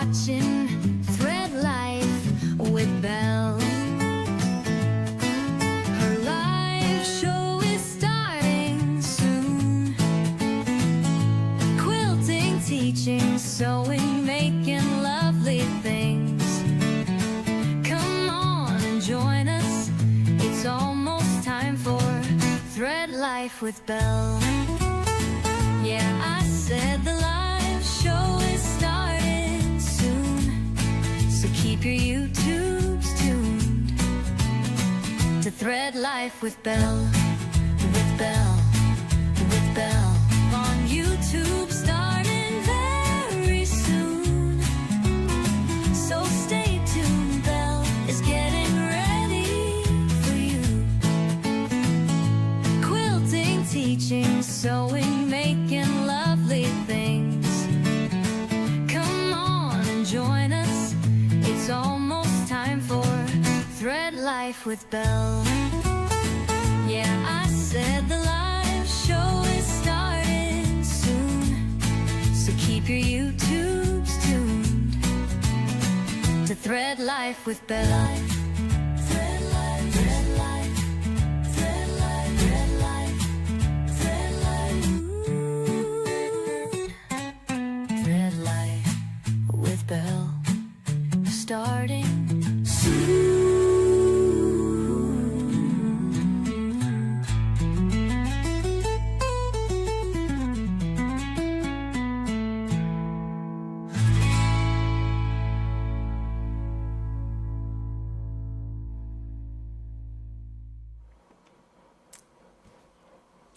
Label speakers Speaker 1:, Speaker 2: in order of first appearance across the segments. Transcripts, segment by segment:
Speaker 1: watching Thread Life with Belle. Her live show is starting soon. Quilting, teaching, sewing, making lovely things. Come on and join us. It's almost time for Thread Life with Belle. Yeah, I said the live show is starting soon, so keep your YouTubes tuned to Thread Life with Belle, with Belle, with Belle. On YouTube starting very soon, so stay tuned, Belle is getting ready for you. Quilting, teaching, sewing, making lovely things. Come on and join us. It's almost time for Thread Life with Belle. Yeah, I said the live show is starting soon, so keep your YouTubes tuned to Thread Life with Belle. Thread Life, Thread Life, Thread Life, Thread Life, Thread Life. Thread Life with Belle, starting soon.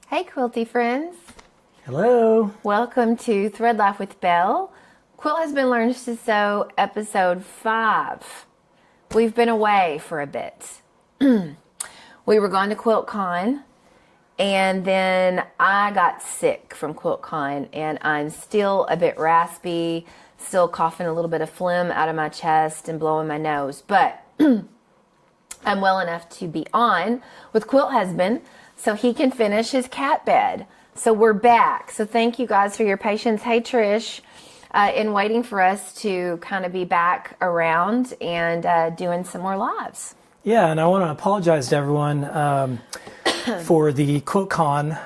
Speaker 2: Hey quilty friends,
Speaker 3: Hello.
Speaker 2: welcome to Thread Life with Belle. Quilt Husband Learns to Sew, episode 5. We've been away for a bit. We were going to QuiltCon, and then I got sick from QuiltCon, and I'm still a bit raspy, still coughing a little bit of phlegm out of my chest and blowing my nose, but I'm well enough to be on with Quilt Husband so he can finish his cat bed. So we're back. So thank you guys for your patience. Hey Trish, in waiting for us to kind of be back around and doing some more lives.
Speaker 3: Yeah, and I want to apologize to everyone for the QuiltCon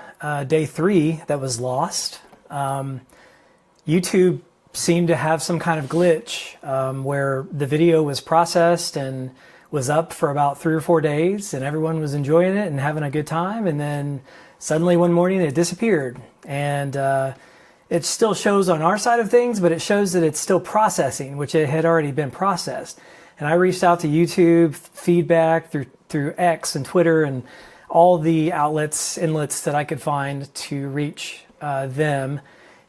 Speaker 3: day 3 that was lost. YouTube seemed to have some kind of glitch where the video was processed and was up for about 3 or 4 days, and everyone was enjoying it and having a good time, and then suddenly one morning it disappeared. And it still shows on our side of things, but it shows that it's still processing, which it had already been processed. And I reached out to YouTube, feedback through X and Twitter and all the inlets that I could find to reach them,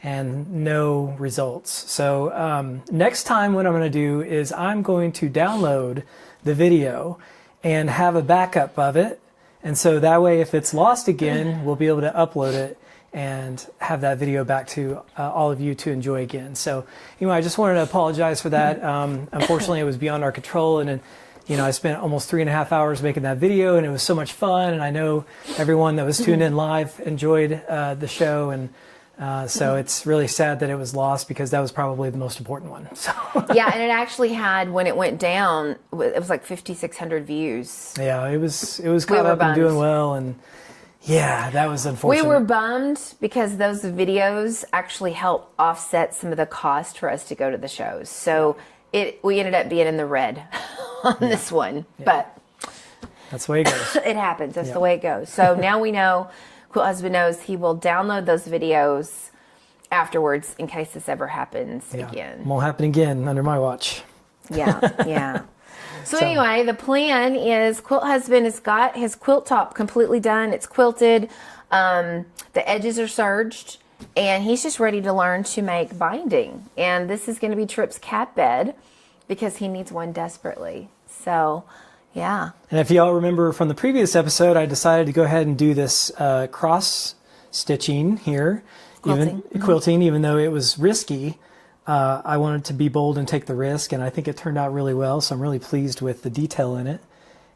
Speaker 3: and no results. So next time what I'm going to do is I'm going to download the video and have a backup of it. And so that way, if it's lost again, we'll be able to upload it and have that video back to all of you to enjoy again. So anyway, I just wanted to apologize for that. Unfortunately, it was beyond our control. And then, I spent almost 3.5 hours making that video, and it was so much fun. And I know everyone that was tuned in live enjoyed the show. And so it's really sad that it was lost, because that was probably the most important one. So
Speaker 2: Yeah, and it actually had, when it went down, it was like 5,600 views.
Speaker 3: yeah, it was caught up and doing well, and yeah, that was unfortunate.
Speaker 2: We were bummed because those videos actually help offset some of the cost for us to go to the shows. So we ended up being in the red on this one, but
Speaker 3: that's the way it goes.
Speaker 2: it happens. That's the way it goes. So now we know. Quilt Husband knows he will download those videos afterwards in case this ever happens again.
Speaker 3: Won't happen again under my watch.
Speaker 2: Yeah. So anyway, the plan is Quilt Husband has got his quilt top completely done. It's quilted. The edges are serged, and he's just ready to learn to make binding. And this is going to be Trip's cat bed because he needs one desperately. So yeah.
Speaker 3: And if y'all remember from the previous episode, I decided to go ahead and do this cross stitching here, quilting, even though it was risky. I wanted to be bold and take the risk, and I think it turned out really well. So I'm really pleased with the detail in it,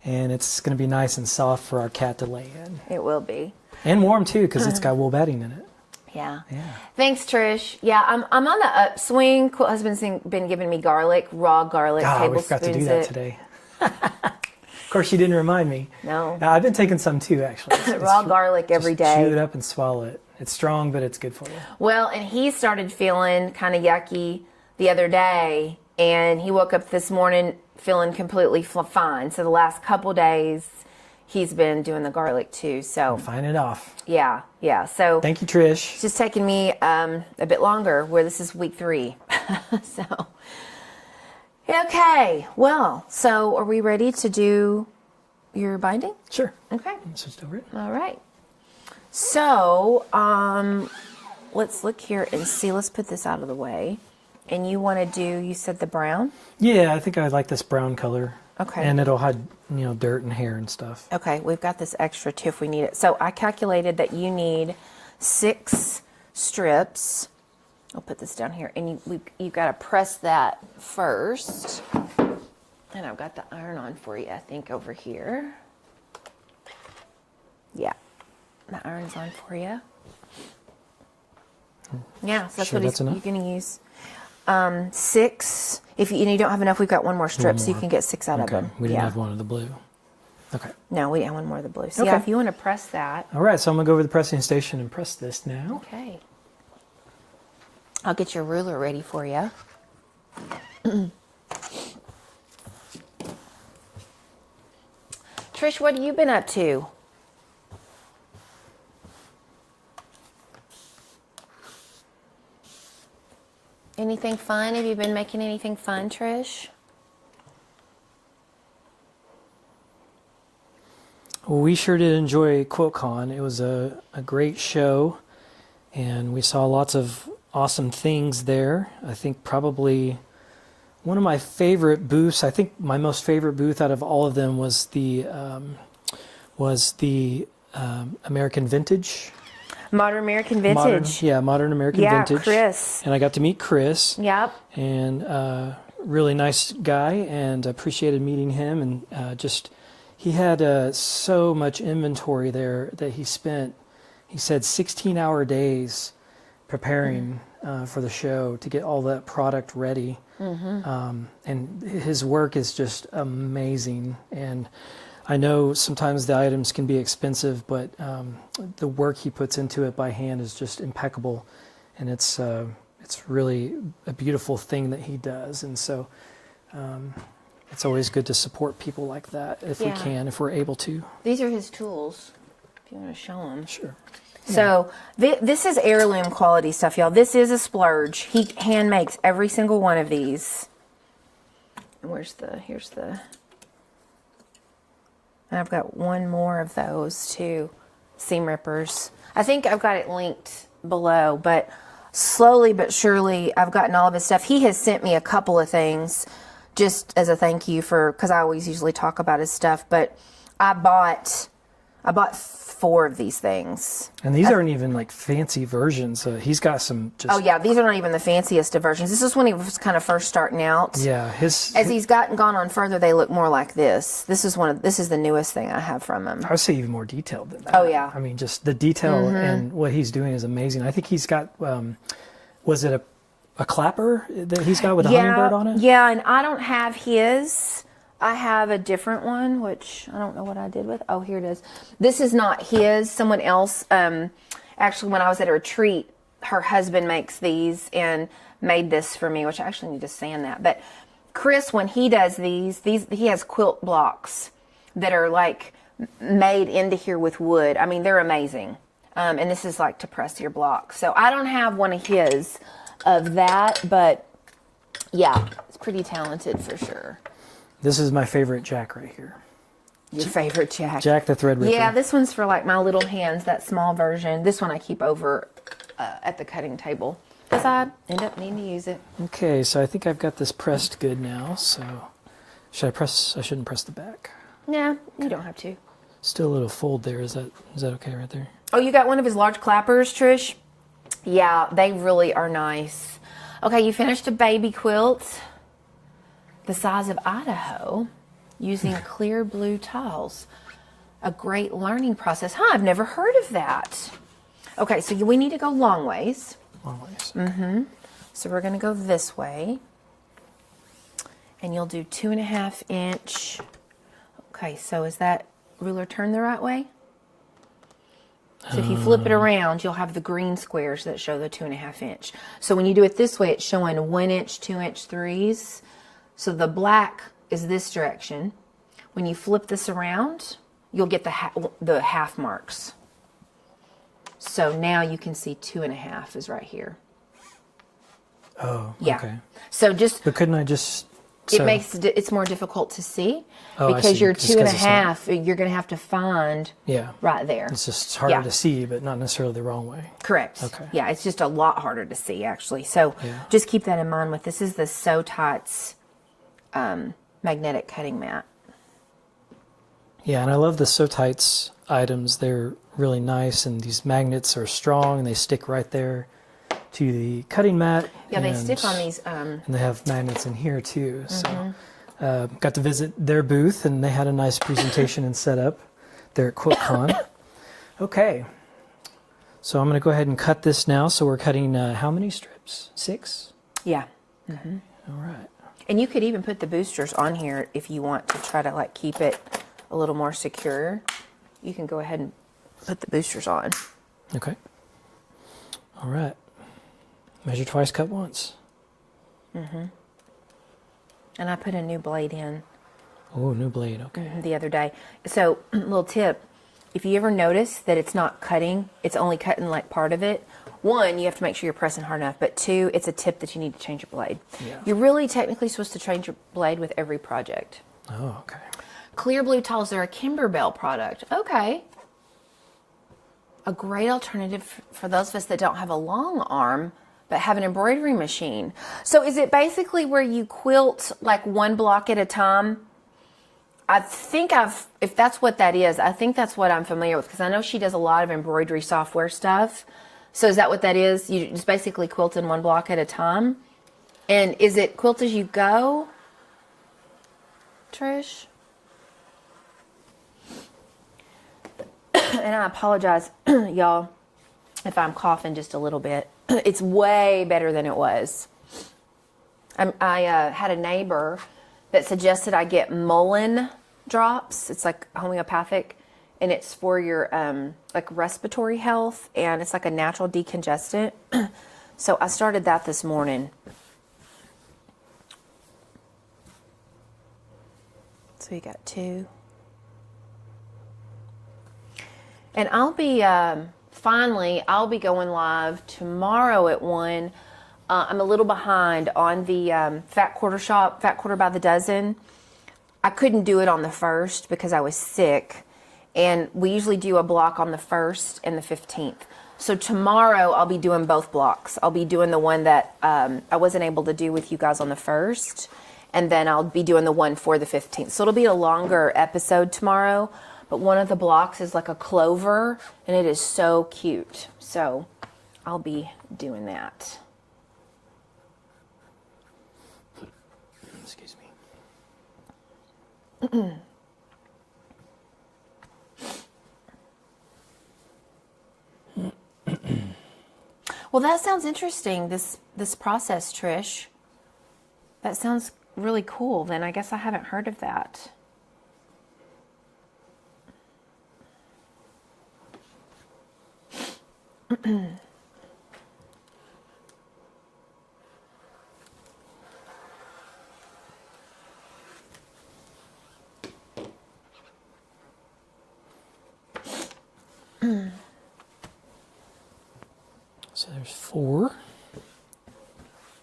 Speaker 3: and it's going to be nice and soft for our cat to lay in.
Speaker 2: It will be.
Speaker 3: And warm too, because it's got wool batting in it.
Speaker 2: Yeah.
Speaker 3: Yeah.
Speaker 2: Thanks, Trish. Yeah, I'm on the upswing. Quilt Husband's been giving me garlic, raw garlic,
Speaker 3: Oh, we forgot to do that today. Of course, you didn't remind me.
Speaker 2: No.
Speaker 3: I've been taking some too, actually.
Speaker 2: Raw garlic every
Speaker 3: just
Speaker 2: day.
Speaker 3: chew it up and swallow it. It's strong, but it's good for you.
Speaker 2: Well, and he started feeling kind of yucky the other day, and he woke up this morning feeling completely fine. So the last couple days, he's been doing the garlic too. So
Speaker 3: Fine it off.
Speaker 2: yeah. So
Speaker 3: Thank you, Trish.
Speaker 2: it's just taking me a bit longer. Where this is week 3, so. Okay, well, so are we ready to do your binding?
Speaker 3: Sure.
Speaker 2: Okay.
Speaker 3: Switched over it.
Speaker 2: All right. So, let's look here and see. Let's put this out of the way. And you want to do, you said the brown?
Speaker 3: Yeah, I think I like this brown color.
Speaker 2: Okay.
Speaker 3: And it'll hide, dirt and hair and stuff.
Speaker 2: Okay, we've got this extra too if we need it. So I calculated that you need 6 strips. I'll put this down here, and you've got to press that first. And I've got the iron on for you, I think, over here. Yeah, the iron's on for you. Yeah, so that's
Speaker 3: Sure,
Speaker 2: what
Speaker 3: that's enough?
Speaker 2: you're going to use. 6. If you don't have enough, we've got one more strip, so you can get 6 out of them.
Speaker 3: We didn't
Speaker 2: Yeah.
Speaker 3: have one of the blue. Okay.
Speaker 2: No, we have one more of the blue. So
Speaker 3: Okay.
Speaker 2: yeah, if you want to press that.
Speaker 3: All right, so I'm going to go over to the pressing station and press this now.
Speaker 2: Okay. I'll get your ruler ready for you. Trish, what have you been up to? Anything fun? Have you been making anything fun, Trish?
Speaker 3: Well, we sure did enjoy QuiltCon. It was a great show, and we saw lots of awesome things there. I think probably one of my favorite booths, I think my most favorite booth out of all of them was the American Vintage.
Speaker 2: Modern American Vintage.
Speaker 3: Modern American
Speaker 2: Yeah,
Speaker 3: Vintage.
Speaker 2: Chris.
Speaker 3: And I got to meet Chris.
Speaker 2: Yep.
Speaker 3: And really nice guy, and appreciated meeting him. And he had so much inventory there that he spent, he said, 16-hour days preparing for the show to get all that product ready. And his work is just amazing. And I know sometimes the items can be expensive, but the work he puts into it by hand is just impeccable. And it's really a beautiful thing that he does. And so it's always good to support people like that if we can, if we're able to.
Speaker 2: These are his tools, if you want to show them.
Speaker 3: Sure.
Speaker 2: So this is heirloom quality stuff, y'all. This is a splurge. He hand makes every single one of these. And here's the, and I've got one more of those too, seam rippers. I think I've got it linked below, but slowly but surely I've gotten all of his stuff. He has sent me a couple of things just as a thank you because I always usually talk about his stuff, but I bought 4 of these things.
Speaker 3: And these aren't even like fancy versions. He's got some just...
Speaker 2: Oh yeah, these are not even the fanciest of versions. This is when he was kind of first starting out.
Speaker 3: Yeah,
Speaker 2: As he's gone on further, they look more like this. This is the newest thing I have from him.
Speaker 3: I would say even more detailed than that.
Speaker 2: Oh yeah.
Speaker 3: I mean, just the detail and what he's doing is amazing. I think he's got, was it a clapper that he's got with a hummingbird on it?
Speaker 2: Yeah, and I don't have his. I have a different one, which I don't know what I did with. Oh, here it is. This is not his. Someone else, actually, when I was at a retreat, her husband makes these and made this for me, which I actually need to sand that. But Chris, when he does these he has quilt blocks that are like made into here with wood. I mean, they're amazing. And this is like to press your block. So I don't have one of his of that, but yeah, it's pretty talented for sure.
Speaker 3: This is my favorite Jack right here.
Speaker 2: Your favorite Jack.
Speaker 3: Jack the Threadripper.
Speaker 2: Yeah, this one's for like my little hands, that small version. This one I keep over at the cutting table because I end up needing to use it.
Speaker 3: Okay, so I think I've got this pressed good now. So should I press? I shouldn't press the back.
Speaker 2: Nah, you don't have to.
Speaker 3: Still a little fold there. Is that okay right there?
Speaker 2: Oh, you got one of his large clappers, Trish? Yeah, they really are nice. Okay, you finished a baby quilt the size of Idaho using clear blue tiles. A great learning process. Huh, I've never heard of that. Okay, so we need to go long ways.
Speaker 3: Long ways. Okay.
Speaker 2: So we're going to go this way. And you'll do 2.5 inch. Okay, so is that ruler turned the right way? So if you flip it around, you'll have the green squares that show the 2.5 inch. So when you do it this way, it's showing 1 inch, 2 inch threes. So the black is this direction. When you flip this around, you'll get the half marks. So now you can see 2.5 is right here.
Speaker 3: Oh,
Speaker 2: Yeah.
Speaker 3: okay.
Speaker 2: So just
Speaker 3: But couldn't I just...
Speaker 2: it makes it's more difficult to see
Speaker 3: Oh, I
Speaker 2: because
Speaker 3: see.
Speaker 2: your
Speaker 3: Just 'cause it's not-
Speaker 2: 2.5 you're going to have to find
Speaker 3: Yeah.
Speaker 2: right there.
Speaker 3: It's just harder
Speaker 2: Yeah.
Speaker 3: to see, but not necessarily the wrong way.
Speaker 2: Correct.
Speaker 3: Okay.
Speaker 2: Yeah, it's just a lot harder to see actually. So
Speaker 3: Yeah.
Speaker 2: just keep that in mind with this is the So Tights magnetic cutting mat.
Speaker 3: Yeah, and I love the So Tights items. They're really nice, and these magnets are strong, and they stick right there to the cutting mat.
Speaker 2: Yeah, they
Speaker 3: and-
Speaker 2: stick on these.
Speaker 3: And they have magnets in here too.
Speaker 2: Mm-hmm.
Speaker 3: So got to visit their booth, and they had a nice presentation and setup there at QuiltCon. Okay, so I'm going to go ahead and cut this now. So we're cutting how many strips? 6?
Speaker 2: Yeah.
Speaker 3: All right.
Speaker 2: And you could even put the boosters on here if you want to try to like keep it a little more secure. You can go ahead and put the boosters on.
Speaker 3: Okay. All right. Measure twice, cut once.
Speaker 2: And I put a new blade in
Speaker 3: Oh, new blade. Okay.
Speaker 2: the other day. So, little tip, if you ever notice that it's not cutting, it's only cutting like part of it, one, you have to make sure you're pressing hard enough, but two, it's a tip that you need to change your blade.
Speaker 3: Yeah.
Speaker 2: You're really technically supposed to change your blade with every project.
Speaker 3: Oh, okay.
Speaker 2: Clear blue tiles are a Belle product. Okay. A great alternative for those of us that don't have a long arm but have an embroidery machine. So is it basically where you quilt like one block at a time? I think if that's what that is, I think that's what I'm familiar with because I know she does a lot of embroidery software stuff. So is that what that is? You just basically quilt in one block at a time? And is it quilt as you go, Trish? And I apologize, y'all, if I'm coughing just a little bit. It's way better than it was. I had a neighbor that suggested I get Mullen drops. It's like homeopathic, and it's for your like respiratory health, and it's like a natural decongestant. So I started that this morning. So you got 2. And I'll be, finally, I'll be going live tomorrow at 1. I'm a little behind on the Fat Quarter by the Dozen. I couldn't do it on the 1st because I was sick. And we usually do a block on the 1st and the 15th. So tomorrow I'll be doing both blocks. I'll be doing the one that I wasn't able to do with you guys on the 1st. And then I'll be doing the one for the 15th. So it'll be a longer episode tomorrow. But one of the blocks is like a clover, and it is so cute. So I'll be doing that.
Speaker 3: Excuse me.
Speaker 2: Well, that sounds interesting, this process, Trish. That sounds really cool. Then I guess I haven't heard of that.
Speaker 3: So there's 4.
Speaker 2: Do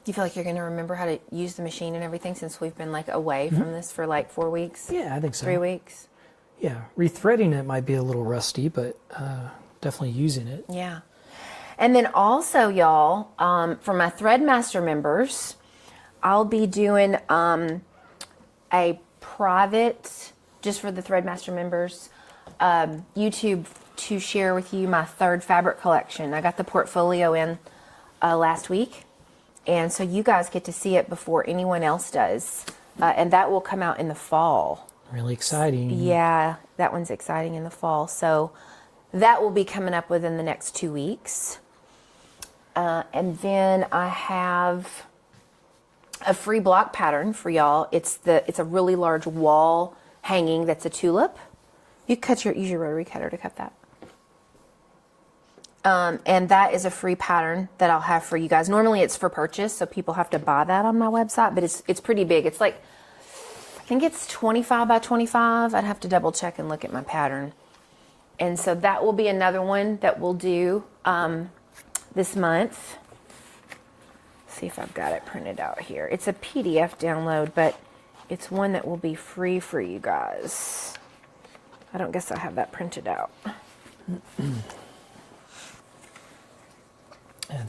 Speaker 2: you feel like you're going to remember how to use the machine and everything since we've been like away from this for like 4 weeks?
Speaker 3: Yeah, I think so.
Speaker 2: 3 weeks?
Speaker 3: Yeah, rethreading it might be a little rusty, but definitely using it.
Speaker 2: Yeah. And then also, y'all, for my Threadmaster members, I'll be doing a private, just for the Threadmaster members, YouTube to share with you my 3rd fabric collection. I got the portfolio in last week, and so you guys get to see it before anyone else does. And that will come out in the fall.
Speaker 3: Really exciting.
Speaker 2: Yeah, that one's exciting in the fall. So that will be coming up within the next 2 weeks. And then I have a free block pattern for y'all. It's a really large wall hanging that's a tulip. You use your rotary cutter to cut that. And that is a free pattern that I'll have for you guys. Normally it's for purchase, so people have to buy that on my website, but it's pretty big. It's like, I think it's 25 by 25. I'd have to double check and look at my pattern. And so that will be another one that we'll do this month. See if I've got it printed out here. It's a PDF download, but it's one that will be free for you guys. I don't guess I have that printed out.
Speaker 3: And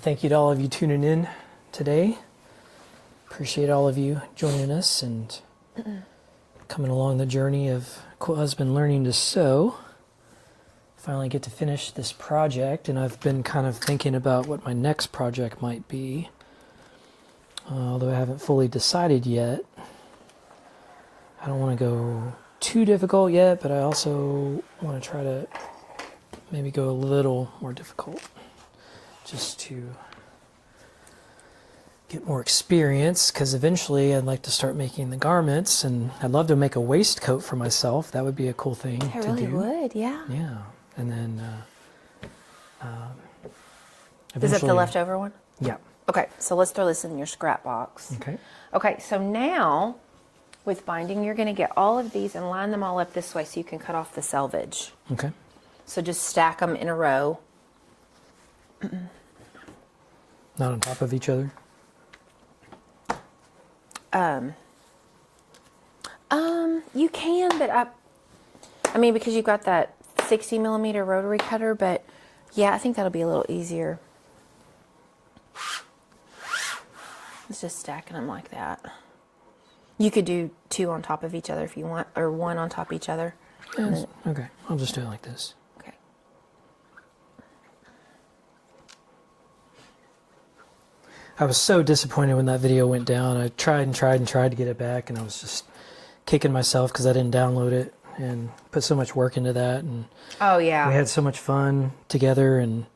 Speaker 3: thank you to all of you tuning in today. Appreciate all of you joining us and coming along the journey of Quilt Husband learning to sew. Finally get to finish this project, and I've been kind of thinking about what my next project might be, although I haven't fully decided yet. I don't want to go too difficult yet, but I also want to try to maybe go a little more difficult, just to get more experience, because eventually I'd like to start making the garments, and I'd love to make a waistcoat for myself. That would be a cool thing to do.
Speaker 2: I really would, yeah.
Speaker 3: Yeah, and then
Speaker 2: Is that the leftover one?
Speaker 3: Yeah.
Speaker 2: Okay, so let's throw this in your scrap box.
Speaker 3: Okay.
Speaker 2: Okay, so now with binding, you're going to get all of these and line them all up this way so you can cut off the selvage.
Speaker 3: Okay.
Speaker 2: So just stack them in a row.
Speaker 3: Not on top of each other?
Speaker 2: You can, but I mean, because you've got that 60 millimeter rotary cutter, but yeah, I think that'll be a little easier. It's just stacking them like that. You could do 2 on top of each other if you want, or 1 on top of each other.
Speaker 3: Yes. Okay, I'll just do it like this.
Speaker 2: Okay.
Speaker 3: I was so disappointed when that video went down. I tried and tried and tried to get it back, and I was just kicking myself because I didn't download it and put so much work into that. And
Speaker 2: Oh, yeah.
Speaker 3: we had so much fun together, and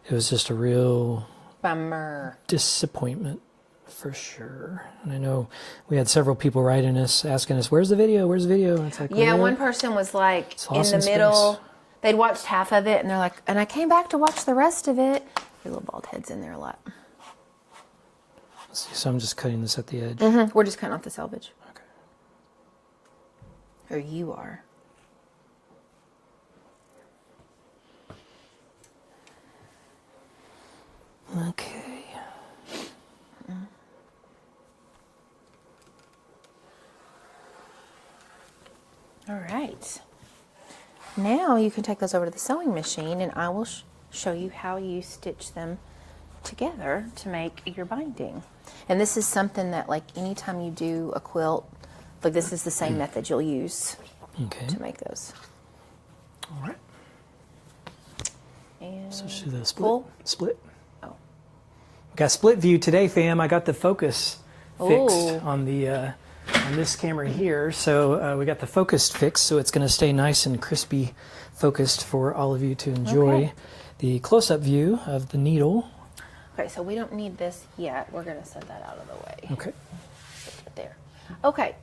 Speaker 3: it was just a real
Speaker 2: Bummer.
Speaker 3: disappointment for sure. And I know we had several people writing us, asking us, "Where's the video? Where's the video?" And it's like,
Speaker 2: Yeah,
Speaker 3: well,
Speaker 2: one person was like
Speaker 3: it's
Speaker 2: in
Speaker 3: lost
Speaker 2: the
Speaker 3: in
Speaker 2: middle.
Speaker 3: space.
Speaker 2: They'd watched half of it, and they're like, and I came back to watch the rest of it. Your little bald head's in there a lot.
Speaker 3: Let's see, so I'm just cutting this at the edge.
Speaker 2: We're just cutting off the selvage.
Speaker 3: Okay.
Speaker 2: Or you are.
Speaker 3: Okay.
Speaker 2: All right. Now you can take those over to the sewing machine, and I will show you how you stitch them together to make your binding. And this is something that, like, anytime you do a quilt, like, this is the same method you'll use
Speaker 3: Okay.
Speaker 2: to make those.
Speaker 3: All right.
Speaker 2: And
Speaker 3: So let's do the split.
Speaker 2: pull.
Speaker 3: Split.
Speaker 2: Oh.
Speaker 3: Got split view today, fam. I got the focus fixed
Speaker 2: Ooh.
Speaker 3: on the on this camera here. So we got the focus fixed, so it's going to stay nice and crispy focused for all of you to enjoy.
Speaker 2: Okay.
Speaker 3: The close-up view of the needle.
Speaker 2: Okay, so we don't need this yet. We're going to set that out of the way.
Speaker 3: Okay.
Speaker 2: There. Okay,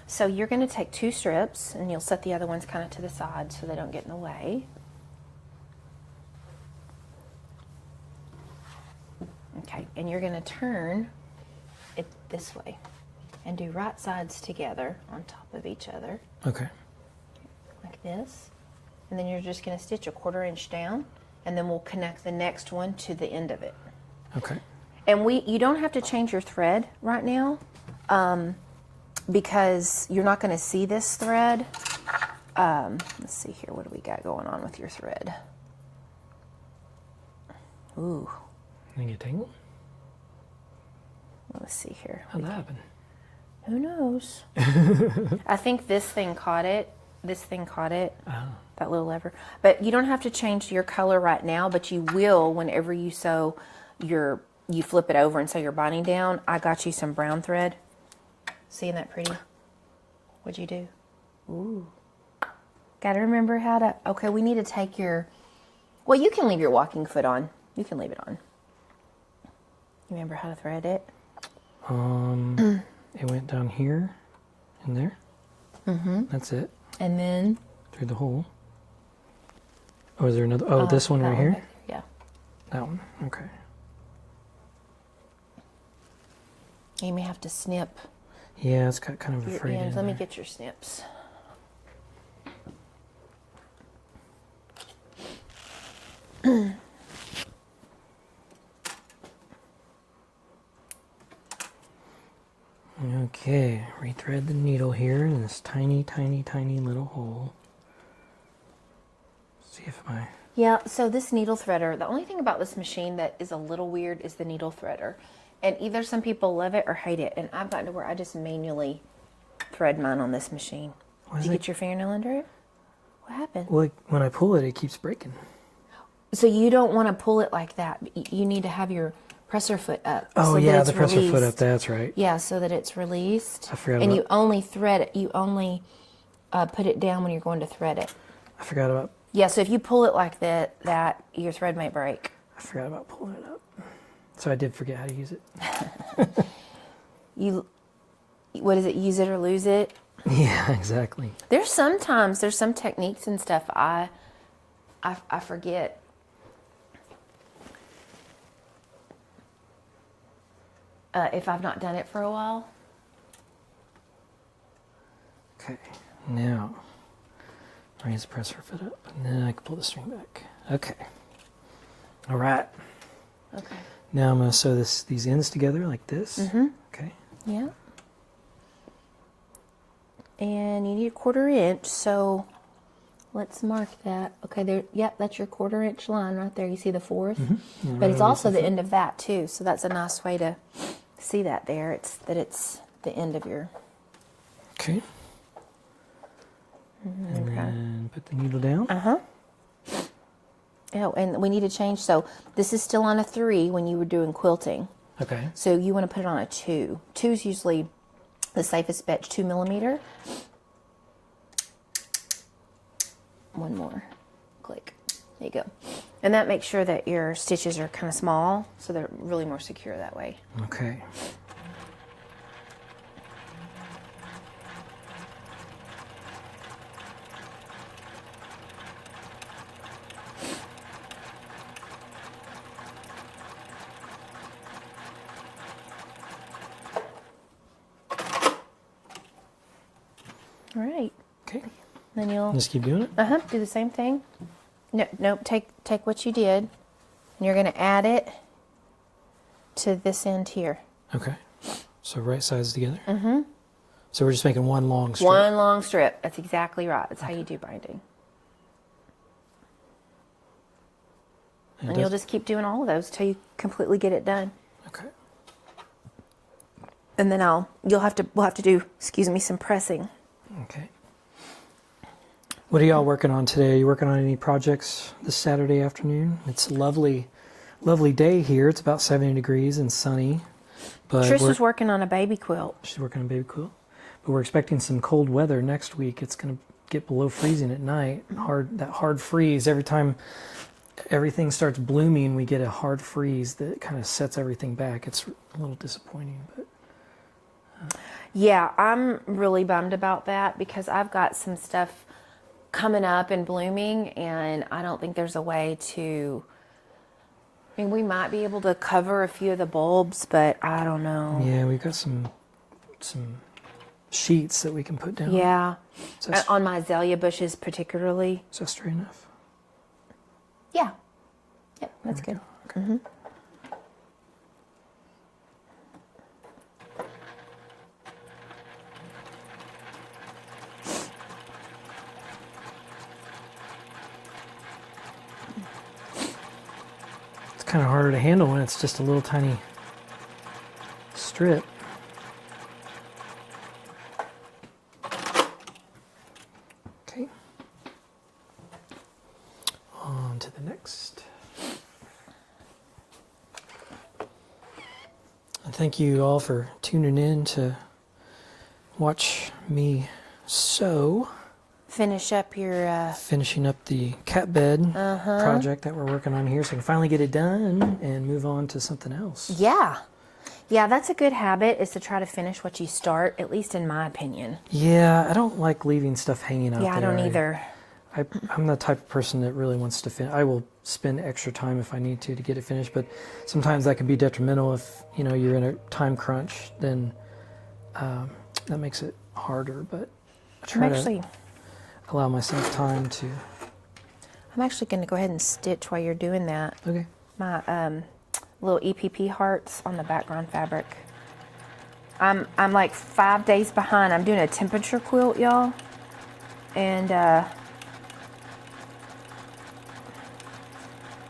Speaker 2: so you're going to take 2 strips, and you'll set the other ones kind of to the side so they don't get in the way. Okay, and you're going to turn it this way and do right sides together on top of each other,
Speaker 3: Okay.
Speaker 2: like this. And then you're just going to stitch a 1/4 inch down, and then we'll connect the next one to the end of it.
Speaker 3: Okay.
Speaker 2: And you don't have to change your thread right now, because you're not going to see this thread. Let's see here, what do we got going on with your thread? Ooh,
Speaker 3: Did you get tangled?
Speaker 2: let's see here.
Speaker 3: How'd that happen?
Speaker 2: Who knows? I think this thing caught it. This thing caught it. That little lever. But you don't have to change your color right now, but you will whenever you sew you flip it over and sew your binding down. I got you some brown thread. Seeing that pretty? What'd you do? Ooh. Gotta remember how to, okay, we need to take your Well, you can leave your walking foot on. You can leave it on. You remember how to thread it?
Speaker 3: It went down here and there. Mm-hmm. That's it.
Speaker 2: And then?
Speaker 3: Through the hole. Oh, is there another? Oh, this one right here?
Speaker 2: Yeah.
Speaker 3: That one. Okay.
Speaker 2: You may have to snip
Speaker 3: Yeah, it's got kind of a
Speaker 2: your
Speaker 3: frayed
Speaker 2: ends.
Speaker 3: end
Speaker 2: Let me
Speaker 3: there.
Speaker 2: get your snips.
Speaker 3: Okay, rethread the needle here in this tiny, tiny, tiny little hole. See if my...
Speaker 2: Yeah, so this needle threader, the only thing about this machine that is a little weird is the needle threader. And either some people love it or hate it. And I've gotten to where I just manually thread mine on this machine. Did you get your fingernail under it? What happened?
Speaker 3: Well, when I pull it, it keeps breaking.
Speaker 2: So you don't want to pull it like that. You need to have your presser foot up.
Speaker 3: Oh,
Speaker 2: so
Speaker 3: yeah,
Speaker 2: that
Speaker 3: the
Speaker 2: it's
Speaker 3: presser foot up,
Speaker 2: released.
Speaker 3: that's right.
Speaker 2: Yeah, so that it's released.
Speaker 3: I forgot
Speaker 2: And
Speaker 3: about...
Speaker 2: you only thread it. You only put it down when you're going to thread it.
Speaker 3: I forgot about...
Speaker 2: Yeah, so if you pull it like that your thread might break.
Speaker 3: I forgot about pulling it up. So I did forget how to use it.
Speaker 2: What is it? Use it or lose it?
Speaker 3: Yeah, exactly.
Speaker 2: There's some techniques and stuff I forget. If I've not done it for a while.
Speaker 3: Okay, now raise the presser foot up, and then I can pull the string back. Okay. All right.
Speaker 2: Okay.
Speaker 3: Now I'm going to sew these ends together like this. Mm-hmm. Okay.
Speaker 2: Yeah. And you need a 1/4 inch, so let's mark that. Okay, there. Yep, that's your 1/4 inch line right there. You see the 4th,
Speaker 3: Mm-hmm.
Speaker 2: but it's also the end of that too. So that's a nice way to see that there. It's the end of your.
Speaker 3: Okay. And then put the needle down.
Speaker 2: Oh, and we need to change. So this is still on a 3 when you were doing quilting.
Speaker 3: Okay.
Speaker 2: So you want to put it on a 2. 2 is usually the safest bet, 2 millimeter. One more. Click. There you go. And that makes sure that your stitches are kind of small, so they're really more secure that way.
Speaker 3: Okay.
Speaker 2: All right.
Speaker 3: Okay.
Speaker 2: Then you'll
Speaker 3: Just keep doing it.
Speaker 2: do the same thing. No, nope. Take what you did, and you're going to add it to this end here.
Speaker 3: Okay. So right sides together. Mm-hmm. So we're just making one long strip.
Speaker 2: One long strip. That's exactly right. That's how you do binding. And you'll just keep doing all of those till you completely get it done.
Speaker 3: Okay.
Speaker 2: And then we'll have to do, some pressing.
Speaker 3: Okay. What are y'all working on today? Are you working on any projects this Saturday afternoon? It's a lovely day here. It's about 70 degrees and sunny. But
Speaker 2: Trish is working on a baby quilt.
Speaker 3: she's working on baby quilt. But we're expecting some cold weather next week. It's going to get below freezing at night. Hard freeze. Every time everything starts blooming, we get a hard freeze that kind of sets everything back. It's a little disappointing, but
Speaker 2: Yeah, I'm really bummed about that because I've got some stuff coming up and blooming, and I don't think there's a way to. I mean, we might be able to cover a few of the bulbs, but I don't know.
Speaker 3: yeah, we've got some sheets that we can put down.
Speaker 2: Yeah,
Speaker 3: So that's,
Speaker 2: on my azalea bushes particularly.
Speaker 3: is that straight enough?
Speaker 2: Yeah. Yep, that's good.
Speaker 3: Okay. It's kind of harder to handle when it's just a little tiny strip. Okay. On to the next. And thank you all for tuning in to watch me sew.
Speaker 2: finish up your...
Speaker 3: Finishing up the cat bed project that we're working on here so I can finally get it done and move on to something else.
Speaker 2: Yeah. Yeah, that's a good habit, is to try to finish what you start, at least in my opinion.
Speaker 3: Yeah, I don't like leaving stuff hanging out there.
Speaker 2: Yeah, I don't either.
Speaker 3: I'm the type of person that really wants to finish. I will spend extra time if I need to get it finished, but sometimes that can be detrimental if, you know, you're in a time crunch, then that makes it harder, but I try to allow myself time to...
Speaker 2: I'm actually going to go ahead and stitch while you're doing that.
Speaker 3: Okay.
Speaker 2: My little EPP hearts on the background fabric. I'm like 5 days behind. I'm doing a temperature quilt, y'all. And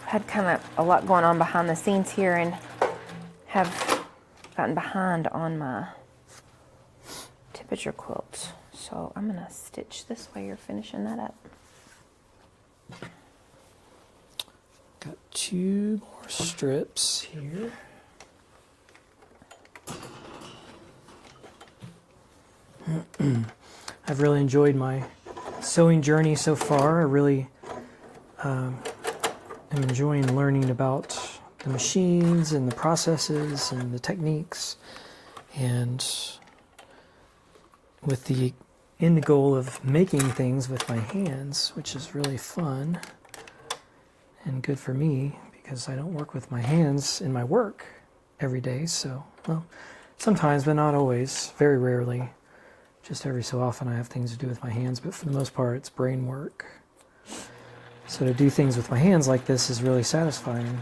Speaker 2: had kind of a lot going on behind the scenes here and have gotten behind on my temperature quilt. So I'm going to stitch this while you're finishing that up.
Speaker 3: Got 2 more strips here. I've really enjoyed my sewing journey so far. I really am enjoying learning about the machines and the processes and the techniques, and with the end goal of making things with my hands, which is really fun and good for me because I don't work with my hands in my work every day. So, well, sometimes, but not always, very rarely. Just every so often I have things to do with my hands, but for the most part it's brain work. So to do things with my hands like this is really satisfying.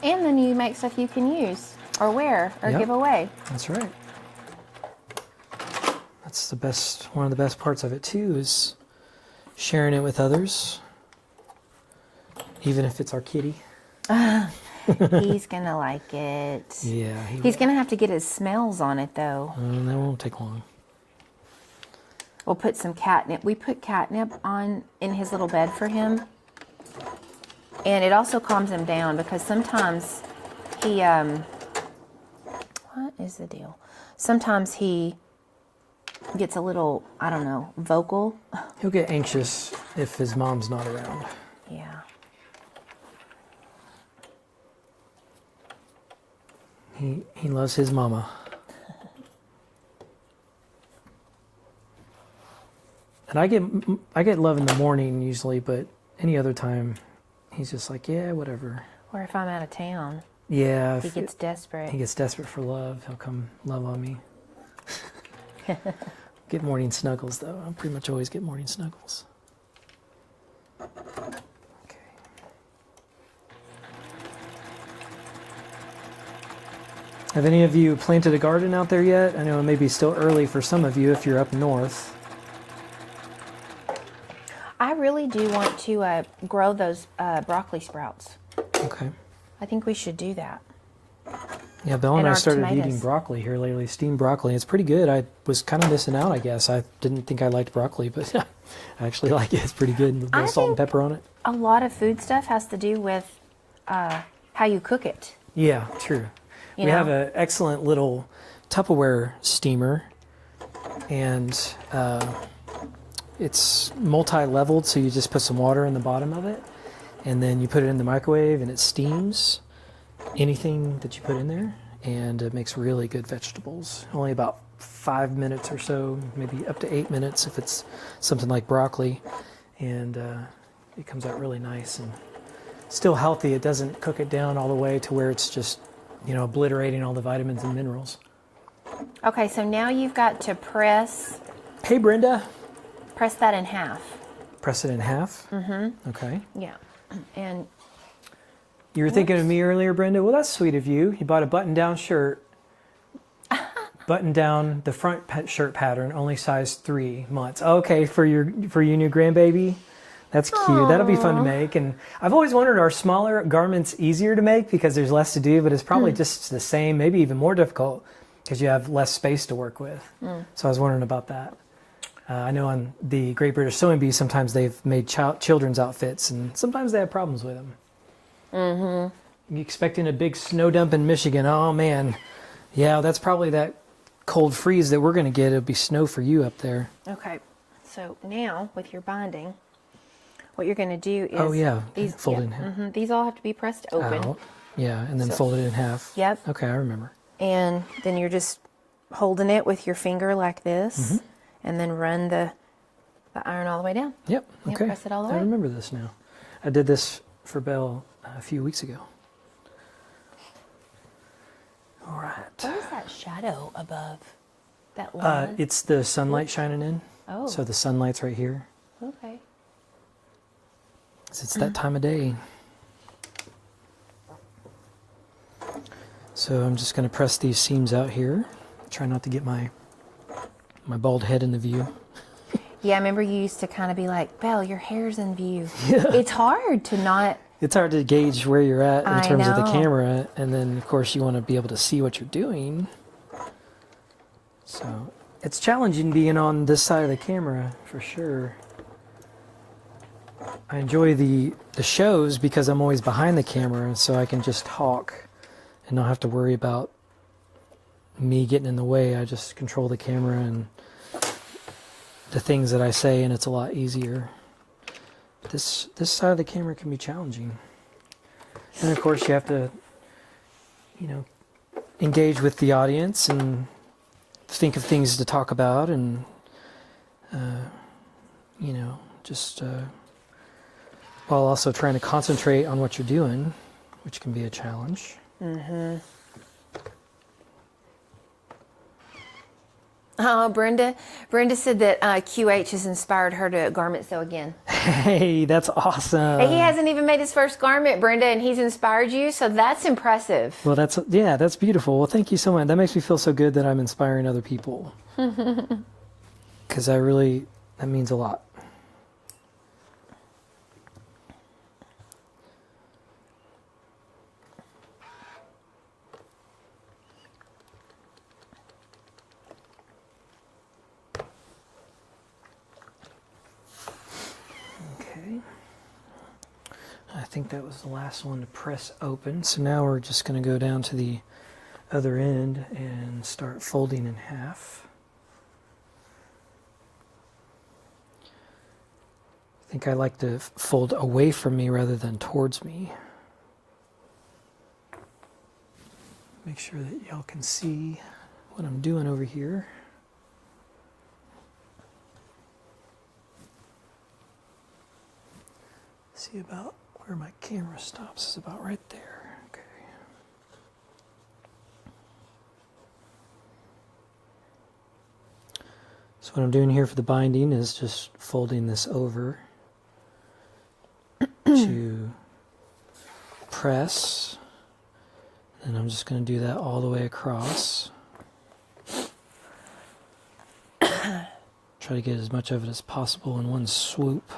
Speaker 2: And then you make stuff you can use or wear or give away.
Speaker 3: That's right. That's the best, one of the best parts of it too, is sharing it with others, even if it's our kitty.
Speaker 2: He's gonna like it.
Speaker 3: Yeah.
Speaker 2: He's gonna have to get his smells on it though.
Speaker 3: That won't take long.
Speaker 2: We'll put some catnip. We put catnip on in his little bed for him. And it also calms him down because sometimes he, what is the deal? Sometimes he gets a little, I don't know, vocal.
Speaker 3: He'll get anxious if his mom's not around.
Speaker 2: Yeah.
Speaker 3: He loves his mama. And I get love in the morning usually, but any other time he's just like, yeah, whatever.
Speaker 2: Or if I'm out of town.
Speaker 3: Yeah.
Speaker 2: He gets desperate.
Speaker 3: He gets desperate for love. He'll come love on me. Get morning snuggles though. I pretty much always get morning snuggles. Okay. Have any of you planted a garden out there yet? I know it may be still early for some of you if you're up north.
Speaker 2: I really do want to grow those broccoli sprouts.
Speaker 3: Okay.
Speaker 2: I think we should do that.
Speaker 3: Yeah, Belle and I started
Speaker 2: tomatoes.
Speaker 3: eating broccoli here lately, steamed broccoli. It's pretty good. I was kind of missing out, I guess. I didn't think I liked broccoli, but I actually like it. It's pretty good. With a little salt and pepper on it.
Speaker 2: A lot of food stuff has to do with how you cook it.
Speaker 3: Yeah, true.
Speaker 2: You
Speaker 3: We
Speaker 2: know?
Speaker 3: have an excellent little Tupperware steamer, and it's multi-leveled, so you just put some water in the bottom of it, and then you put it in the microwave, and it steams anything that you put in there, and it makes really good vegetables. Only about 5 minutes or so, maybe up to 8 minutes if it's something like broccoli, and it comes out really nice and still healthy. It doesn't cook it down all the way to where it's just, you know, obliterating all the vitamins and minerals.
Speaker 2: Okay, so now you've got to press
Speaker 3: Hey, Brenda.
Speaker 2: that in half.
Speaker 3: Press it in half? Mm-hmm. Okay.
Speaker 2: Yeah. And
Speaker 3: You were thinking of me earlier, Brenda? Well, that's sweet of you. You bought a button-down shirt. Button down the front shirt pattern, only size 3 months. Okay, for your new grandbaby? That's cute.
Speaker 2: Aww.
Speaker 3: That'll be fun to make. And I've always wondered, are smaller garments easier to make because there's less to do, but it's probably just the same, maybe even more difficult because you have less space to work with. So I was wondering about that. I know on the Great British Sewing Bee, sometimes they've made children's outfits, and sometimes they have problems with them. Mm-hmm. You expecting a big snow dump in Michigan? Oh man, Yeah, that's probably that cold freeze that we're going to get. It'll be snow for you up there.
Speaker 2: Okay. So now with your binding, what you're going to do is...
Speaker 3: Oh, yeah.
Speaker 2: These,
Speaker 3: Fold it in half.
Speaker 2: These all have to be pressed open.
Speaker 3: Out. Yeah, and then
Speaker 2: So-
Speaker 3: fold it in half.
Speaker 2: Yep.
Speaker 3: Okay, I remember.
Speaker 2: And then you're just holding it with your finger like this, and then run the iron all the way down.
Speaker 3: Yep.
Speaker 2: Yeah,
Speaker 3: Okay.
Speaker 2: press it all the
Speaker 3: I
Speaker 2: way.
Speaker 3: remember this now. I did this for Belle a few weeks ago. All right.
Speaker 2: What is that shadow above that line?
Speaker 3: It's the sunlight shining in.
Speaker 2: Oh.
Speaker 3: So the sunlight's right here.
Speaker 2: Okay.
Speaker 3: 'Cause it's that time of day. So I'm just going to press these seams out here. Try not to get my bald head in the view.
Speaker 2: Yeah, I remember you used to kind of be like, Belle, your hair's in view. Yeah. It's hard to not...
Speaker 3: It's hard to gauge where you're at in
Speaker 2: I
Speaker 3: terms of the
Speaker 2: know.
Speaker 3: camera, and then of course you want to be able to see what you're doing. So it's challenging being on this side of the camera for sure. I enjoy the shows because I'm always behind the camera, so I can just talk and not have to worry about me getting in the way. I just control the camera and the things that I say, and it's a lot easier. This side of the camera can be challenging. And of course you have to, engage with the audience and think of things to talk about, and, just while also trying to concentrate on what you're doing, which can be a challenge.
Speaker 2: Mm-hmm. Oh, Brenda said that QH has inspired her to garment sew again.
Speaker 3: Hey, that's awesome.
Speaker 2: He hasn't even made his first garment, Brenda, and he's inspired you, so that's impressive.
Speaker 3: Well, that's beautiful. Well, thank you so much. That makes me feel so good that I'm inspiring other people. Because that means a lot. I think that was the last one to press open. So now we're just going to go down to the other end and start folding in half. I think I like to fold away from me rather than towards me. Make sure that y'all can see what I'm doing over here. See about where my camera stops is about right there. Okay. So what I'm doing here for the binding is just folding this over to press. And I'm just going to do that all the way across. Try to get as much of it as possible in one swoop.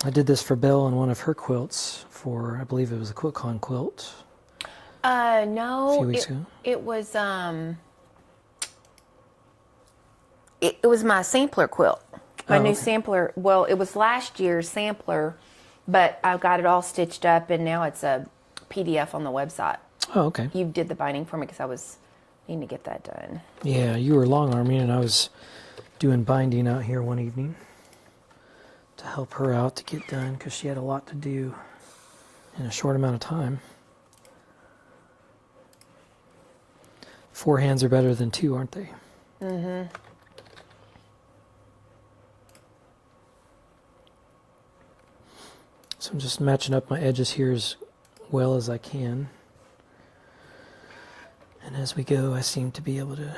Speaker 3: I did this for Belle on one of her quilts for, I believe it was a QuiltCon quilt.
Speaker 2: No.
Speaker 3: A few weeks ago.
Speaker 2: It was it was my sampler quilt. My new sampler. Well, it was last year's sampler, but I've got it all stitched up, and now it's a PDF on the website.
Speaker 3: Oh, okay.
Speaker 2: You did the binding for me because I was needing to get that done.
Speaker 3: Yeah, you were long arming, and I was doing binding out here one evening to help her out to get done because she had a lot to do in a short amount of time. 4 hands are better than 2, aren't they?
Speaker 2: Mm-hmm.
Speaker 3: So I'm just matching up my edges here as well as I can. And as we go, I seem to be able to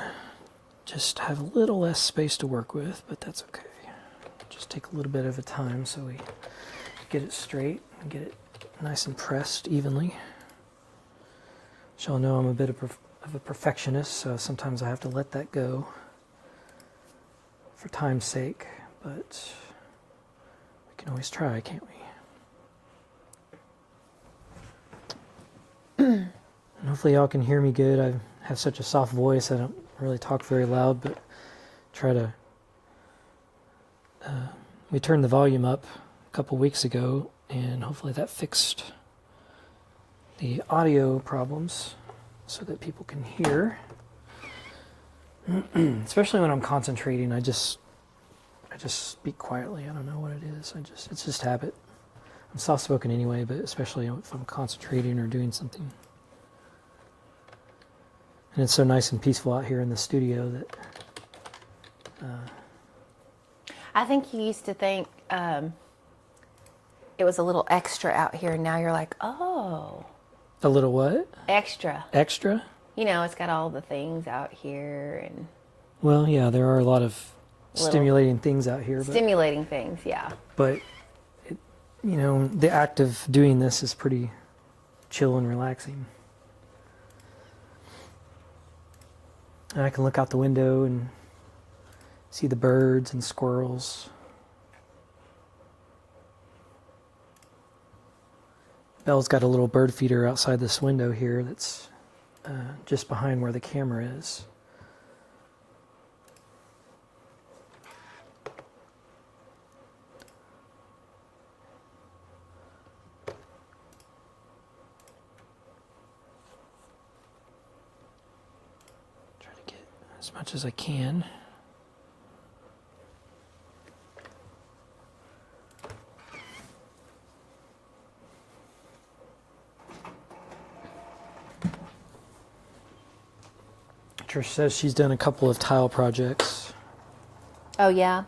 Speaker 3: just have a little less space to work with, but that's okay. Just take a little bit of a time so we get it straight and get it nice and pressed evenly. Y'all know I'm a bit of a perfectionist, so sometimes I have to let that go for time's sake, but we can always try, can't we? And hopefully y'all can hear me good. I have such a soft voice, I don't really talk very loud, but try to... we turned the volume up a couple weeks ago, and hopefully that fixed the audio problems so that people can hear. Especially when I'm concentrating, I just speak quietly. I don't know what it is. It's just habit. I'm soft-spoken anyway, but especially if I'm concentrating or doing something. And it's so nice and peaceful out here in the studio that...
Speaker 2: I think you used to think it was a little extra out here, and now you're like, oh.
Speaker 3: A little what?
Speaker 2: Extra.
Speaker 3: Extra?
Speaker 2: You know, it's got all the things out here and...
Speaker 3: Well, yeah, there are a lot of stimulating things out here.
Speaker 2: Stimulating things, yeah.
Speaker 3: But, you know, the act of doing this is pretty chill and relaxing. And I can look out the window and see the birds and squirrels. Belle's got a little bird feeder outside this window here that's just behind where the camera is. Try to get as much as I can. Trish says she's done a couple of tile projects.
Speaker 2: Oh, yeah?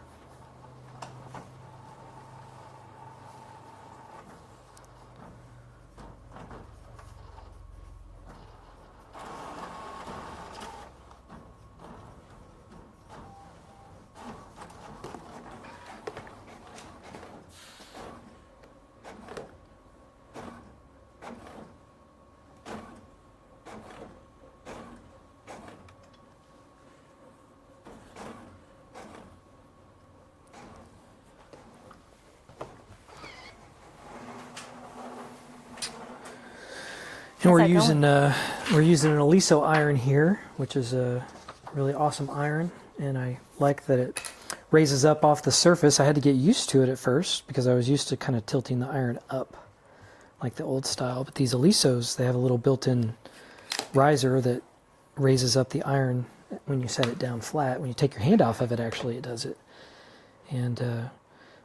Speaker 3: And we're using an Aliso iron here, which is a really awesome iron, and I like that it raises up off the surface. I had to get used to it at first because I was used to kind of tilting the iron up like the old style. But these Alisos, they have a little built-in riser that raises up the iron when you set it down flat. When you take your hand off of it, actually, it does it. And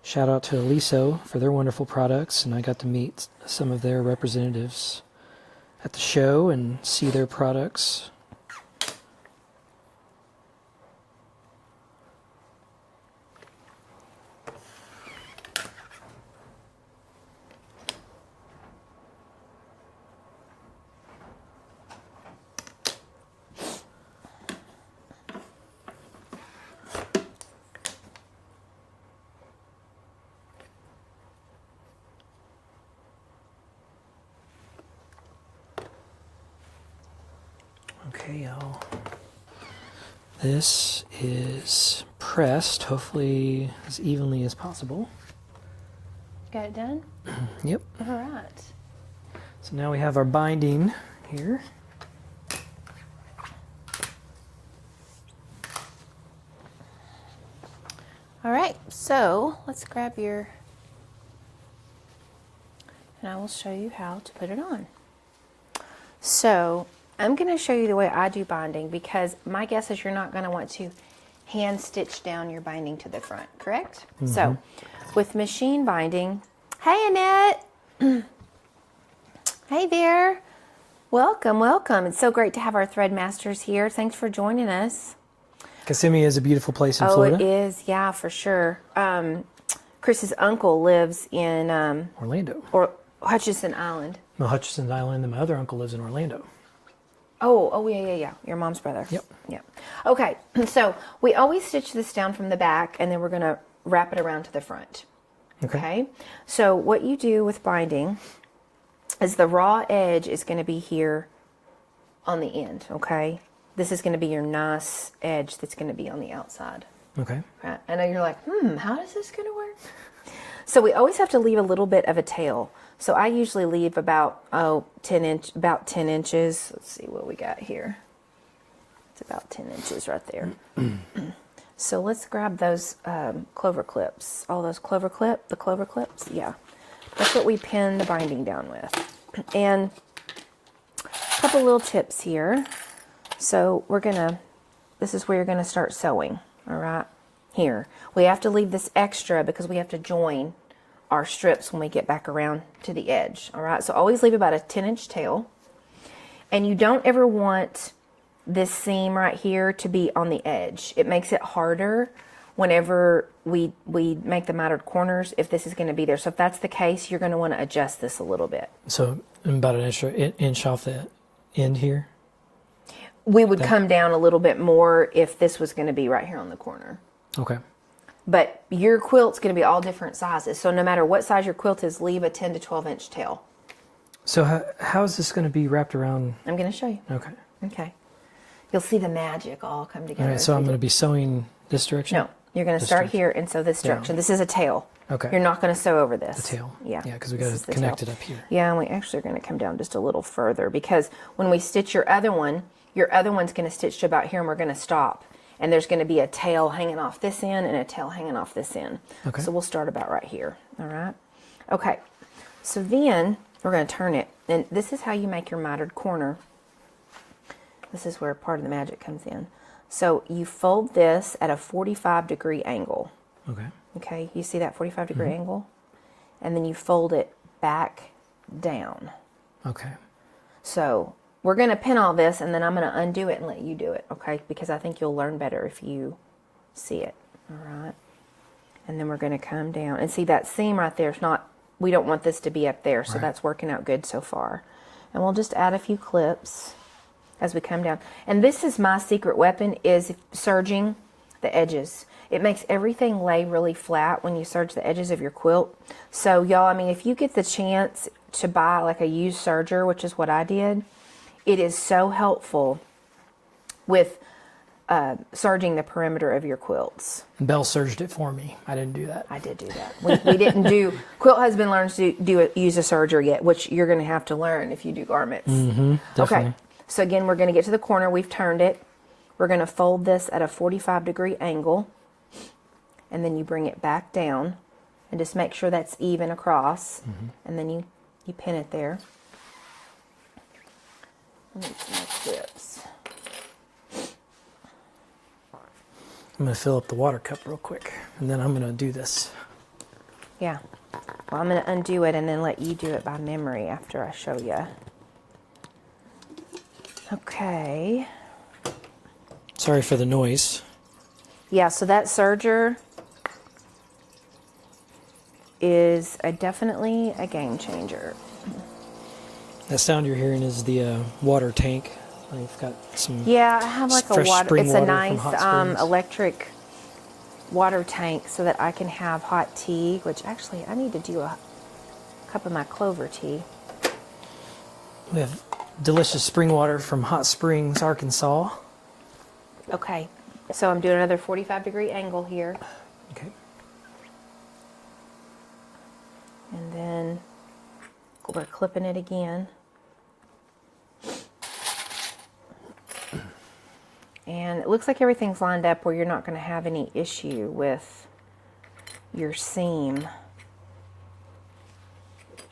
Speaker 3: shout out to Aliso for their wonderful products, and I got to meet some of their representatives at the show and see their products. Okay, y'all. This is pressed, hopefully as evenly as possible.
Speaker 2: Got it done?
Speaker 3: Yep.
Speaker 2: All right.
Speaker 3: So now we have our binding here.
Speaker 2: All right, so let's grab your... and I will show you how to put it on. So I'm going to show you the way I do binding because my guess is you're not going to want to hand stitch down your binding to the front, correct? Mm-hmm. So with machine binding, hey Annette, hey there, welcome, welcome. It's so great to have our thread masters here. Thanks for joining us.
Speaker 3: Kissimmee is a beautiful place in Florida.
Speaker 2: Oh, it is, yeah, for sure. Chris's uncle lives in
Speaker 3: Orlando.
Speaker 2: Or Hutchinson Island.
Speaker 3: No, Hutchinson Island, and my other uncle lives in Orlando.
Speaker 2: Oh, yeah. Your mom's brother.
Speaker 3: Yep.
Speaker 2: Okay, so we always stitch this down from the back, and then we're going to wrap it around to the front. Okay. So what you do with binding is the raw edge is going to be here on the end, okay? This is going to be your nice edge that's going to be on the outside.
Speaker 3: Okay.
Speaker 2: I know you're like, how is this going to work? So we always have to leave a little bit of a tail. So I usually leave about 10 inches. Let's see what we got here. It's about 10 inches right there. So let's grab those clover clips. All those clover clips. Yeah. That's what we pin the binding down with. And a couple little tips here. So this is where you're gonna start sewing, all right? Here. We have to leave this extra because we have to join our strips when we get back around to the edge, all right? So always leave about a 10-inch tail. And you don't ever want this seam right here to be on the edge. It makes it harder whenever we make the mitered corners if this is going to be there. So if that's the case, you're going to want to adjust this a little bit.
Speaker 3: So about an inch off the end here?
Speaker 2: We would come down a little bit more if this was going to be right here on the corner.
Speaker 3: Okay.
Speaker 2: But your quilt's going to be all different sizes. So no matter what size your quilt is, leave a 10 to 12 inch tail.
Speaker 3: So how is this going to be wrapped around?
Speaker 2: I'm going to show you.
Speaker 3: Okay.
Speaker 2: Okay. You'll see the magic all come together.
Speaker 3: All right, so I'm going to be sewing this direction?
Speaker 2: No, you're going to start here and sew this direction. This is a tail.
Speaker 3: Okay.
Speaker 2: You're not going to sew over this.
Speaker 3: The tail.
Speaker 2: Yeah.
Speaker 3: Yeah, because we got to connect it up here.
Speaker 2: Yeah, and we actually are going to come down just a little further because when we stitch your other one's going to stitch to about here and we're going to stop. And there's going to be a tail hanging off this end and a tail hanging off this end.
Speaker 3: Okay.
Speaker 2: So we'll start about right here. All right. Okay. So then we're going to turn it. And this is how you make your mitered corner. This is where part of the magic comes in. So you fold this at a 45-degree angle.
Speaker 3: Okay.
Speaker 2: Okay. You see that 45-degree angle? And then you fold it back down.
Speaker 3: Okay.
Speaker 2: So we're going to pin all this, and then I'm going to undo it and let you do it, okay? Because I think you'll learn better if you see it, all right? And then we're going to come down. And see that seam right there is not, we don't want this to be up there, so that's working out good so far. And we'll just add a few clips as we come down. And this is my secret weapon, is serging the edges. It makes everything lay really flat when you serge the edges of your quilt. So y'all, I mean, if you get the chance to buy like a used serger, which is what I did, it is so helpful with serging the perimeter of your quilts.
Speaker 3: Belle serged it for me. I didn't do that.
Speaker 2: I did do that. We didn't do, Quilt Husband Learns to use a serger yet, which you're going to have to learn if you do garments.
Speaker 3: Definitely.
Speaker 2: Okay, so again, we're going to get to the corner. We've turned it. We're going to fold this at a 45-degree angle, and then you bring it back down, and just make sure that's even across, and then you pin it there. I need some more clips.
Speaker 3: I'm going to fill up the water cup real quick, and then I'm going to do this.
Speaker 2: Yeah. Well, I'm going to undo it and then let you do it by memory after I show you. Okay.
Speaker 3: Sorry for the noise.
Speaker 2: Yeah, so that serger is definitely a game changer.
Speaker 3: That sound you're hearing is the water tank. I've got some.
Speaker 2: Yeah, I have like a
Speaker 3: fresh
Speaker 2: water.
Speaker 3: spring
Speaker 2: It's a
Speaker 3: water from
Speaker 2: nice
Speaker 3: Hot Springs.
Speaker 2: electric water tank so that I can have hot tea. Which actually, I need to do a cup of my clover tea.
Speaker 3: We have delicious spring water from Hot Springs, Arkansas.
Speaker 2: Okay, so I'm doing another 45-degree angle here,
Speaker 3: Okay.
Speaker 2: and then we're clipping it again. And it looks like everything's lined up where you're not going to have any issue with your seam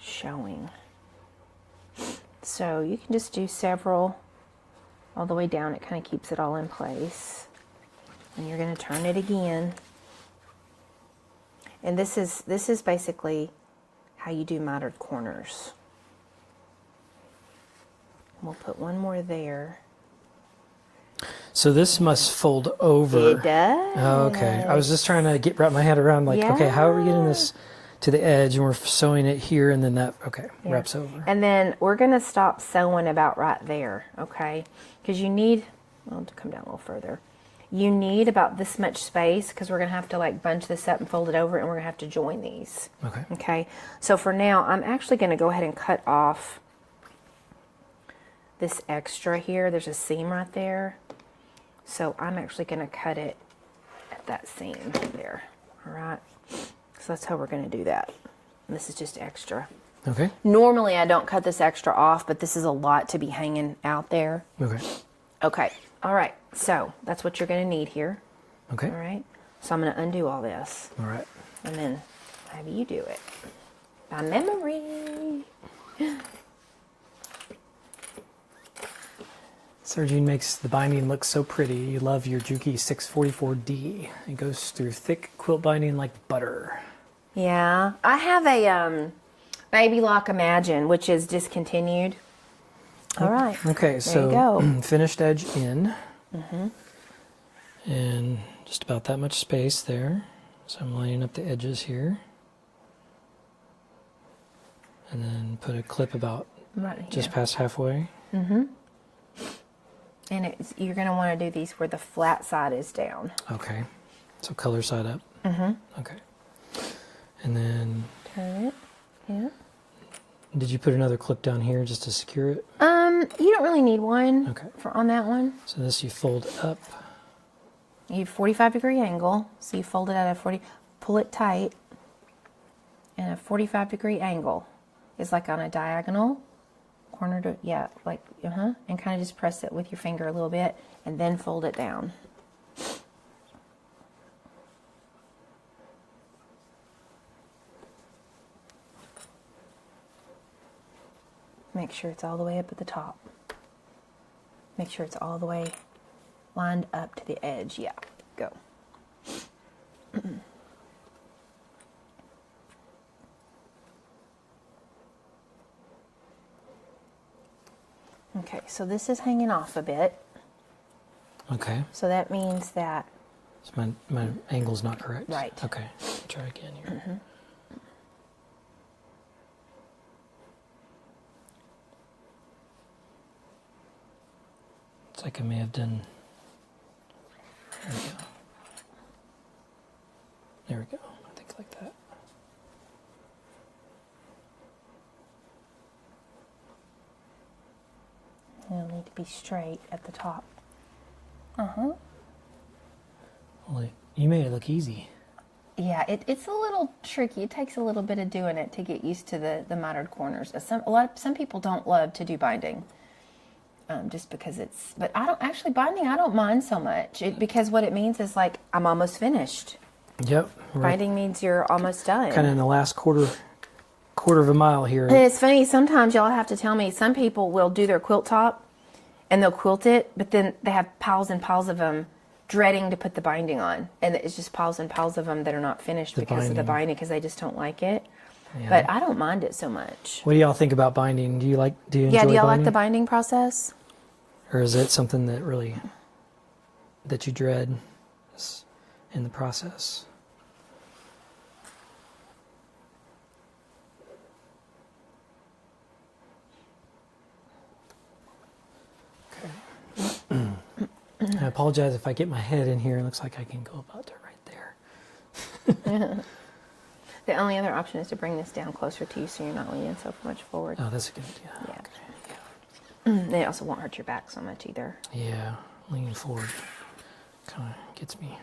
Speaker 2: showing. So you can just do several all the way down. It kind of keeps it all in place. And you're going to turn it again. And this is basically how you do mitered corners. We'll put one more there.
Speaker 3: So this must fold over.
Speaker 2: It does.
Speaker 3: Oh, okay. I was just trying to wrap my head around, like, okay, how are we getting this to the edge? And we're sewing it here, and then that, okay, wraps over.
Speaker 2: And then we're going to stop sewing about right there, okay? Because you need, well, to come down a little further. You need about this much space because we're going to have to like bunch this up and fold it over, and we're going to have to join these.
Speaker 3: Okay.
Speaker 2: Okay. So for now, I'm actually going to go ahead and cut off this extra here. There's a seam right there. So I'm actually going to cut it at that seam there. All right. So that's how we're going to do that. And this is just extra.
Speaker 3: Okay.
Speaker 2: Normally I don't cut this extra off, but this is a lot to be hanging out there.
Speaker 3: Okay.
Speaker 2: Okay. All right. So that's what you're going to need here.
Speaker 3: Okay.
Speaker 2: All right. So I'm going to undo all this.
Speaker 3: All right.
Speaker 2: And then have you do it. By memory.
Speaker 3: Sergine makes the binding look so pretty. You love your Juki 644D. It goes through thick quilt binding like butter.
Speaker 2: Yeah. I have a Baby Lock Imagine, which is discontinued. All right.
Speaker 3: Okay,
Speaker 2: there
Speaker 3: so
Speaker 2: you go.
Speaker 3: finished edge in. And just about that much space there. So I'm lining up the edges here. And then put a clip about
Speaker 2: Right here.
Speaker 3: just past halfway.
Speaker 2: And you're going to want to do these where the flat side is down.
Speaker 3: Okay. So color side up. Okay. And then,
Speaker 2: Turn it. Yeah.
Speaker 3: did you put another clip down here just to secure it?
Speaker 2: You don't really need one
Speaker 3: Okay.
Speaker 2: on that one.
Speaker 3: So this you fold up.
Speaker 2: You have 45-degree angle, so you fold it at a 40, pull it tight, and a 45-degree angle is like on a diagonal, corner to, yeah, like, and kind of just press it with your finger a little bit, and then fold it down. Make sure it's all the way up at the top. Make sure it's all the way lined up to the edge. Yeah, go. Okay, so this is hanging off a bit.
Speaker 3: Okay.
Speaker 2: So that means that,
Speaker 3: So my angle's not correct.
Speaker 2: Right.
Speaker 3: Okay. Try again here. It's like I may have done. There we go. There we go. I think like that.
Speaker 2: it'll need to be straight at the top.
Speaker 3: Well, you made it look easy.
Speaker 2: Yeah, it's a little tricky. It takes a little bit of doing it to get used to the mitered corners. Some people don't love to do binding, just because it's. But I don't actually binding. I don't mind so much because what it means is like I'm almost finished.
Speaker 3: Yep. Right.
Speaker 2: Binding means you're almost done.
Speaker 3: Kind of in the last quarter of a mile here.
Speaker 2: And it's funny. Sometimes y'all have to tell me. Some people will do their quilt top, and they'll quilt it, but then they have piles and piles of them, dreading to put the binding on, and it's just piles and piles of them that are not finished because of the binding, because they just don't like it.
Speaker 3: Yeah.
Speaker 2: But I don't mind it so much.
Speaker 3: What do y'all think about binding? Do you enjoy
Speaker 2: Yeah, do y'all
Speaker 3: binding?
Speaker 2: like the binding process?
Speaker 3: Or is it something that you dread in the process? Okay. I apologize if I get my head in here. It looks like I can go about it right there.
Speaker 2: The only other option is to bring this down closer to you so you're not leaning so much forward.
Speaker 3: Oh, that's a good idea.
Speaker 2: Yeah.
Speaker 3: Okay.
Speaker 2: They also won't hurt your back so much either.
Speaker 3: Yeah, leaning forward kind of gets me.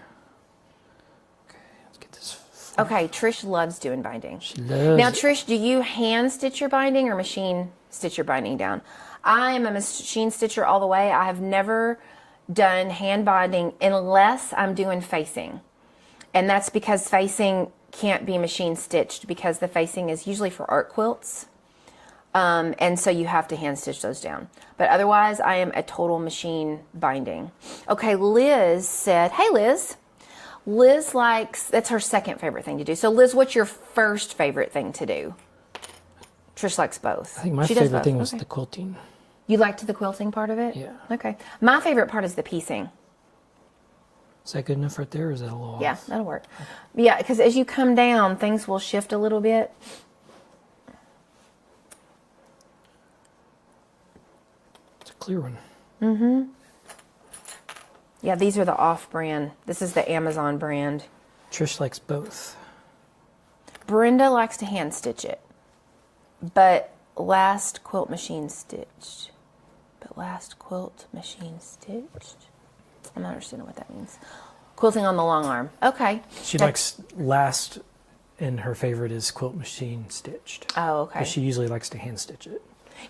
Speaker 3: Okay, let's get this.
Speaker 2: Okay, Trish loves doing binding.
Speaker 3: She loves
Speaker 2: Now,
Speaker 3: it.
Speaker 2: Trish, do you hand stitch your binding or machine stitch your binding down? I am a machine stitcher all the way. I have never done hand binding unless I'm doing facing. And that's because facing can't be machine stitched because the facing is usually for art quilts. And so you have to hand stitch those down. But otherwise, I am a total machine binding. Okay, Liz said, hey Liz. Liz likes, that's her second favorite thing to do. So Liz, what's your first favorite thing to do? Trish likes both.
Speaker 3: I think my
Speaker 2: She does
Speaker 3: favorite
Speaker 2: both.
Speaker 3: thing was
Speaker 2: Okay.
Speaker 3: the quilting.
Speaker 2: You liked the quilting part of it?
Speaker 3: Yeah.
Speaker 2: Okay. My favorite part is the piecing.
Speaker 3: Is that good enough right there, or is that a little
Speaker 2: Yeah,
Speaker 3: off?
Speaker 2: that'll work. Yeah, because as you come down, things will shift a little bit.
Speaker 3: It's a clear one.
Speaker 2: Yeah, these are the off-brand. This is the Amazon brand.
Speaker 3: Trish likes both.
Speaker 2: Brenda likes to hand stitch it, but last quilt machine stitched. I'm not understanding what that means. Quilting on the long arm. Okay.
Speaker 3: She likes last, and her favorite is quilt machine stitched.
Speaker 2: Oh, okay.
Speaker 3: But she usually likes to hand stitch it.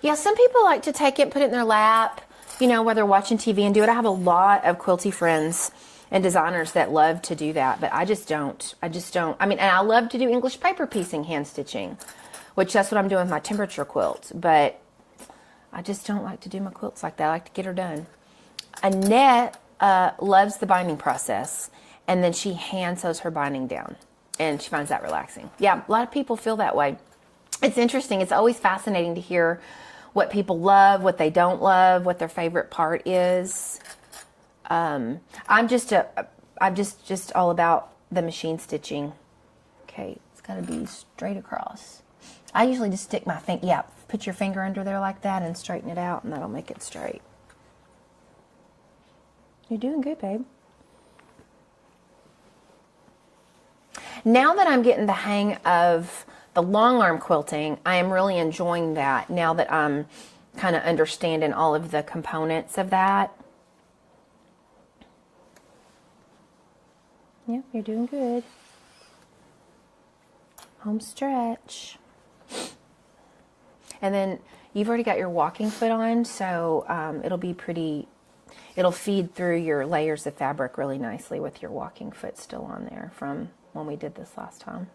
Speaker 2: Yeah, some people like to take it, put it in their lap, while they're watching TV and do it. I have a lot of quilty friends, and designers that love to do that, but I just don't. I mean, and I love to do English paper piecing hand stitching, which that's what I'm doing with my temperature quilt, but I just don't like to do my quilts like that. I like to get her done. Annette loves the binding process, and then she hand sews her binding down, and she finds that relaxing. Yeah, a lot of people feel that way. It's interesting. It's always fascinating to hear what people love, what they don't love, what their favorite part is. I'm just all about the machine stitching. Okay, it's got to be straight across. I usually just stick my finger, yeah, put your finger under there like that and straighten it out, and that'll make it straight. You're doing good, babe. Now that I'm getting the hang of the long arm quilting, I am really enjoying that now that I'm kind of understanding all of the components of that. Yep, you're doing good. Home stretch. And then you've already got your walking foot on, so it'll feed through your layers of fabric really nicely with your walking foot still on there from when we did this last time.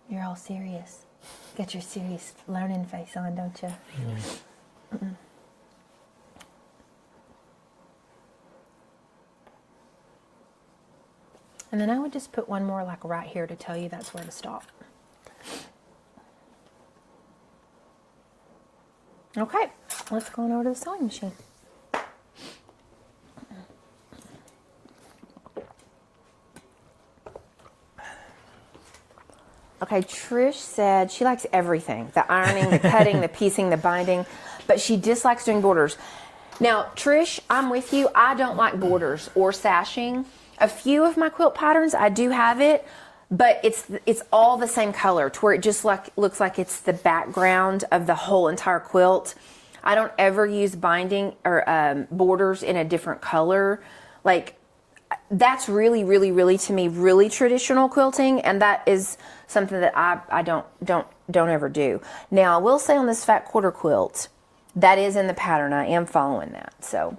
Speaker 2: You're all serious. Got your serious learning face on, don't you? Yeah. And then I would just put one more like right here to tell you that's where to stop. Okay, let's go on over to the sewing machine. Okay, Trish said she likes everything. The ironing, the cutting, the piecing, the binding, but she dislikes doing borders. Now, Trish, I'm with you. I don't like borders or sashing. A few of my quilt patterns, I do have it, but it's all the same color to where it just looks like it's the background of the whole entire quilt. I don't ever use binding or borders in a different color. Like, that's really, really, really, to me, really traditional quilting, and that is something that I don't ever do. Now, I will say on this fat quarter quilt, that is in the pattern. I am following that. So,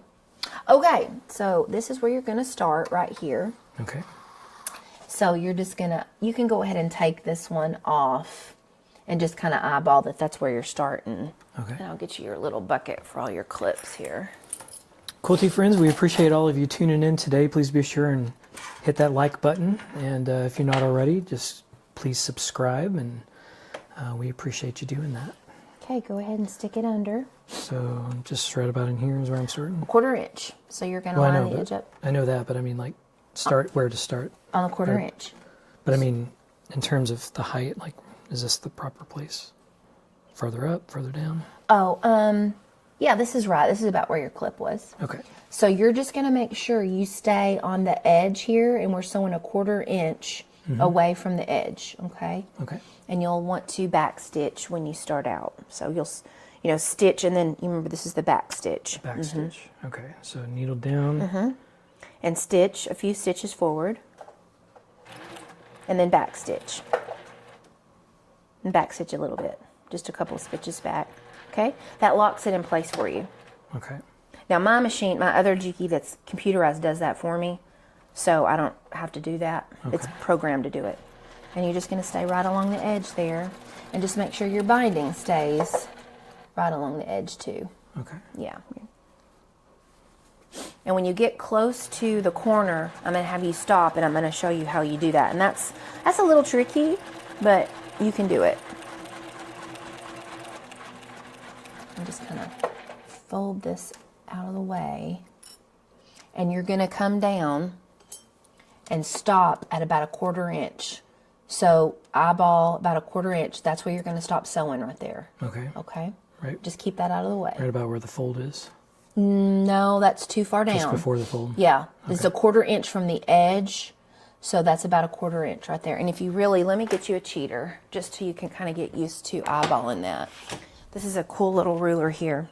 Speaker 2: okay, so this is where you're going to start right here.
Speaker 3: Okay.
Speaker 2: So you're just going to, you can go ahead and take this one off and just kind of eyeball that that's where you're starting.
Speaker 3: Okay.
Speaker 2: And I'll get you your little bucket for all your clips here.
Speaker 3: Quilty friends, we appreciate all of you tuning in today. Please be sure and hit that like button. And if you're not already, just please subscribe. And we appreciate you doing that.
Speaker 2: Okay, go ahead and stick it under.
Speaker 3: So just right about in here is where I'm starting.
Speaker 2: 1/4 inch. So you're going to line the edge up.
Speaker 3: I know that, but I mean, like, start where to start.
Speaker 2: On the 1/4 inch.
Speaker 3: But I mean, in terms of the height, like, is this the proper place? Further up, further down?
Speaker 2: Oh, yeah, this is right. This is about where your clip was.
Speaker 3: Okay.
Speaker 2: So you're just going to make sure you stay on the edge here, and we're sewing 1/4 inch away from the edge, okay?
Speaker 3: Okay.
Speaker 2: And you'll want to back stitch when you start out. So you'll, stitch, and then you remember this is the back stitch.
Speaker 3: Back stitch. Okay. So needle down.
Speaker 2: And stitch a few stitches forward, and then back stitch. And back stitch a little bit, just a couple of stitches back. Okay, that locks it in place for you.
Speaker 3: Okay.
Speaker 2: Now my machine, my other Juki that's computerized does that for me, so I don't have to do that.
Speaker 3: Okay.
Speaker 2: It's programmed to do it. And you're just going to stay right along the edge there, and just make sure your binding stays right along the edge too.
Speaker 3: Okay.
Speaker 2: Yeah. And when you get close to the corner, I'm going to have you stop, and I'm going to show you how you do that. And that's a little tricky, but you can do it. I'm just kind of fold this out of the way, and you're going to come down and stop at about 1/4 inch. So eyeball about 1/4 inch. That's where you're going to stop sewing right there.
Speaker 3: Okay.
Speaker 2: Okay.
Speaker 3: Right.
Speaker 2: Just keep that out of the way.
Speaker 3: Right about where the fold is.
Speaker 2: No, that's too far down.
Speaker 3: Just before the fold.
Speaker 2: Yeah, this is 1/4 inch from the edge, so that's about 1/4 inch right there. And if you really, let me get you a cheater, just so you can kind of get used to eyeballing that. This is a cool little ruler here.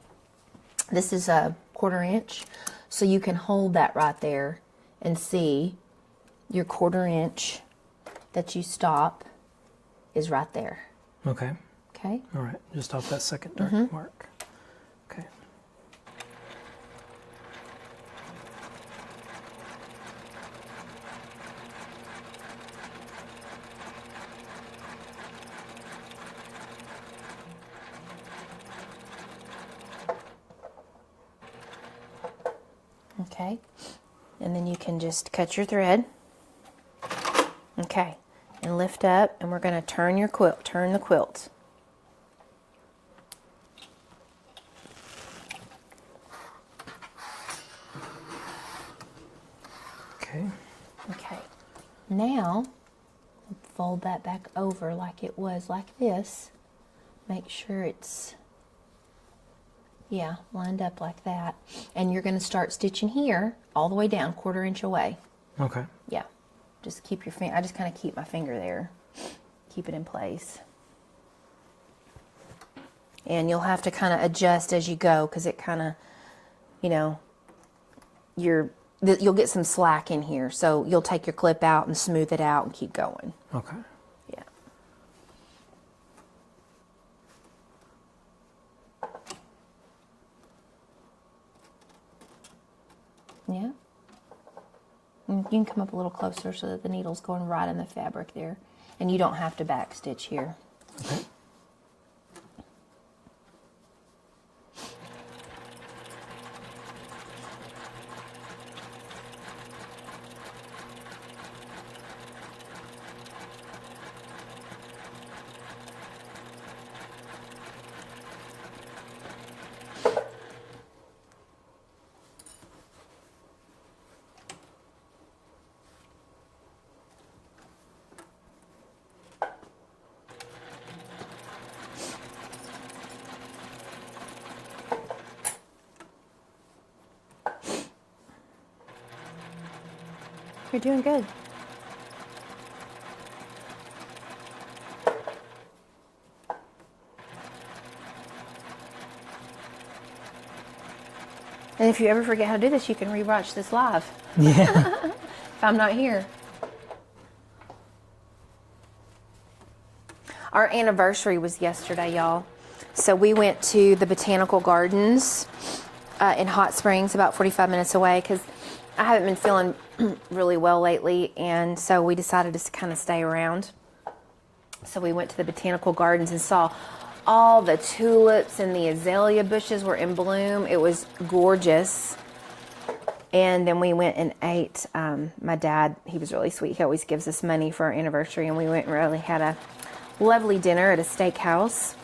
Speaker 2: This is a 1/4 inch, so you can hold that right there and see your 1/4 inch that you stop, is right there.
Speaker 3: Okay.
Speaker 2: Okay?
Speaker 3: All right. Just off that second dark mark. Okay.
Speaker 2: Okay. And then you can just cut your thread. Okay. And lift up, and we're going to turn the quilt.
Speaker 3: Okay.
Speaker 2: Okay. Now, fold that back over like it was, like this. Make sure it's, yeah, lined up like that. And you're going to start stitching here all the way down, 1/4 inch away.
Speaker 3: Okay.
Speaker 2: Yeah. Just keep your finger, I just kind of keep my finger there. Keep it in place. And you'll have to kind of adjust as you go, because it kind of, you know, you'll get some slack in here. So you'll take your clip out and smooth it out and keep going.
Speaker 3: Okay.
Speaker 2: Yeah. Yeah. And you can come up a little closer so that the needle's going right in the fabric there. And you don't have to back stitch here.
Speaker 3: Okay.
Speaker 2: You're doing good. And if you ever forget how to do this, you can rewatch this live.
Speaker 3: Yeah.
Speaker 2: If I'm not here. Our anniversary was yesterday, y'all. So we went to the Botanical Gardens in Hot Springs, about 45 minutes away, because I haven't been feeling really well lately, and so we decided to kind of stay around. So we went to the Botanical Gardens and saw all the tulips, and the azalea bushes were in bloom. It was gorgeous. And then we went and ate. My dad, he was really sweet. He always gives us money for our anniversary, and we went and really had a lovely dinner at a steakhouse,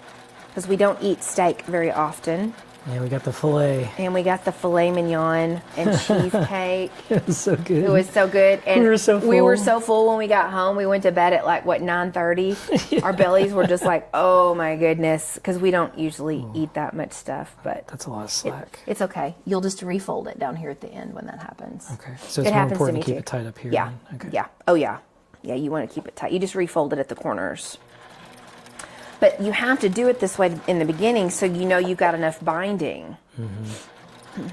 Speaker 2: because we don't eat steak very often.
Speaker 3: Yeah, we got the filet.
Speaker 2: And we got the filet mignon and cheesecake.
Speaker 3: It was so good.
Speaker 2: It was so good. And
Speaker 3: We were so full.
Speaker 2: We were so full when we got home. We went to bed at like, 9:30. Yeah. Our bellies were just like, oh my goodness, because we don't usually eat that much stuff. But
Speaker 3: That's a lot of slack.
Speaker 2: it's okay. You'll just refold it down here at the end when that happens.
Speaker 3: Okay. So it's more
Speaker 2: happens to
Speaker 3: important
Speaker 2: me
Speaker 3: to keep
Speaker 2: too.
Speaker 3: it tight up here.
Speaker 2: Yeah.
Speaker 3: then? Okay.
Speaker 2: Yeah. Oh yeah. Yeah, you want to keep it tight. You just refold it at the corners. But you have to do it this way in the beginning so you know you've got enough binding. Mm-hmm.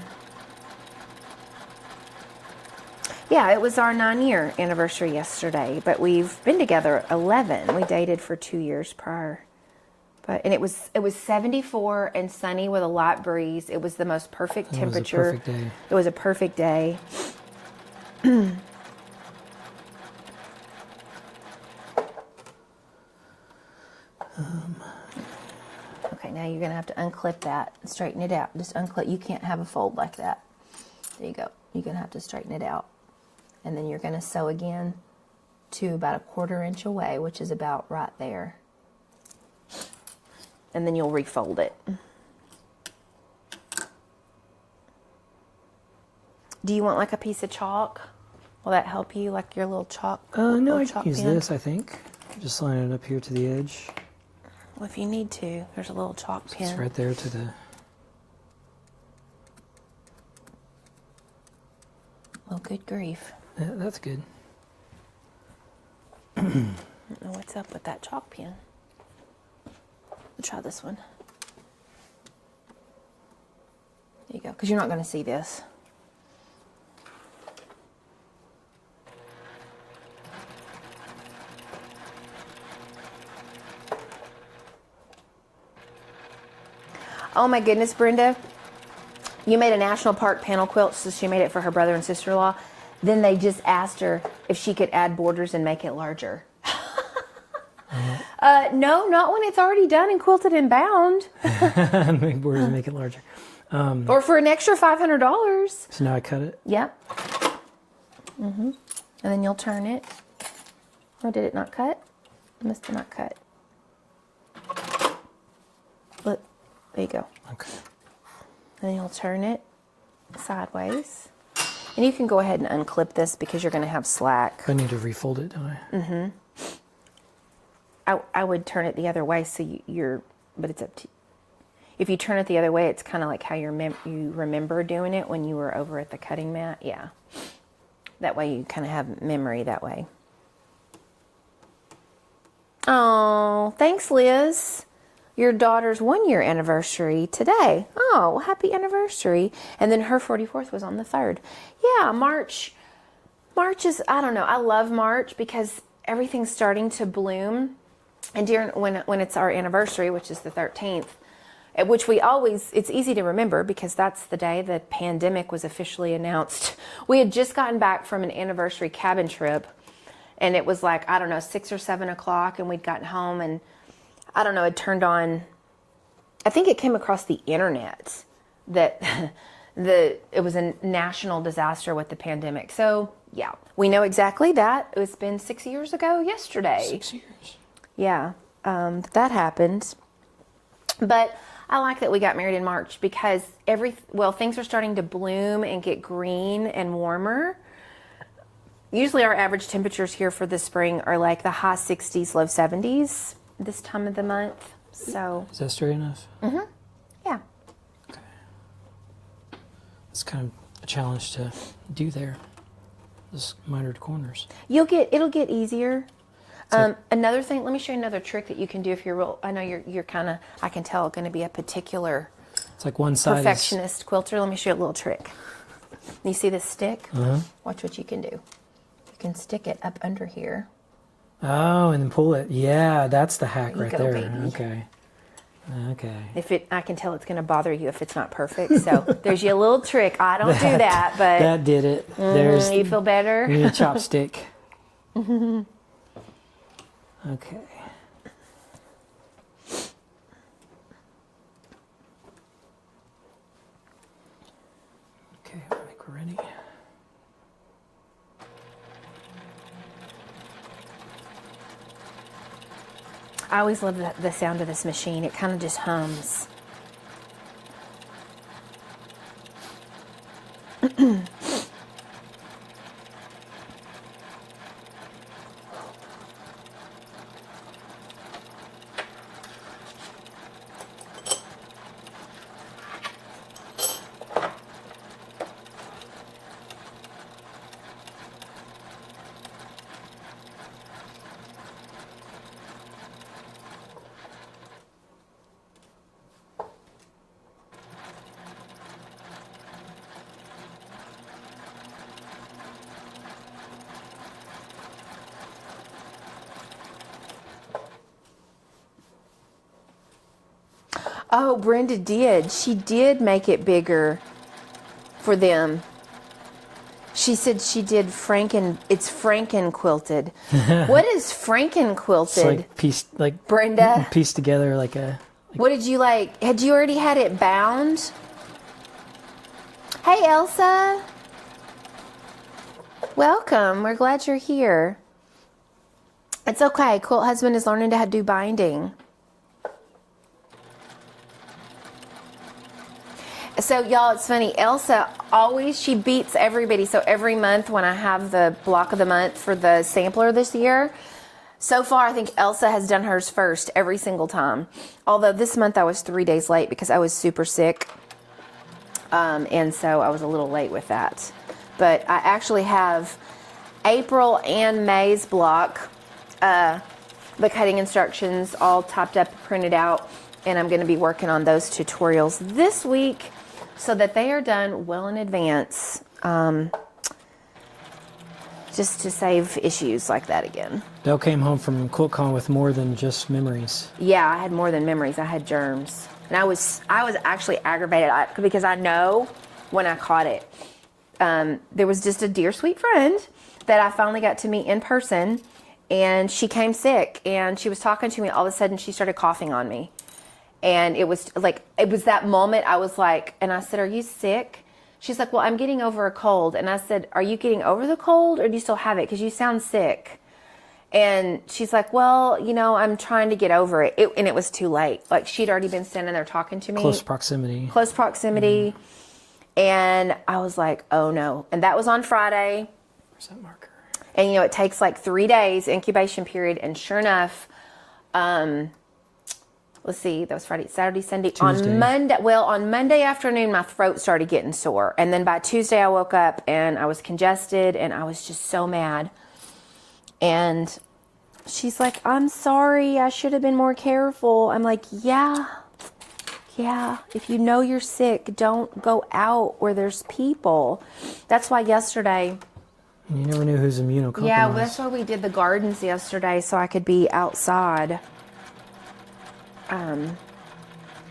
Speaker 2: Yeah, it was our 9-year anniversary yesterday, but we've been together 11. We dated for 2 years prior. And it was 74 and sunny with a light breeze. It was the most perfect temperature.
Speaker 3: It was a perfect day.
Speaker 2: It was a perfect day. Okay, now you're going to have to unclip that and straighten it out. Just unclip. You can't have a fold like that. There you go. You're going to have to straighten it out. And then you're going to sew again to about 1/4 inch away, which is about right there. And then you'll refold it. Do you want like a piece of chalk? Will that help you, like your little chalk?
Speaker 3: No,
Speaker 2: little
Speaker 3: I
Speaker 2: chalk
Speaker 3: can use
Speaker 2: pen?
Speaker 3: this, I think. Just line it up here to the edge.
Speaker 2: Well, if you need to, there's a little chalk
Speaker 3: It's
Speaker 2: pen.
Speaker 3: right there to the...
Speaker 2: Oh, good grief.
Speaker 3: Yeah, that's good.
Speaker 2: I don't know what's up with that chalk pen. We'll try this one. There you go, because you're not going to see this. Oh my goodness, Brenda. You made a national park panel quilt, so she made it for her brother and sister-in-law. Then they just asked her if she could add borders and make it larger. No, not when it's already done and quilted and bound.
Speaker 3: Make borders and make it larger.
Speaker 2: Or for an extra $500.
Speaker 3: So now I cut it.
Speaker 2: Yep. And then you'll turn it. Oh, did it not cut? It must have not cut. Look, there you go.
Speaker 3: Okay.
Speaker 2: Then you'll turn it sideways. And you can go ahead and unclip this because you're going to have slack.
Speaker 3: I need to refold it, don't I?
Speaker 2: I would turn it the other way so you're, but it's up to you. If you turn it the other way, it's kind of like how you remember doing it when you were over at the cutting mat. Yeah. That way you kind of have memory that way. Oh, thanks, Liz. Your daughter's 1-year anniversary today. Oh, well, happy anniversary. And then her 44th was on the 3rd. Yeah, March is, I don't know. I love March because everything's starting to bloom. And during when it's our anniversary, which is the 13th, at which we always, it's easy to remember because that's the day the pandemic was officially announced. We had just gotten back from an anniversary cabin trip, and it was like, I don't know, 6 or 7 o'clock, and we'd gotten home, and I don't know, it turned on, I think it came across the internet that it was a national disaster with the pandemic. So, yeah, we know exactly that. It's been 6 years ago yesterday.
Speaker 3: 6 years.
Speaker 2: Yeah, that happened. But I like that we got married in March because things are starting to bloom and get green and warmer. Usually our average temperatures here for the spring are like the high 60s, low 70s this time of the month. So
Speaker 3: Is that straight enough?
Speaker 2: yeah.
Speaker 3: Okay. It's kind of a challenge to do there. Those mitered corners.
Speaker 2: It'll get easier. Another thing, let me show you another trick that you can do if you're real. I know you're kind of, I can tell, going to be a particular
Speaker 3: It's like one side
Speaker 2: perfectionist quilter. Let me show you a little trick. You see this stick? Watch what you can do. You can stick it up under here.
Speaker 3: Oh, and then pull it. Yeah, that's the hack
Speaker 2: There you
Speaker 3: right
Speaker 2: go,
Speaker 3: there.
Speaker 2: baby.
Speaker 3: Okay.
Speaker 2: I can tell it's going to bother you if it's not perfect. So there's your little trick. I don't do that, but
Speaker 3: That did it. There's
Speaker 2: you feel better.
Speaker 3: you need a chopstick. Okay. Okay, I think we're ready.
Speaker 2: I always love the sound of this machine. It kind of just hums. Oh, Brenda did. She did make it bigger for them. She said she did it's Franken quilted. What is Franken quilted?
Speaker 3: It's like
Speaker 2: Brenda,
Speaker 3: pieced together like a.
Speaker 2: what did you like? Had you already had it bound? Hey, Elsa. Welcome. We're glad you're here. It's okay. Quilt Husband is learning to do binding. So, y'all, it's funny. Elsa she beats everybody. So every month when I have the block of the month for the sampler this year, so far I think Elsa has done hers first every single time. Although this month I was 3 days late because I was super sick. And so I was a little late with that. But I actually have April and May's block, the cutting instructions all typed up, printed out, and I'm going to be working on those tutorials this week so that they are done well in advance. just to save issues like that again.
Speaker 3: Belle came home from QuiltCon with more than just memories.
Speaker 2: Yeah, I had more than memories. I had germs. And I was actually aggravated because I know when I caught it. There was just a dear sweet friend that I finally got to meet in person, and she came sick, and she was talking to me. All of a sudden, she started coughing on me. And it was that moment I was like, and I said, "Are you sick?" She's like, "Well, I'm getting over a cold." And I said, "Are you getting over the cold, or do you still have it? Because you sound sick." And she's like, "Well, I'm trying to get over it." And it was too late. Like, she'd already been standing there talking to me.
Speaker 3: Close proximity.
Speaker 2: Mm-hmm. And I was like, oh no. And that was on Friday.
Speaker 3: Where's that marker?
Speaker 2: And it takes like 3 days incubation period. And sure enough, let's see, that was Friday, Saturday, Sunday.
Speaker 3: Tuesday.
Speaker 2: On Monday afternoon, my throat started getting sore. And then by Tuesday, I woke up and I was congested and I was just so mad. And she's like, "I'm sorry, I should have been more careful." I'm like, yeah, if you know you're sick, don't go out where there's people. That's why yesterday...
Speaker 3: You never knew who's immunocompromised.
Speaker 2: Yeah, that's why we did the gardens yesterday, so I could be outside. And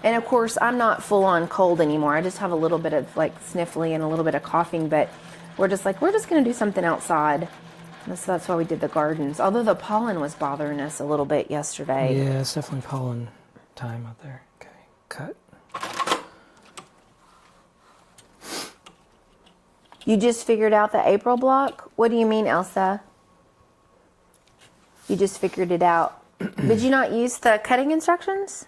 Speaker 2: of course, I'm not full on cold anymore. I just have a little bit of like sniffly and a little bit of coughing, but we're just going to do something outside. And so that's why we did the gardens. Although the pollen was bothering us a little bit yesterday.
Speaker 3: Yeah, it's definitely pollen time out there. Okay, cut.
Speaker 2: You just figured out the April block? What do you mean, Elsa? You just figured it out. Did you not use the cutting instructions?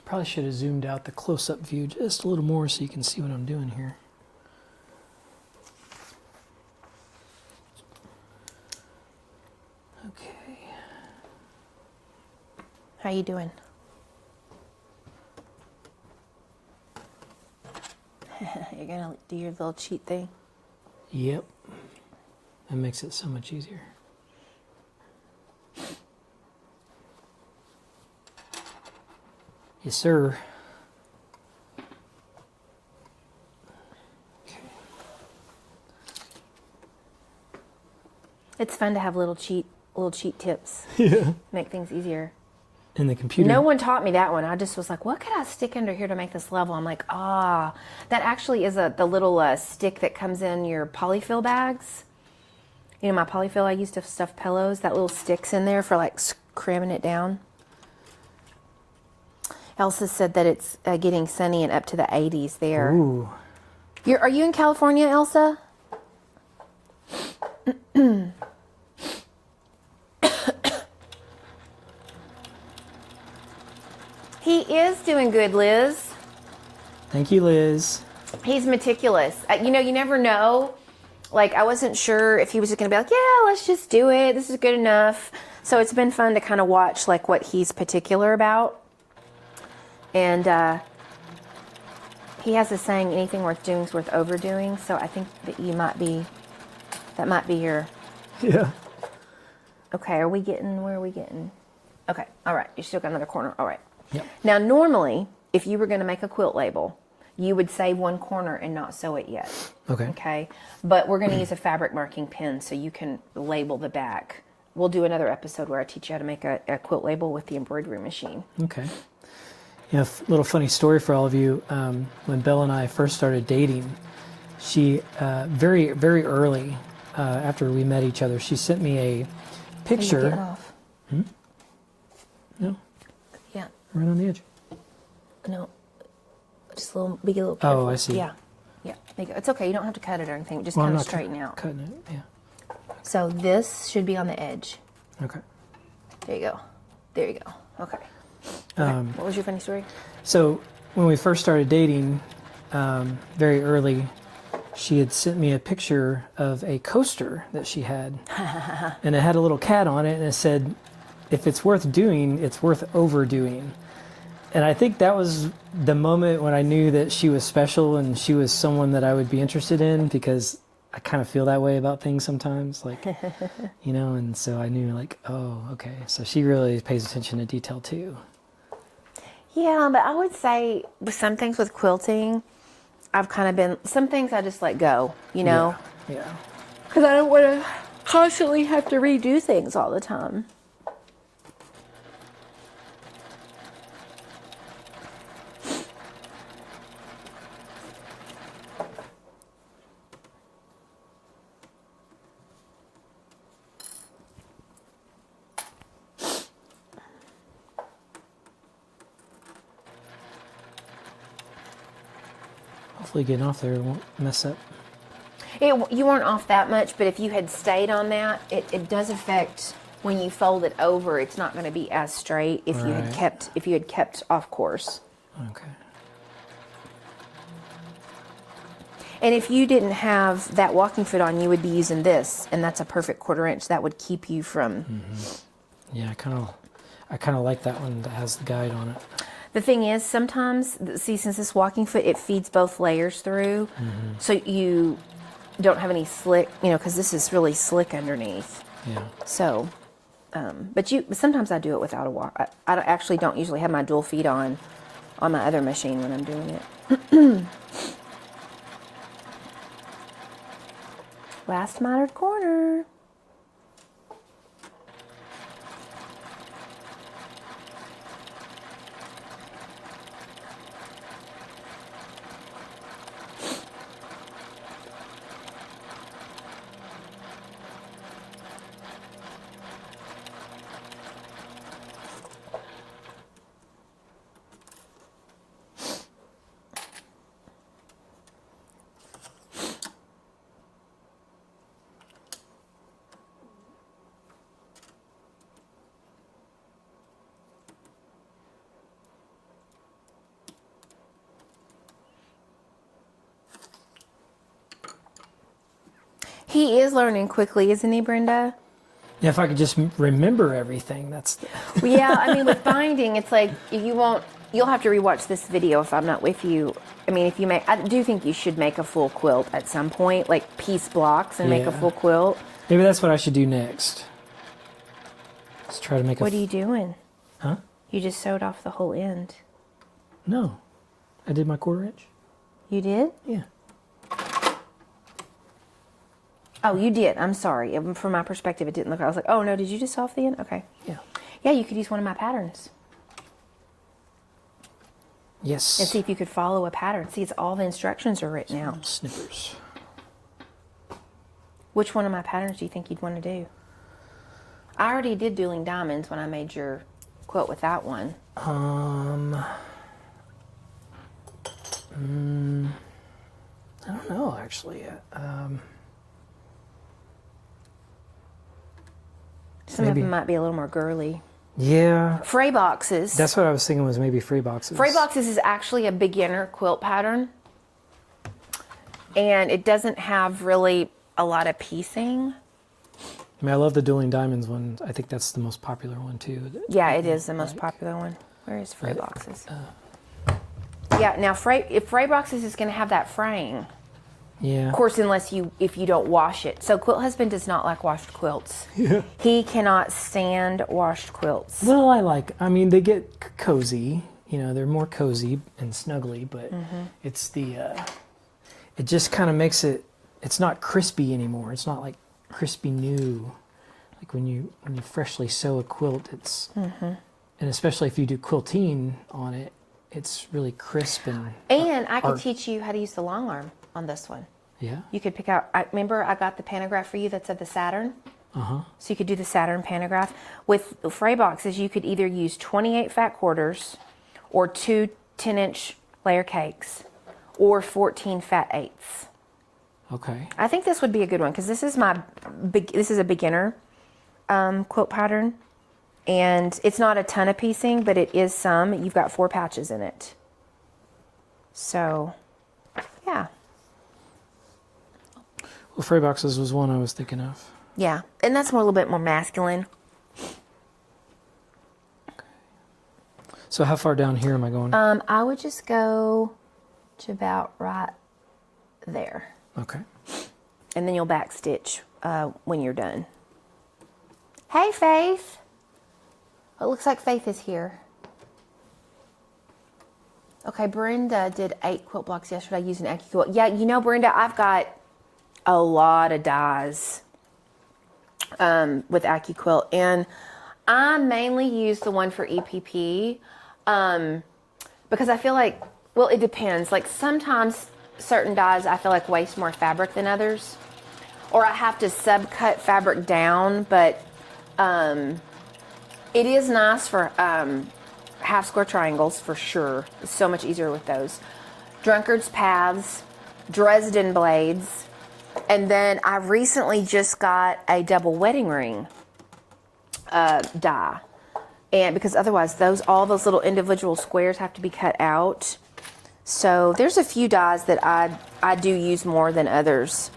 Speaker 3: Probably should have zoomed out the close-up view just a little more so you can see what I'm doing here. Okay.
Speaker 2: How you doing? You're gonna do your little cheat thing?
Speaker 3: Yep. That makes it so much easier. Yes, sir. Okay.
Speaker 2: It's fun to have little cheat tips.
Speaker 3: Yeah.
Speaker 2: Make things easier.
Speaker 3: In the computer.
Speaker 2: No one taught me that one. I just was like, what could I stick under here to make this level? I'm like, that actually is the little stick that comes in your polyfill bags. My polyfill I used to stuff pillows. That little stick's in there for like cramming it down. Elsa said that it's getting sunny and up to the 80s there.
Speaker 3: Ooh.
Speaker 2: Are you in California, Elsa? He is doing good, Liz.
Speaker 3: Thank you, Liz.
Speaker 2: He's meticulous. You never know. Like, I wasn't sure if he was just going to be like, yeah, let's just do it. This is good enough. So it's been fun to kind of watch like what he's particular about. And he has a saying, anything worth doing is worth overdoing. So I think that that might be your...
Speaker 3: Yeah.
Speaker 2: Okay, where are we getting? Okay, all right. You still got another corner. All right.
Speaker 3: Yep.
Speaker 2: Now, normally, if you were going to make a quilt label, you would save one corner and not sew it yet.
Speaker 3: Okay.
Speaker 2: Okay. But we're going to use a fabric marking pen so you can label the back. We'll do another episode where I teach you how to make a quilt label with the embroidery machine.
Speaker 3: Okay. Little funny story for all of you. When Belle and I first started dating, she, very, very early after we met each other, she sent me a picture.
Speaker 2: Are you getting off?
Speaker 3: No,
Speaker 2: Yeah.
Speaker 3: right on the edge.
Speaker 2: No. Just be a little
Speaker 3: Oh,
Speaker 2: careful.
Speaker 3: I see.
Speaker 2: Yeah. Yeah. There you go. It's okay. You don't have to cut it or anything. Just
Speaker 3: Well,
Speaker 2: kind
Speaker 3: I'm
Speaker 2: of
Speaker 3: not
Speaker 2: straighten out.
Speaker 3: Cutting it, yeah.
Speaker 2: So this should be on the edge.
Speaker 3: Okay.
Speaker 2: There you go. There you go. Okay. What was your funny story?
Speaker 3: So when we first started dating, very early, she had sent me a picture of a coaster that she had. And it had a little cat on it, and it said, if it's worth doing, it's worth overdoing. And I think that was the moment when I knew that she was special and she was someone that I would be interested in, because I kind of feel that way about things sometimes, like, and so I knew like, oh, okay. So she really pays attention to detail too.
Speaker 2: Yeah, but I would say with some things with quilting, I've kind of been, some things I just let go,
Speaker 3: Yeah.
Speaker 2: Because I don't want to constantly have to redo things all the time.
Speaker 3: Hopefully getting off there won't mess up.
Speaker 2: You weren't off that much, but if you had stayed on that, it does affect when you fold it over. It's not going to be as straight if you had kept off course.
Speaker 3: Okay.
Speaker 2: And if you didn't have that walking foot on, you would be using this, and that's a perfect 1/4 inch. That would keep you from.
Speaker 3: Mm-hmm. Yeah, I kind of like that one that has the guide on it.
Speaker 2: The thing is, sometimes, see, since this walking foot, it feeds both layers through, so you don't have any slick, because this is really slick underneath.
Speaker 3: Yeah.
Speaker 2: So, but sometimes I do it without a walk. I actually don't usually have my dual feet on my other machine when I'm doing it. Last mitered corner. He is learning quickly, isn't he, Brenda?
Speaker 3: Yeah, if I could just remember everything, that's.
Speaker 2: Well, yeah, I mean, with binding, it's like you'll have to rewatch this video if I'm not with you. I mean, I do think you should make a full quilt at some point, like piece blocks and make a full quilt.
Speaker 3: Maybe that's what I should do next. Let's try to make
Speaker 2: What are you doing?
Speaker 3: Huh?
Speaker 2: You just sewed off the whole end.
Speaker 3: No. I did my 1/4 inch.
Speaker 2: You did?
Speaker 3: Yeah.
Speaker 2: Oh, you did. I'm sorry. From my perspective, it didn't look. I was like, oh no, did you just sew off the end? Okay.
Speaker 3: Yeah.
Speaker 2: Yeah, you could use one of my patterns.
Speaker 3: Yes.
Speaker 2: And see if you could follow a pattern. See, it's all the instructions are written out.
Speaker 3: Snippers.
Speaker 2: Which one of my patterns do you think you'd want to do? I already did dueling diamonds when I made your quilt with that one.
Speaker 3: I don't know, actually.
Speaker 2: Some of them might be a little more girly.
Speaker 3: Yeah.
Speaker 2: Fray boxes.
Speaker 3: That's what I was thinking was maybe free boxes.
Speaker 2: Fray boxes is actually a beginner quilt pattern. And it doesn't have really a lot of piecing.
Speaker 3: I mean, I love the dueling diamonds one. I think that's the most popular one too.
Speaker 2: Yeah, it is the most popular one. Where is Fray boxes? Yeah, now if Fray boxes is going to have that fraying.
Speaker 3: Yeah.
Speaker 2: Of course, if you don't wash it. So Quilt Husband does not like washed quilts.
Speaker 3: Yeah.
Speaker 2: He cannot stand washed quilts.
Speaker 3: Well, I mean, they get cozy. They're more cozy and snuggly, but it's it just kind of makes it's not crispy anymore. It's not like crispy new. Like when you freshly sew a quilt, it's, and especially if you do quilting on it, it's really crisp and.
Speaker 2: And I could teach you how to use the long arm on this one.
Speaker 3: Yeah.
Speaker 2: You could pick out. Remember, I got the pantograph for you that said the Saturn. So you could do the Saturn pantograph. With fray boxes, you could either use 28 fat quarters, or 2 10-inch layer cakes, or 14 fat eighths.
Speaker 3: Okay.
Speaker 2: I think this would be a good one because this is a beginner quilt pattern, and it's not a ton of piecing, but it is some. You've got 4 patches in it. So, yeah.
Speaker 3: Well, fray boxes was one I was thinking of.
Speaker 2: Yeah, and that's a little bit more masculine.
Speaker 3: Okay. So how far down here am I going?
Speaker 2: I would just go to about right there.
Speaker 3: Okay.
Speaker 2: And then you'll back stitch when you're done. Hey, Faith. It looks like Faith is here. Okay, Brenda did 8 quilt blocks yesterday using AccuQuilt. Yeah, you know, Brenda, I've got a lot of dies with AccuQuilt, and I mainly use the one for EPP because I feel like, well, it depends. Like sometimes certain dies I feel like waste more fabric than others, or I have to subcut fabric down, but it is nice for half square triangles for sure. It's so much easier with those. Drunkard's Paths, Dresden blades, and then I recently just got a double wedding ring die, and because otherwise all those little individual squares have to be cut out. So there's a few dies that I do use more than others.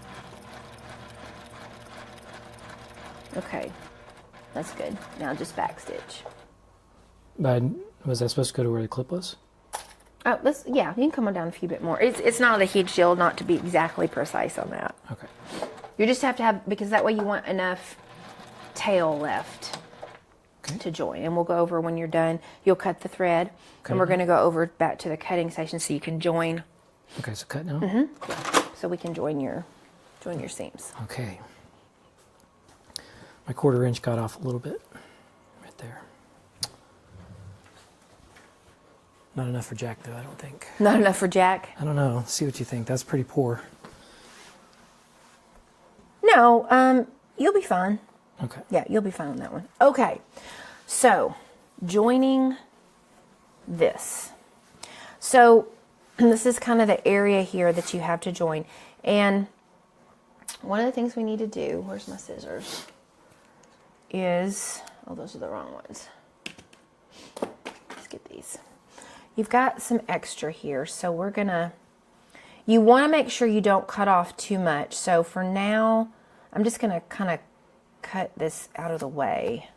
Speaker 2: Okay, that's good. Now just back stitch.
Speaker 3: But was I supposed to go to where the clip was?
Speaker 2: Oh, yeah, you can come on down a few bit more. It's not a huge deal not to be exactly precise on that.
Speaker 3: Okay.
Speaker 2: You just have to have, because that way you want enough tail left to join. And we'll go over when you're done. You'll cut the thread, and we're going to go over back to the cutting station so you can join.
Speaker 3: Okay, so cut now?
Speaker 2: So we can join your seams.
Speaker 3: Okay. My 1/4 inch got off a little bit right there. Not enough for Jack, though, I don't think.
Speaker 2: Not enough for Jack?
Speaker 3: I don't know. See what you think. That's pretty poor.
Speaker 2: No, you'll be fine.
Speaker 3: Okay.
Speaker 2: Yeah, you'll be fine on that one. Okay, so joining this. So this is kind of the area here that you have to join. And one of the things we need to do, where's my scissors, is, oh, those are the wrong ones. Let's get these. You've got some extra here, so we're gonna, you want to make sure you don't cut off too much. So for now, I'm just gonna kind of cut this out of the way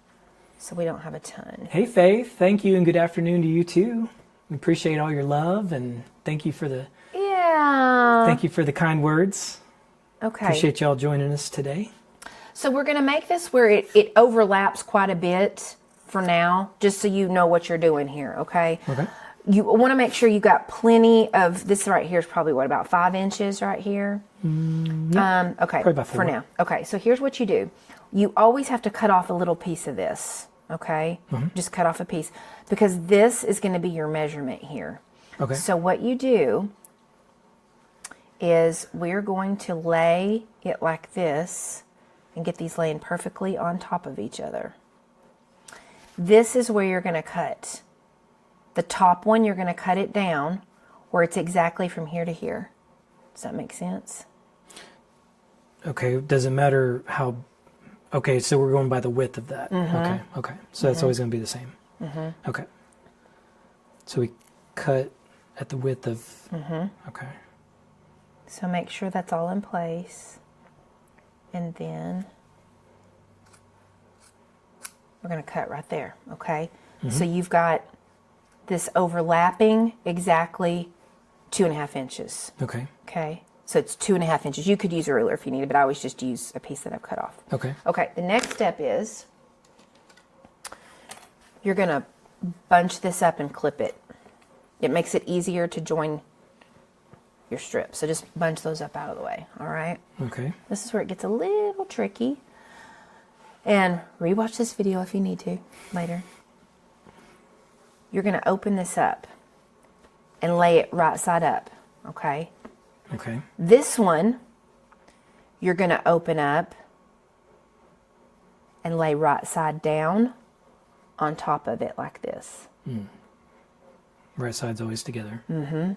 Speaker 2: so we don't have a ton.
Speaker 3: Hey, Faith. Thank you, and good afternoon to you, too. We appreciate all your love, and thank you for the kind words.
Speaker 2: Okay.
Speaker 3: Appreciate y'all joining us today.
Speaker 2: So we're gonna make this where it overlaps quite a bit for now, just so you know what you're doing here, okay?
Speaker 3: Okay.
Speaker 2: You want to make sure you got plenty of, this right here is probably what, about 5 inches right here?
Speaker 3: Yeah,
Speaker 2: okay,
Speaker 3: probably about 4.
Speaker 2: for now. Okay, so here's what you do. You always have to cut off a little piece of this, okay? Just cut off a piece, because this is going to be your measurement here.
Speaker 3: Okay.
Speaker 2: So what you do is we're going to lay it like this and get these laying perfectly on top of each other. This is where you're going to cut. The top one, you're going to cut it down where it's exactly from here to here. Does that make sense?
Speaker 3: Okay. Does it matter how? Okay, so we're going by the width of that. Okay. Okay. So that's always going to be the same. Okay. So we cut at the width of. Okay.
Speaker 2: So make sure that's all in place, and then we're going to cut right there. Okay. So you've got this overlapping exactly 2.5 inches.
Speaker 3: Okay.
Speaker 2: Okay. So it's 2.5 inches. You could use a ruler if you need it, but I always just use a piece that I've cut off.
Speaker 3: Okay.
Speaker 2: Okay. The next step is you're going to bunch this up and clip it. It makes it easier to join your strips. So just bunch those up out of the way. All right.
Speaker 3: Okay.
Speaker 2: This is where it gets a little tricky. And rewatch this video if you need to later. You're going to open this up and lay it right side up, okay?
Speaker 3: Okay.
Speaker 2: This one, you're going to open up and lay right side down on top of it like this.
Speaker 3: Right side's always together.
Speaker 2: And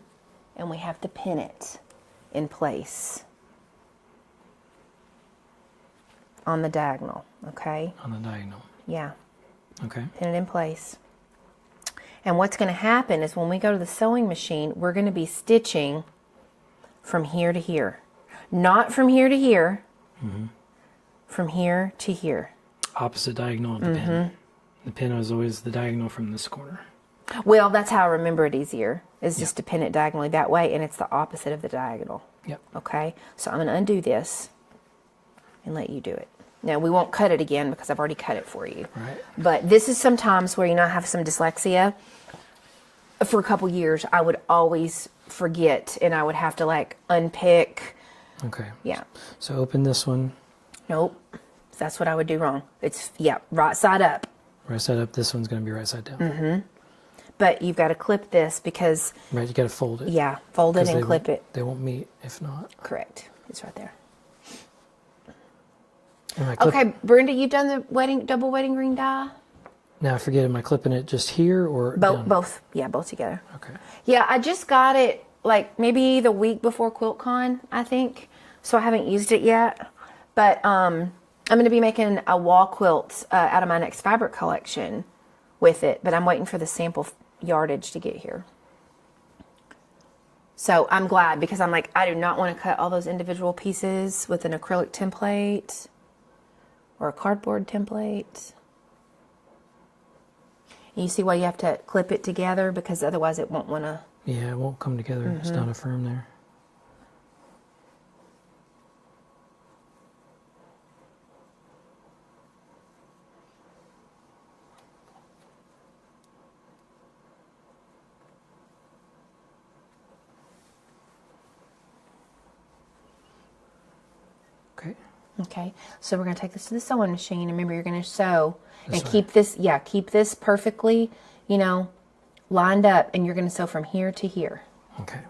Speaker 2: we have to pin it in place on the diagonal, okay?
Speaker 3: On the diagonal.
Speaker 2: Yeah,
Speaker 3: Okay.
Speaker 2: pin it in place. And what's going to happen is when we go to the sewing machine, we're going to be stitching from here to here. Not from here to here, from here to here.
Speaker 3: Opposite diagonal of the pin. The pin is always the diagonal from this corner.
Speaker 2: Well, that's how I remember it easier, is just to pin it diagonally that way, and it's the opposite of the diagonal.
Speaker 3: Yep.
Speaker 2: Okay? So I'm going to undo this. and let you do it. Now, we won't cut it again because I've already cut it for you.
Speaker 3: Right.
Speaker 2: But this is sometimes where, I have some dyslexia. For a couple years, I would always forget, and I would have to like unpick.
Speaker 3: Okay.
Speaker 2: Yeah.
Speaker 3: So open this one.
Speaker 2: Nope. That's what I would do wrong. It's, right side up.
Speaker 3: Right side up. This one's going to be right side down.
Speaker 2: But you've got to clip this because...
Speaker 3: Right, you got to fold it.
Speaker 2: Yeah, fold it and clip it.
Speaker 3: They won't meet if not.
Speaker 2: Correct. It's right there.
Speaker 3: Okay,
Speaker 2: Brenda, you've done the double wedding ring die?
Speaker 3: Now I forget, am I clipping it just here or down?
Speaker 2: Both. Yeah, both together.
Speaker 3: Okay.
Speaker 2: Yeah, I just got it like maybe the week before QuiltCon, I think. So I haven't used it yet. But I'm going to be making a wall quilt out of my next fabric collection with it. But I'm waiting for the sample yardage to get here. So I'm glad, because I'm like, I do not want to cut all those individual pieces with an acrylic template or a cardboard template. You see why you have to clip it together, because otherwise it won't want to...
Speaker 3: Yeah, it won't come together. It's not a firm there. Okay.
Speaker 2: Okay, so we're going to take this to the sewing machine. Remember, you're going to sew and
Speaker 3: way.
Speaker 2: keep this perfectly, lined up, and you're going to sew from here to here.
Speaker 3: Okay.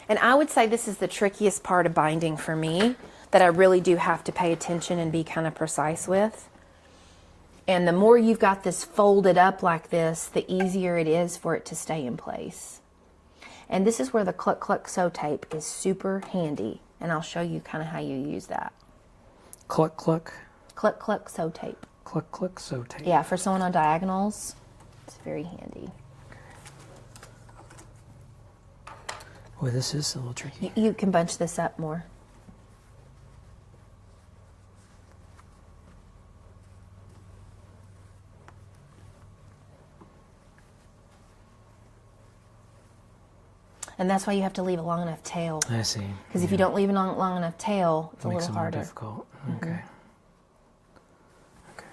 Speaker 2: And I would say this is the trickiest part of binding for me, that I really do have to pay attention and be kind of precise with. And the more you've got this folded up like this, the easier it is for it to stay in place. And this is where the Cluck Cluck sew tape is super handy. And I'll show you kind of how you use that.
Speaker 3: Cluck Cluck.
Speaker 2: Cluck Cluck sew tape.
Speaker 3: Cluck Cluck sew tape.
Speaker 2: Yeah, for sewing on diagonals, it's very handy.
Speaker 3: Boy, this is a little tricky.
Speaker 2: You can bunch this up more. And that's why you have to leave a long enough tail.
Speaker 3: I see.
Speaker 2: Because if you don't leave a long enough tail, it's a
Speaker 3: Makes
Speaker 2: little
Speaker 3: it more
Speaker 2: harder.
Speaker 3: difficult. Okay. Okay.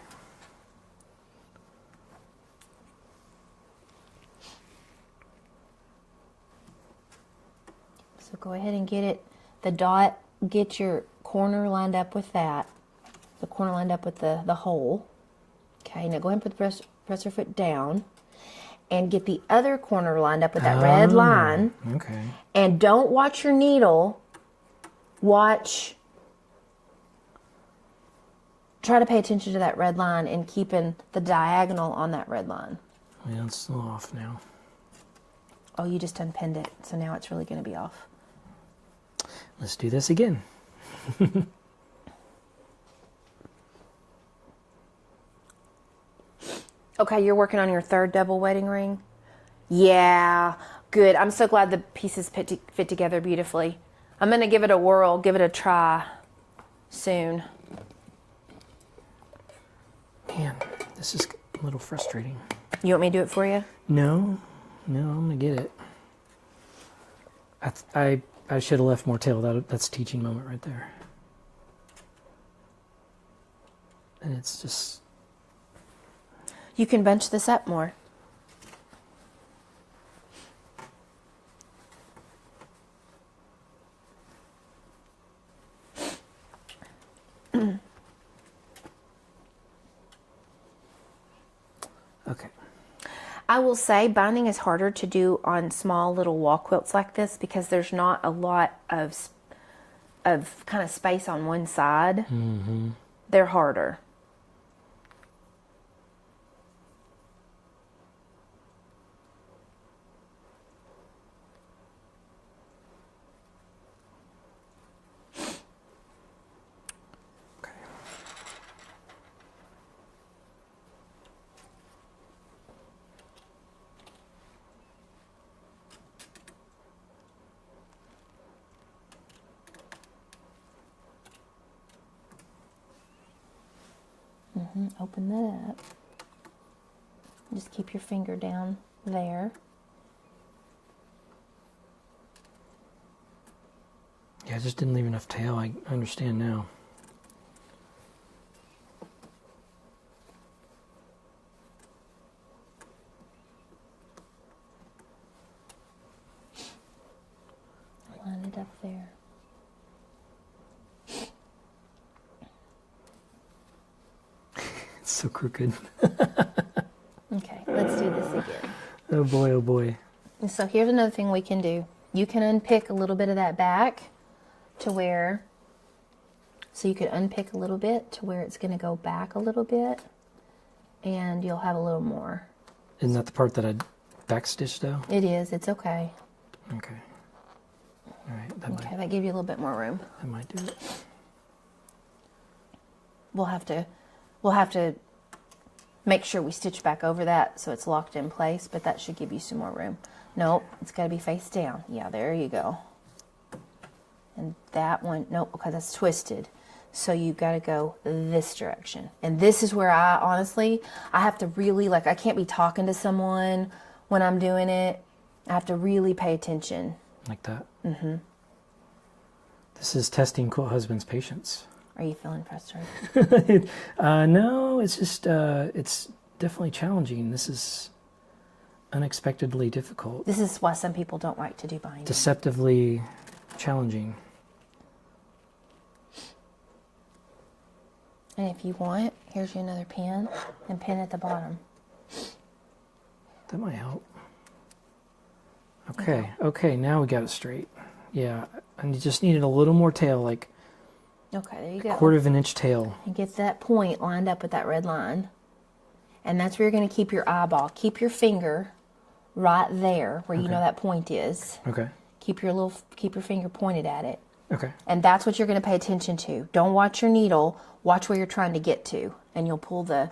Speaker 2: So go ahead and get it, the dot, get your corner lined up with that. The corner lined up with the hole. Okay, now go ahead and put the presser foot down. And get the other corner lined up with that red line.
Speaker 3: Okay.
Speaker 2: And don't watch your needle. Try to pay attention to that red line and keeping the diagonal on that red line.
Speaker 3: Yeah, it's a little off now.
Speaker 2: Oh, you just unpinned it. So now it's really going to be off.
Speaker 3: Let's do this again.
Speaker 2: Okay, you're working on your third double wedding ring? Yeah, good. I'm so glad the pieces fit together beautifully. I'm going to give it a whirl, give it a try soon.
Speaker 3: Man, this is a little frustrating.
Speaker 2: You want me to do it for you?
Speaker 3: No, I'm going to get it. I should have left more tail. That's a teaching moment right there. And it's just...
Speaker 2: You can bunch this up more.
Speaker 3: Okay.
Speaker 2: I will say binding is harder to do on small little wall quilts like this because there's not a lot of kind of space on one side. Mm-hmm. They're harder. Open that up. Just keep your finger down there.
Speaker 3: Yeah, I just didn't leave enough tail. I understand now.
Speaker 2: Line it up there.
Speaker 3: It's so crooked.
Speaker 2: Okay, let's do this again.
Speaker 3: Oh boy, oh boy.
Speaker 2: And so here's another thing we can do. You can unpick a little bit of that back to where, so you could unpick a little bit to where it's going to go back a little bit, and you'll have a little more.
Speaker 3: Isn't that the part that I backstitched though?
Speaker 2: It is, it's okay.
Speaker 3: Okay. All right,
Speaker 2: Okay, that gives you a little bit more room.
Speaker 3: that might do it.
Speaker 2: We'll have to make sure we stitch back over that so it's locked in place, but that should give you some more room. Nope, it's got to be face down. Yeah, there you go. And that one, nope, because that's twisted. So you've got to go this direction. And this is where I honestly, I have to really, like, I can't be talking to someone when I'm doing it. I have to really pay attention.
Speaker 3: Like that? Mm-hmm. This is testing Quilt Husband's patience.
Speaker 2: Are you feeling frustrated?
Speaker 3: No, it's just, it's definitely challenging. This is unexpectedly difficult.
Speaker 2: This is why some people don't like to do binding.
Speaker 3: Deceptively challenging.
Speaker 2: And if you want, here's you another pin and pin at the bottom.
Speaker 3: That might help. Okay, now we got it straight. Yeah, and you just needed a little more tail, like
Speaker 2: Okay, there you
Speaker 3: a
Speaker 2: go.
Speaker 3: 1/4 inch tail.
Speaker 2: And get that point lined up with that red line. And that's where you're going to keep your eyeball. Keep your finger right there where you know that point is.
Speaker 3: Okay.
Speaker 2: Keep your finger pointed at it.
Speaker 3: Okay.
Speaker 2: And that's what you're going to pay attention to. Don't watch your needle. Watch where you're trying to get to. And you'll pull and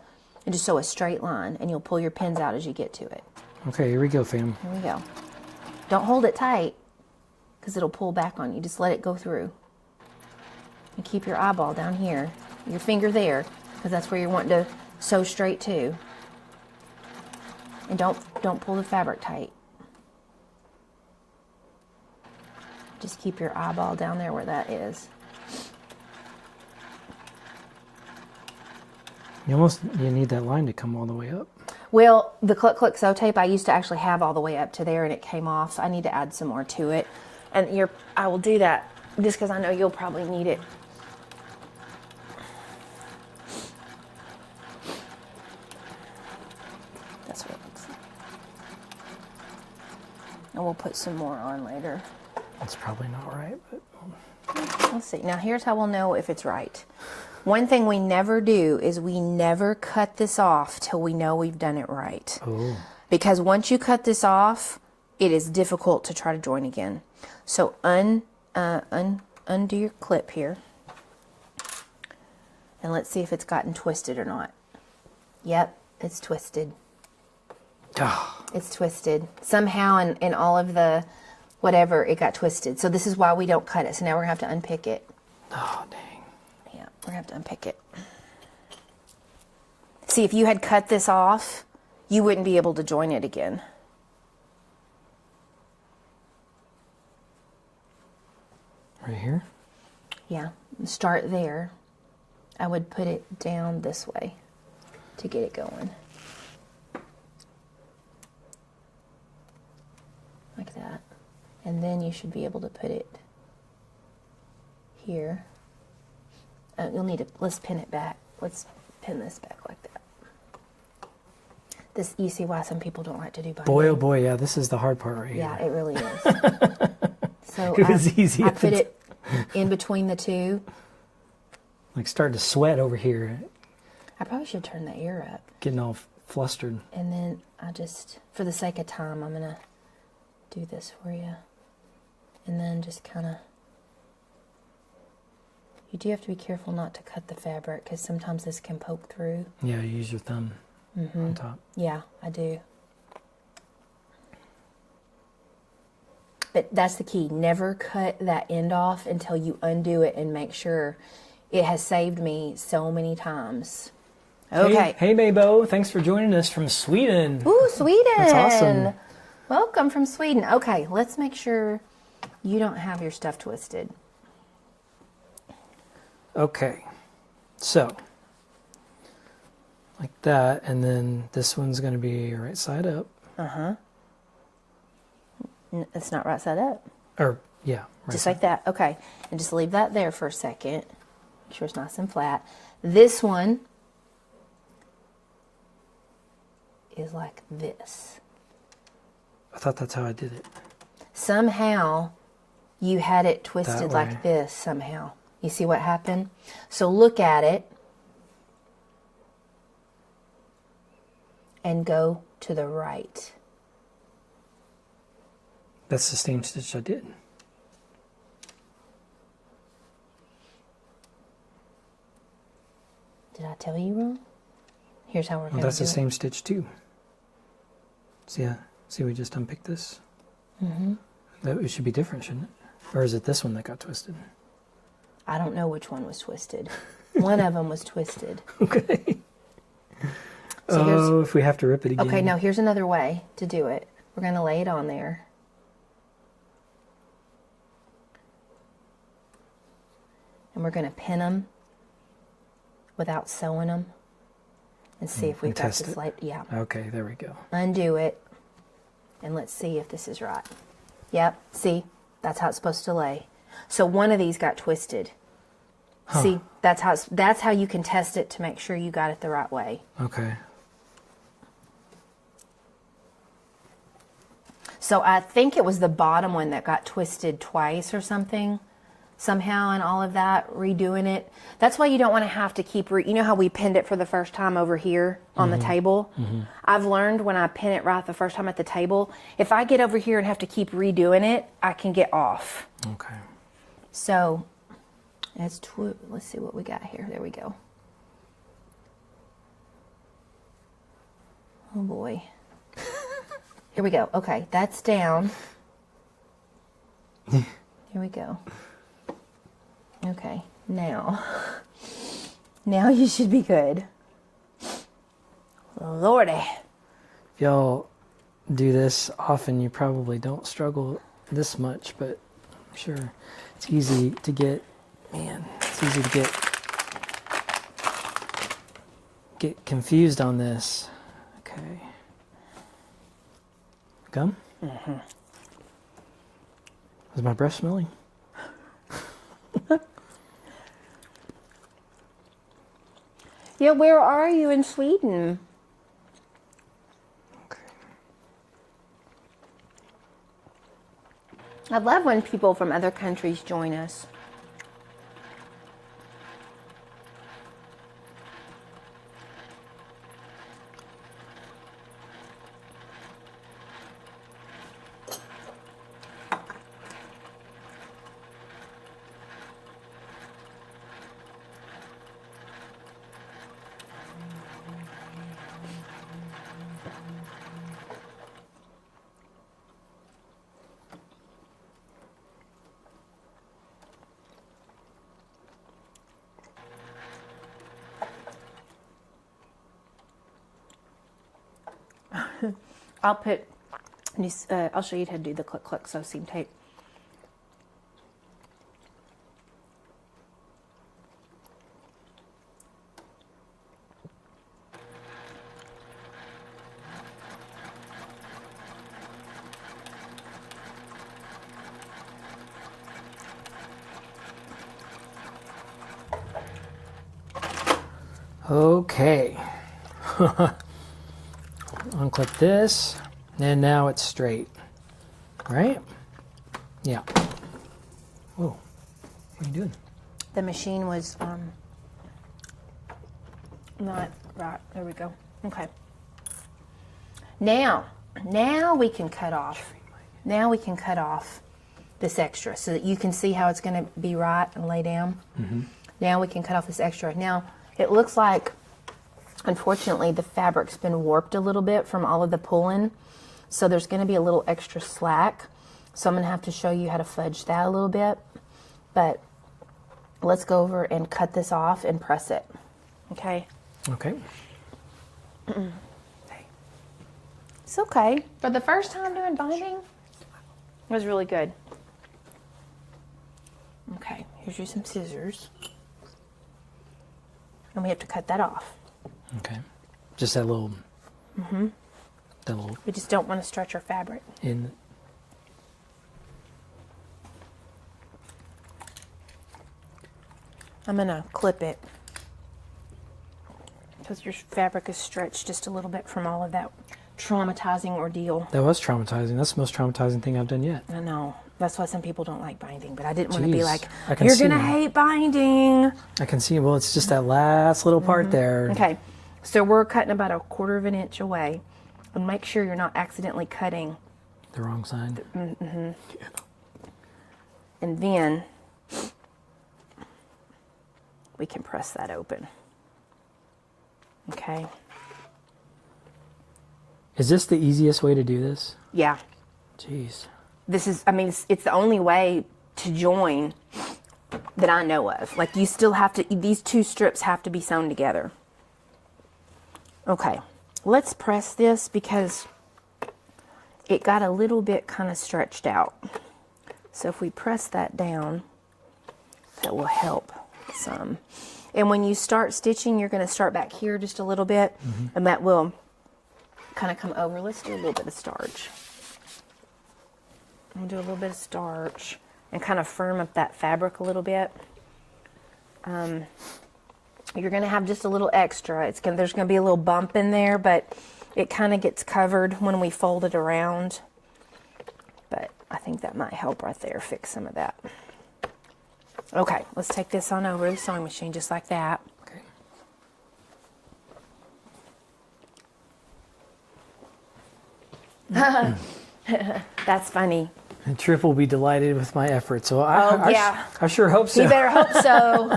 Speaker 2: just sew a straight line. And you'll pull your pins out as you get to it.
Speaker 3: Okay, here we go, fam.
Speaker 2: Here we go. Don't hold it tight because it'll pull back on you. Just let it go through. And keep your eyeball down here. Your finger there because that's where you're wanting to sew straight to. And don't pull the fabric tight. Just keep your eyeball down there where that is.
Speaker 3: You need that line to come all the way up.
Speaker 2: Well, the Cluck Cluck Sew Tape I used to actually have all the way up to there and it came off. I need to add some more to it. And I will do that just because I know you'll probably need it. That's what it looks like. And we'll put some more on later.
Speaker 3: That's probably not right, but
Speaker 2: Let's see. Now here's how we'll know if it's right. One thing we never do is we never cut this off till we know we've done it right.
Speaker 3: oh,
Speaker 2: Because once you cut this off, it is difficult to try to join again. So undo your clip here. And let's see if it's gotten twisted or not. Yep, it's twisted.
Speaker 3: ah,
Speaker 2: It's twisted. Somehow in all of the whatever, it got twisted. So this is why we don't cut it. So now we're going to have to unpick it.
Speaker 3: oh, dang.
Speaker 2: Yeah, we're going to have to unpick it. See, if you had cut this off, you wouldn't be able to join it again.
Speaker 3: Right here?
Speaker 2: Yeah, start there. I would put it down this way to get it going. Like that. And then you should be able to put it here. You'll need to, let's pin it back. Let's pin this back like that. This, you see why some people don't like to do binding.
Speaker 3: Boy, oh boy, yeah, this is the hard part right
Speaker 2: Yeah,
Speaker 3: here.
Speaker 2: it really is. So
Speaker 3: It was easy
Speaker 2: I
Speaker 3: at the
Speaker 2: put it in between the two.
Speaker 3: Like starting to sweat over here,
Speaker 2: I probably should turn the air up.
Speaker 3: getting all flustered.
Speaker 2: And then I just, for the sake of time, I'm going to do this for you. And then just kind of, you do have to be careful not to cut the fabric because sometimes this can poke through.
Speaker 3: Yeah, you use your thumb on top.
Speaker 2: Yeah, I do. But that's the key. Never cut that end off until you undo it and make sure. It has saved me so many times. Okay.
Speaker 3: Hey, Maybo, thanks for joining us from Sweden.
Speaker 2: Ooh, Sweden.
Speaker 3: That's awesome.
Speaker 2: Welcome from Sweden. Okay, let's make sure you don't have your stuff twisted.
Speaker 3: Okay, so like that, and then this one's going to be right side up.
Speaker 2: It's not right side up.
Speaker 3: Or, yeah. Right
Speaker 2: Just
Speaker 3: side.
Speaker 2: like that. Okay. And just leave that there for a second. Make sure it's nice and flat. This one is like this.
Speaker 3: I thought that's how I did it.
Speaker 2: Somehow you had it twisted
Speaker 3: That
Speaker 2: like
Speaker 3: way.
Speaker 2: this somehow. You see what happened? So look at it and go to the right.
Speaker 3: That's the same stitch I did.
Speaker 2: Did I tell you wrong? Here's how we're going
Speaker 3: Well,
Speaker 2: to do
Speaker 3: that's the
Speaker 2: it.
Speaker 3: same stitch too. See, we just unpicked this. It should be different, shouldn't it? Or is it this one that got twisted?
Speaker 2: I don't know which one was twisted. One of them was twisted.
Speaker 3: Okay.
Speaker 2: So here's,
Speaker 3: If we have to rip it again.
Speaker 2: okay, now here's another way to do it. We're going to lay it on there. And we're going to pin them without sewing them and see if we've
Speaker 3: and
Speaker 2: got
Speaker 3: test
Speaker 2: this
Speaker 3: it.
Speaker 2: light. Yeah.
Speaker 3: Okay, there we go.
Speaker 2: Undo it. And let's see if this is right. Yep. See, that's how it's supposed to lay. So one of these got twisted. See, that's how you can test it to make sure you got it the right way.
Speaker 3: Okay.
Speaker 2: So I think it was the bottom one that got twisted twice or something, somehow, and all of that, redoing it. That's why you don't want to have to keep, you know how we pinned it for the first time over here on the table? I've learned when I pin it right the first time at the table, if I get over here and have to keep redoing it, I can get off.
Speaker 3: Okay.
Speaker 2: So, let's see what we got here. There we go. Oh boy. Here we go. Okay, that's down. Here we go. Okay, now you should be good. Lordy.
Speaker 3: If y'all do this often, you probably don't struggle this much, but I'm sure it's easy to get, it's easy to get confused on this. Okay. Gum? Is my breath smelling?
Speaker 2: Yeah, where are you in Sweden?
Speaker 3: Okay.
Speaker 2: I love when people from other countries join us. I'll show you how to do the click click sew seam tape.
Speaker 3: Okay. Unclip this, and now it's straight. Right? Yeah. Whoa. What are you doing?
Speaker 2: The machine was not right. There we go. Okay. Now we can cut off. Now we can cut off this extra so that you can see how it's going to be right and lay down. Now we can cut off this extra. Now it looks like, unfortunately, the fabric's been warped a little bit from all of the pulling, so there's going to be a little extra slack. So I'm going to have to show you how to fudge that a little bit. But let's go over and cut this off and press it. Okay?
Speaker 3: Okay.
Speaker 2: It's okay. For the first time doing binding, it was really good. Okay, here's you some scissors. And we have to cut that off.
Speaker 3: Okay. Just that little. That little.
Speaker 2: We just don't want to stretch our fabric.
Speaker 3: In.
Speaker 2: I'm going to clip it because your fabric is stretched just a little bit from all of that traumatizing ordeal.
Speaker 3: That was traumatizing. That's the most traumatizing thing I've done yet.
Speaker 2: I know. That's why some people don't like binding, but I didn't want to be
Speaker 3: Jeez,
Speaker 2: like,
Speaker 3: I can
Speaker 2: you're
Speaker 3: see
Speaker 2: going to
Speaker 3: now.
Speaker 2: hate binding.
Speaker 3: I can see. Well, it's just that last little part there.
Speaker 2: Okay, so we're cutting about 1/4 of an inch away. And make sure you're not accidentally cutting.
Speaker 3: The wrong side.
Speaker 2: And then we can press that open. Okay.
Speaker 3: Is this the easiest way to do this?
Speaker 2: Yeah.
Speaker 3: Jeez.
Speaker 2: This is, I mean, it's the only way to join that I know of. Like, you still have to, these two strips have to be sewn together. Okay. Let's press this because it got a little bit kind of stretched out. So if we press that down, that will help some. And when you start stitching, you're going to start back here just a little bit, and that will kind of come over. Let's do a little bit of starch. I'm going to do a little bit of starch and kind of firm up that fabric a little bit. You're going to have just a little extra. There's going to be a little bump in there, but it kind of gets covered when we fold it around. But I think that might help right there, fix some of that. Okay, let's take this on over to the sewing machine just like that.
Speaker 3: Okay.
Speaker 2: That's funny.
Speaker 3: And Trip will be delighted with my effort. So
Speaker 2: yeah.
Speaker 3: I sure hope so.
Speaker 2: You better hope so.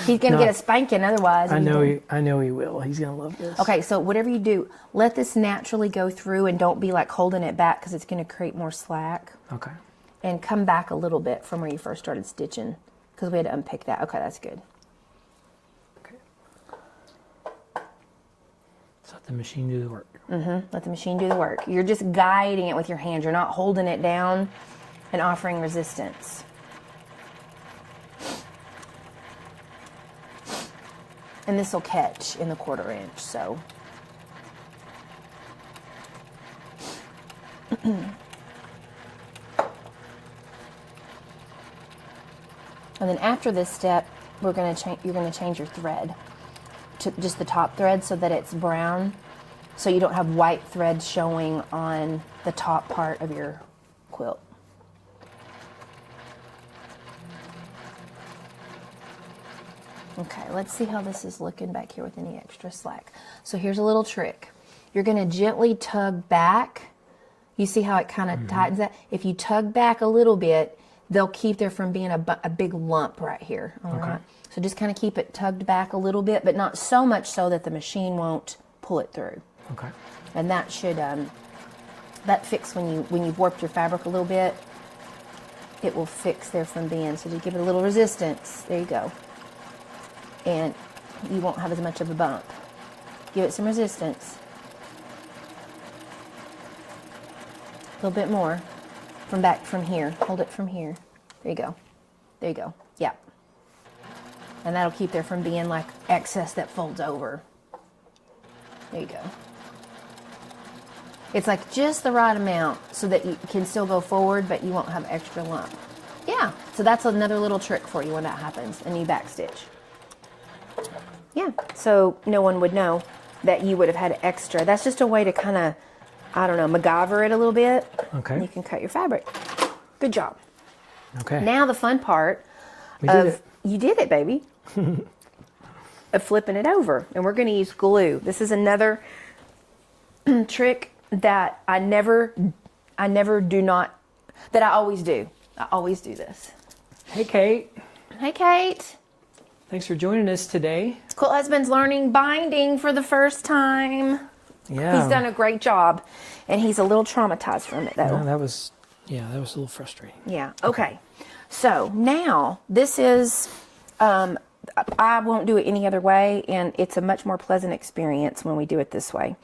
Speaker 2: He's going to get a spanking otherwise.
Speaker 3: I know he will. He's going to love this.
Speaker 2: Okay, so whatever you do, let this naturally go through and don't be like holding it back because it's going to create more slack.
Speaker 3: Okay.
Speaker 2: And come back a little bit from where you first started stitching because we had to unpick that. Okay, that's good.
Speaker 3: Okay. So let the machine do the work.
Speaker 2: Let the machine do the work. You're just guiding it with your hands. You're not holding it down and offering resistance. And this will catch in the 1/4 inch, so. And then after this step, you're going to change your thread to just the top thread so that it's brown, so you don't have white thread showing on the top part of your quilt. Okay, let's see how this is looking back here with any extra slack. So here's a little trick. You're going to gently tug back. You see how it kind of tightens that? If you tug back a little bit, they'll keep there from being a big lump right here. All right. So just kind of keep it tugged back a little bit, but not so much so that the machine won't pull it through.
Speaker 3: Okay.
Speaker 2: And that should that fix when you've warped your fabric a little bit. It will fix there from being. So just give it a little resistance. There you go. And you won't have as much of a bump. Give it some resistance. A little bit more from here. Hold it from here. There you go. There you go. Yeah. And that'll keep there from being like excess that folds over. There you go. It's like just the right amount so that you can still go forward, but you won't have extra lump. Yeah. So that's another little trick for you when that happens and you backstitch. Yeah, so no one would know that you would have had extra. That's just a way to kind of, I don't know, MacGyver it a little bit.
Speaker 3: Okay.
Speaker 2: And you can cut your fabric. Good job.
Speaker 3: Okay.
Speaker 2: Now the fun part you did it, baby, of flipping it over. And we're going to use glue. This is another trick that I always do. I always do this.
Speaker 3: Hey, Kate.
Speaker 2: Hey, Kate.
Speaker 3: Thanks for joining us today.
Speaker 2: Quilt Husband's learning binding for the first time.
Speaker 3: Yeah.
Speaker 2: He's done a great job, and he's a little traumatized from it, though.
Speaker 3: No, that was a little frustrating.
Speaker 2: Yeah. Okay. So now this is, I won't do it any other way, and it's a much more pleasant experience when we do it this way.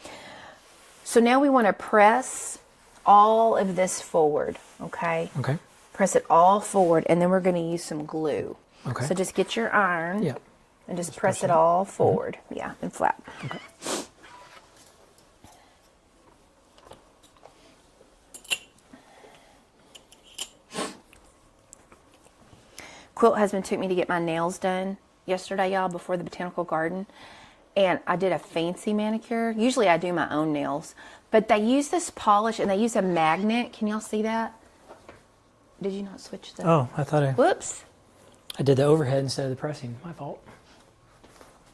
Speaker 2: So now we want to press all of this forward, okay?
Speaker 3: Okay.
Speaker 2: Press it all forward, and then we're going to use some glue.
Speaker 3: Okay.
Speaker 2: So just get your iron.
Speaker 3: Yeah.
Speaker 2: And just press it all forward. Yeah, and flat.
Speaker 3: Okay.
Speaker 2: Quilt Husband took me to get my nails done yesterday, y'all, before the botanical garden. And I did a fancy manicure. Usually I do my own nails. But they use this polish and they use a magnet. Can y'all see that? Did you not switch the...
Speaker 3: Oh, I thought
Speaker 2: Whoops.
Speaker 3: I did the overhead instead of the pressing. My fault.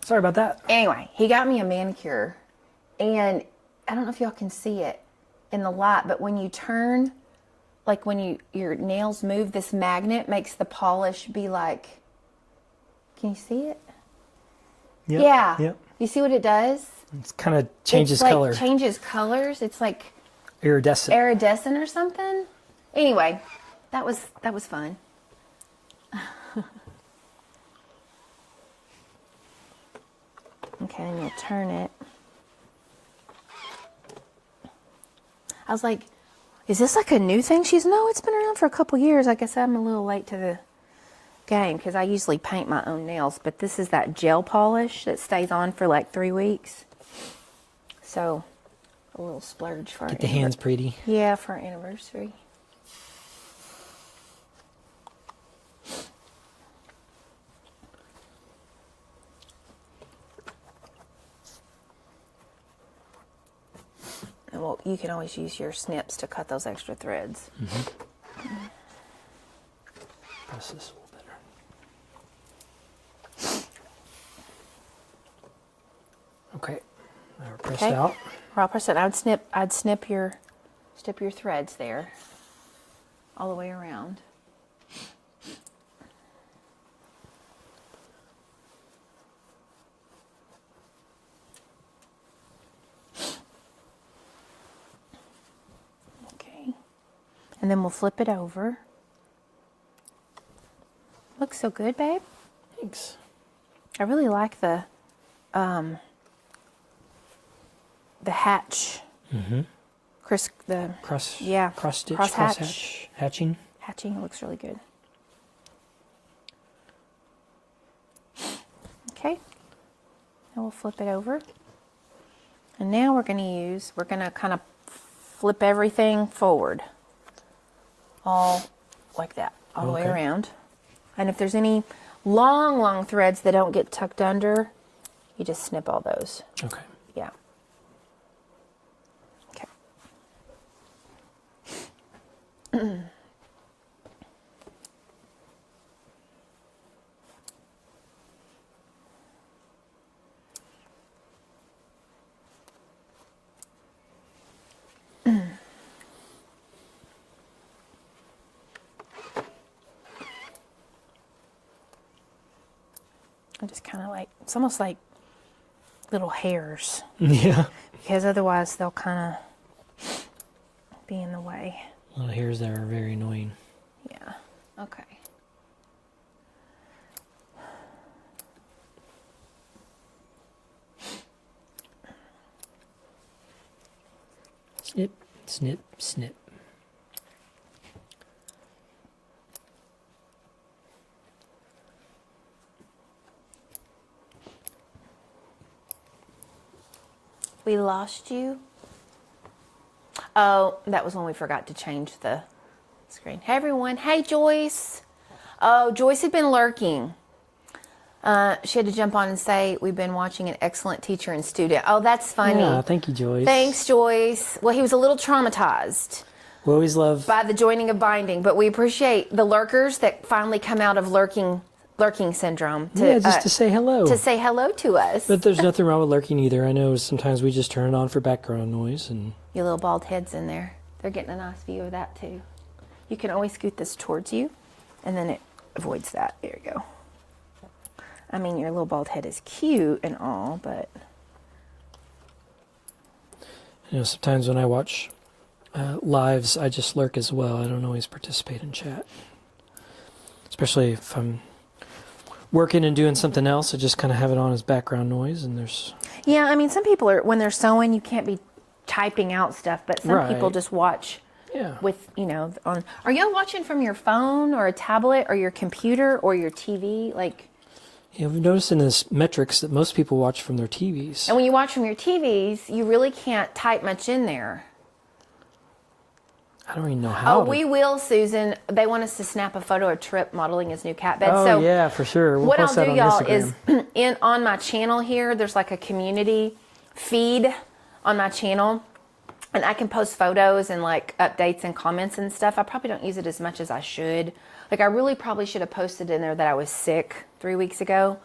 Speaker 3: Sorry about that.
Speaker 2: Anyway, he got me a manicure. And I don't know if y'all can see it in the light, but when you turn, like when your nails move, this magnet makes the polish be like... Can you see it?
Speaker 3: Yep.
Speaker 2: Yeah.
Speaker 3: Yep.
Speaker 2: You see what it does?
Speaker 3: It kind of changes
Speaker 2: It's like
Speaker 3: color.
Speaker 2: Changes colors. It's like
Speaker 3: Iridescent.
Speaker 2: or something. Anyway, that was fun. Okay, and you'll turn it. I was like, is this like a new thing? She's, no, it's been around for a couple years. I guess I'm a little late to the game because I usually paint my own nails, but this is that gel polish that stays on for like 3 weeks. So a little splurge for
Speaker 3: Get the hands pretty.
Speaker 2: Yeah, for our anniversary. And well, you can always use your snips to cut those extra threads.
Speaker 3: Press this a little better. Okay. Now we're pressed out.
Speaker 2: Or I'll press it. I'd snip your threads there, all the way around. Okay, and then we'll flip it over. Looks so good, babe.
Speaker 3: Thanks.
Speaker 2: I really like the hatch. Cross
Speaker 3: stitch,
Speaker 2: cross
Speaker 3: hatching.
Speaker 2: Hatching, it looks really good. Okay, now we'll flip it over. And now we're going to kind of flip everything forward. All like that, all the way around. And if there's any long threads that don't get tucked under, you just snip all those.
Speaker 3: Okay.
Speaker 2: Yeah. Okay. I just kind of like, it's almost like little hairs.
Speaker 3: Yeah.
Speaker 2: Because otherwise they'll kind of be in the way.
Speaker 3: Little hairs that are very annoying.
Speaker 2: Yeah. Okay.
Speaker 3: Snip, snip, snip.
Speaker 2: We lost you. Oh, that was when we forgot to change the screen. Hey, everyone. Hey, Joyce. Oh, Joyce had been lurking. She had to jump on and say, we've been watching an excellent teacher and student. Oh, that's funny.
Speaker 3: Yeah, thank you, Joyce.
Speaker 2: Thanks, Joyce. Well, he was a little traumatized
Speaker 3: We always love...
Speaker 2: by the joining of binding, but we appreciate the lurkers that finally come out of lurking syndrome.
Speaker 3: just to say hello.
Speaker 2: To say hello to us.
Speaker 3: But there's nothing wrong with lurking either. I know sometimes we just turn it on for background noise. And
Speaker 2: Your little bald heads in there. They're getting a nice view of that too. You can always scoot this towards you, and then it avoids that. There you go. I mean, your little bald head is cute and all, but...
Speaker 3: You know, sometimes when I watch lives, I just lurk as well. I don't always participate in chat. Especially if I'm working and doing something else, I just kind of have it on as background noise, and there's...
Speaker 2: Yeah, I mean, some people are, when they're sewing, you can't be typing out stuff, but some people just watch with, you know, on... Are you watching from your phone or a tablet or your computer or your TV? Like...
Speaker 3: Yeah, we've noticed in this metrics that most people watch from their TVs.
Speaker 2: And when you watch from your TVs, you really can't type much in there.
Speaker 3: I don't even know how.
Speaker 2: Oh, we will, Susan. They want us to snap a photo of Trip modeling his new cat bed.
Speaker 3: Oh,
Speaker 2: so
Speaker 3: yeah, for sure. We'll
Speaker 2: what
Speaker 3: post
Speaker 2: I'll
Speaker 3: that
Speaker 2: do,
Speaker 3: on
Speaker 2: y'all,
Speaker 3: Instagram.
Speaker 2: is on my channel here, there's like a community feed on my channel. And I can post photos and like updates and comments and stuff. I probably don't use it as much as I should. Like I really probably should have posted in there that I was sick 3 weeks ago.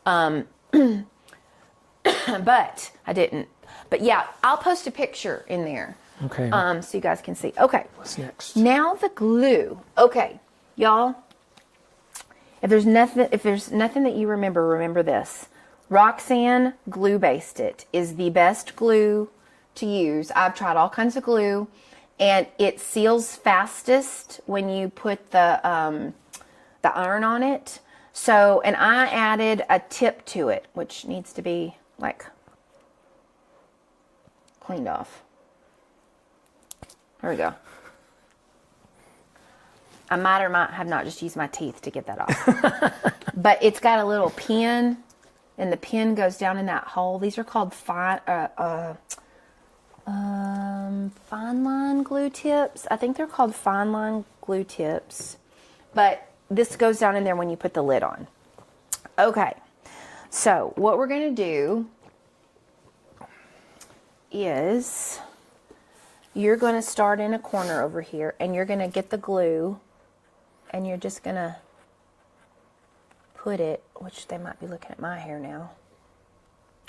Speaker 2: But I didn't. But yeah, I'll post a picture in there.
Speaker 3: Okay.
Speaker 2: So you guys can see. Okay.
Speaker 3: What's next?
Speaker 2: Now the glue. Okay, y'all. If there's nothing that you remember this. Roxanne Glue Based It is the best glue to use. I've tried all kinds of glue, and it seals fastest when you put the iron on it. So, and I added a tip to it, which needs to be like cleaned off. There we go. I might or might have not just used my teeth to get that off. But it's got a little pin, and the pin goes down in that hole. These are called fine line glue tips. I think they're called fine line glue tips. But this goes down in there when you put the lid on. Okay. So what we're going to do is you're going to start in a corner over here, and you're going to get the glue, and you're just going to put it, which they might be looking at my hair now,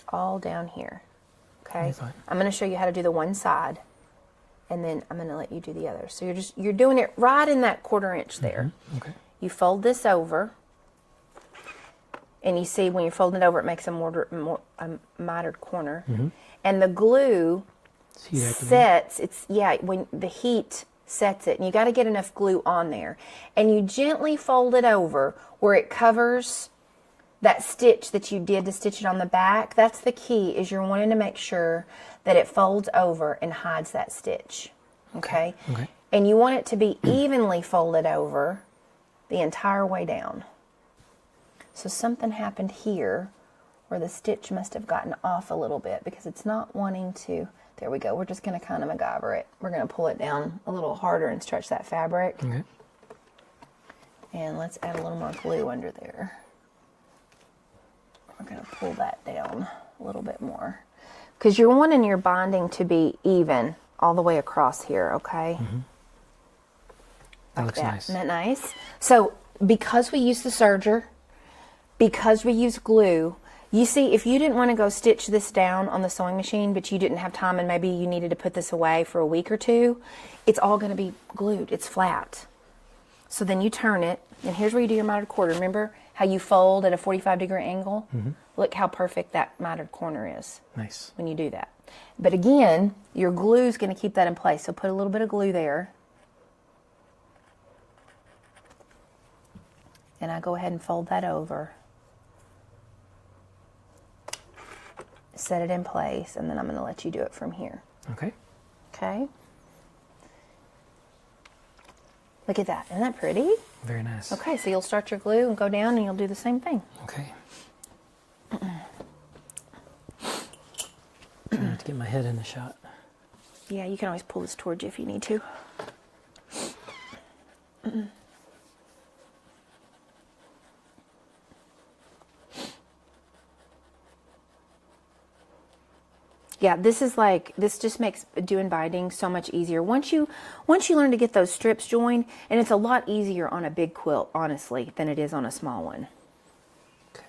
Speaker 2: all down here. Okay. I'm going to show you how to do the one side, and then I'm going to let you do the other. So you're doing it right in that 1/4 inch there.
Speaker 3: Okay.
Speaker 2: You fold this over, and you see when you're folding it over, it makes a mitered corner. And the glue sets, when the heat sets it, and you got to get enough glue on there. And you gently fold it over where it covers that stitch that you did to stitch it on the back. That's the key, is you're wanting to make sure that it folds over and hides that stitch. Okay?
Speaker 3: Okay.
Speaker 2: And you want it to be evenly folded over the entire way down. So something happened here where the stitch must have gotten off a little bit because it's not wanting to. There we go. We're just going to kind of MacGyver it. We're going to pull it down a little harder and stretch that fabric.
Speaker 3: Okay.
Speaker 2: And let's add a little more glue under there. We're going to pull that down a little bit more, because you're wanting your binding to be even all the way across here, okay?
Speaker 3: That looks nice.
Speaker 2: Isn't that nice? So because we use the serger, because we use glue, you see, if you didn't want to go stitch this down on the sewing machine, but you didn't have time and maybe you needed to put this away for a week or two, it's all going to be glued. It's flat. So then you turn it, and here's where you do your mitered corner. Remember how you fold at a 45-degree angle? Look how perfect that mitered corner is.
Speaker 3: Nice.
Speaker 2: When you do that. But again, your glue is going to keep that in place. So put a little bit of glue there. And I go ahead and fold that over. Set it in place, and then I'm going to let you do it from here.
Speaker 3: Okay.
Speaker 2: Okay? Look at that. Isn't that pretty?
Speaker 3: Very nice.
Speaker 2: Okay, so you'll start your glue and go down, and you'll do the same thing.
Speaker 3: Okay. Trying not to get my head in the shot.
Speaker 2: Yeah, you can always pull this towards you if you need to. Yeah, this just makes doing binding so much easier. Once you learn to get those strips joined, and it's a lot easier on a big quilt, honestly, than it is on a small one.
Speaker 3: Okay.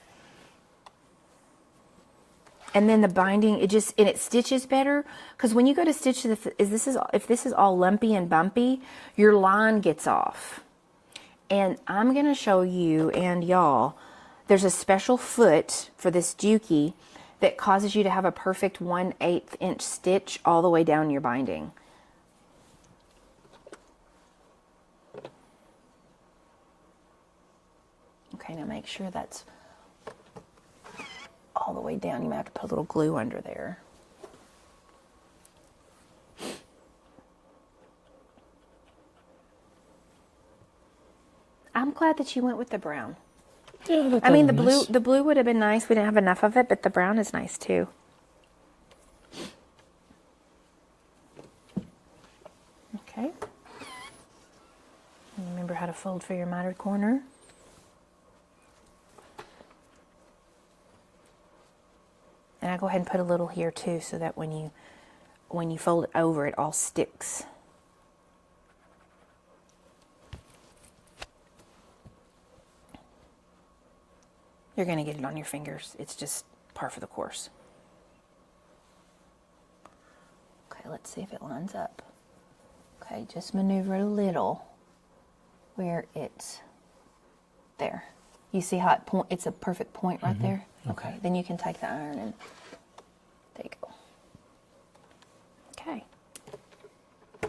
Speaker 2: And then the binding, it stitches better, because when you go to stitch this, if this is all lumpy and bumpy, your line gets off. And I'm going to show you and y'all, there's a special foot for this dookie that causes you to have a perfect 1/8 inch stitch all the way down your binding. Okay, now make sure that's all the way down. You might have to put a little glue under there. I'm glad that you went with the brown.
Speaker 3: Yeah,
Speaker 2: I mean, the
Speaker 3: nice.
Speaker 2: blue would have been nice. We didn't have enough of it, but the brown is nice too. Okay. Remember how to fold for your mitered corner. And I go ahead and put a little here too, so that when you fold it over, it all sticks. You're going to get it on your fingers. It's just par for the course. Okay, let's see if it lines up. Okay, just maneuver a little where it's there. You see how it's a perfect point right there? Okay, then you can take the iron and there you go. Okay.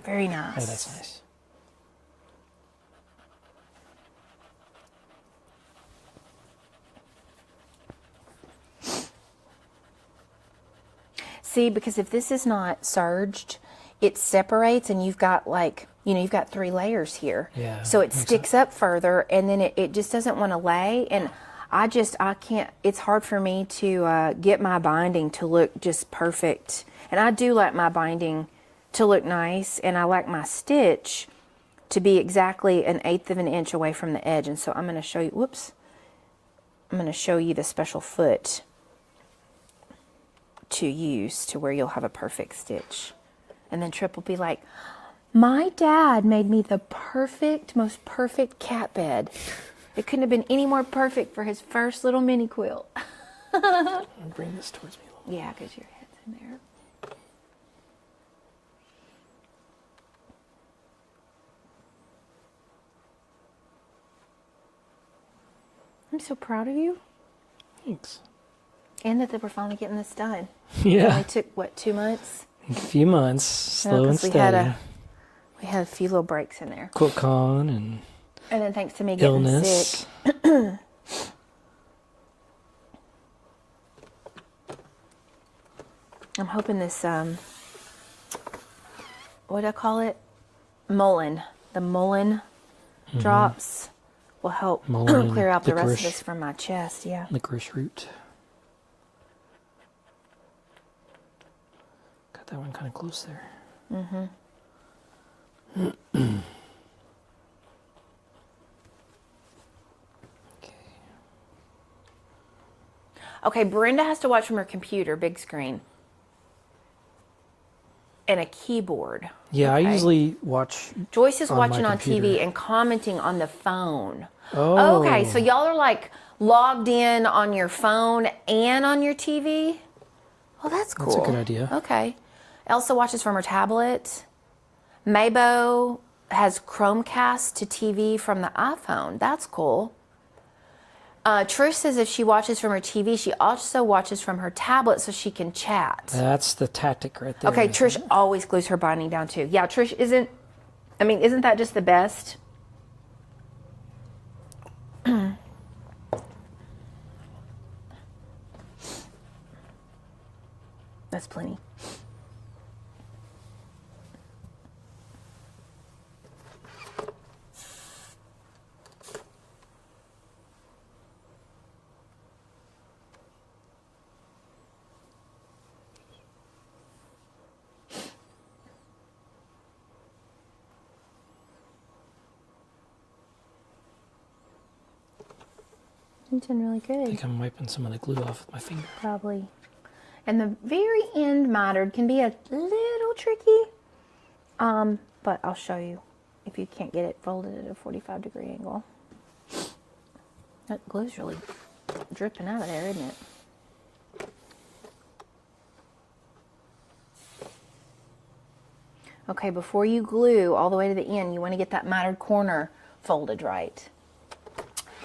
Speaker 2: Very nice.
Speaker 3: Oh, that's nice.
Speaker 2: See, because if this is not serged, it separates and you've got like, you've got 3 layers here.
Speaker 3: Yeah,
Speaker 2: So it
Speaker 3: makes
Speaker 2: sticks up further and then it just doesn't want to lay. And I can't, it's hard for me to get my binding to look just perfect. And I do like my binding to look nice, and I like my stitch to be exactly 1/8 of an inch away from the edge. And so I'm going to show you, I'm going to show you the special foot to use to where you'll have a perfect stitch. And then Trip will be like, my dad made me the most perfect cat bed. It couldn't have been any more perfect for his first little mini quilt.
Speaker 3: I'll bring this towards me a little.
Speaker 2: Yeah, because your head's in there. I'm so proud of you.
Speaker 3: Thanks.
Speaker 2: And that we're finally getting this done.
Speaker 3: Yeah.
Speaker 2: It only took, what, 2 months?
Speaker 3: A few months, slow and
Speaker 2: 'cause
Speaker 3: steady.
Speaker 2: we had a few little breaks in there.
Speaker 3: QuiltCon and
Speaker 2: then thanks to me getting
Speaker 3: illness.
Speaker 2: sick. I'm hoping this, what do I call it? Mullein. The mullein drops will help
Speaker 3: Mullein,
Speaker 2: clear out the rest of
Speaker 3: licorice.
Speaker 2: this from my chest. Yeah.
Speaker 3: Licorice root. Got that one kind of close there.
Speaker 2: Okay, Brenda has to watch from her computer, big screen, and a keyboard.
Speaker 3: Yeah,
Speaker 2: Okay.
Speaker 3: I usually watch.
Speaker 2: Joyce is
Speaker 3: on my
Speaker 2: watching on
Speaker 3: computer.
Speaker 2: TV and commenting on the phone.
Speaker 3: Oh.
Speaker 2: Okay, so y'all are like logged in on your phone and on your TV? Well, that's cool.
Speaker 3: That's a good idea.
Speaker 2: Okay. Elsa watches from her tablet. Mabo has Chromecast to TV from the iPhone. That's cool. Trish says if she watches from her TV, she also watches from her tablet so she can chat.
Speaker 3: That's the tactic right there.
Speaker 2: Okay, Trish always glues her binding down too. Yeah, Trish isn't that just the best? That's plenty. You're doing really
Speaker 3: I
Speaker 2: good.
Speaker 3: think I'm wiping some of the glue off with my finger.
Speaker 2: Probably. And the very end mitered can be a little tricky, but I'll show you if you can't get it folded at a 45-degree angle. That glue's really dripping out of there, isn't it? Okay, before you glue all the way to the end, you want to get that mitered corner folded right.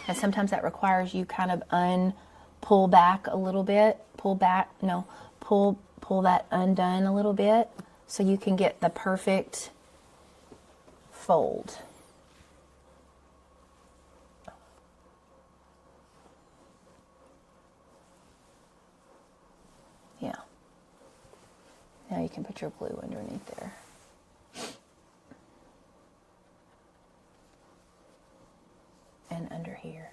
Speaker 2: And sometimes that requires you kind of pull back a little bit, pull that undone a little bit so you can get the perfect fold. Yeah. Now you can put your glue underneath there. And under here.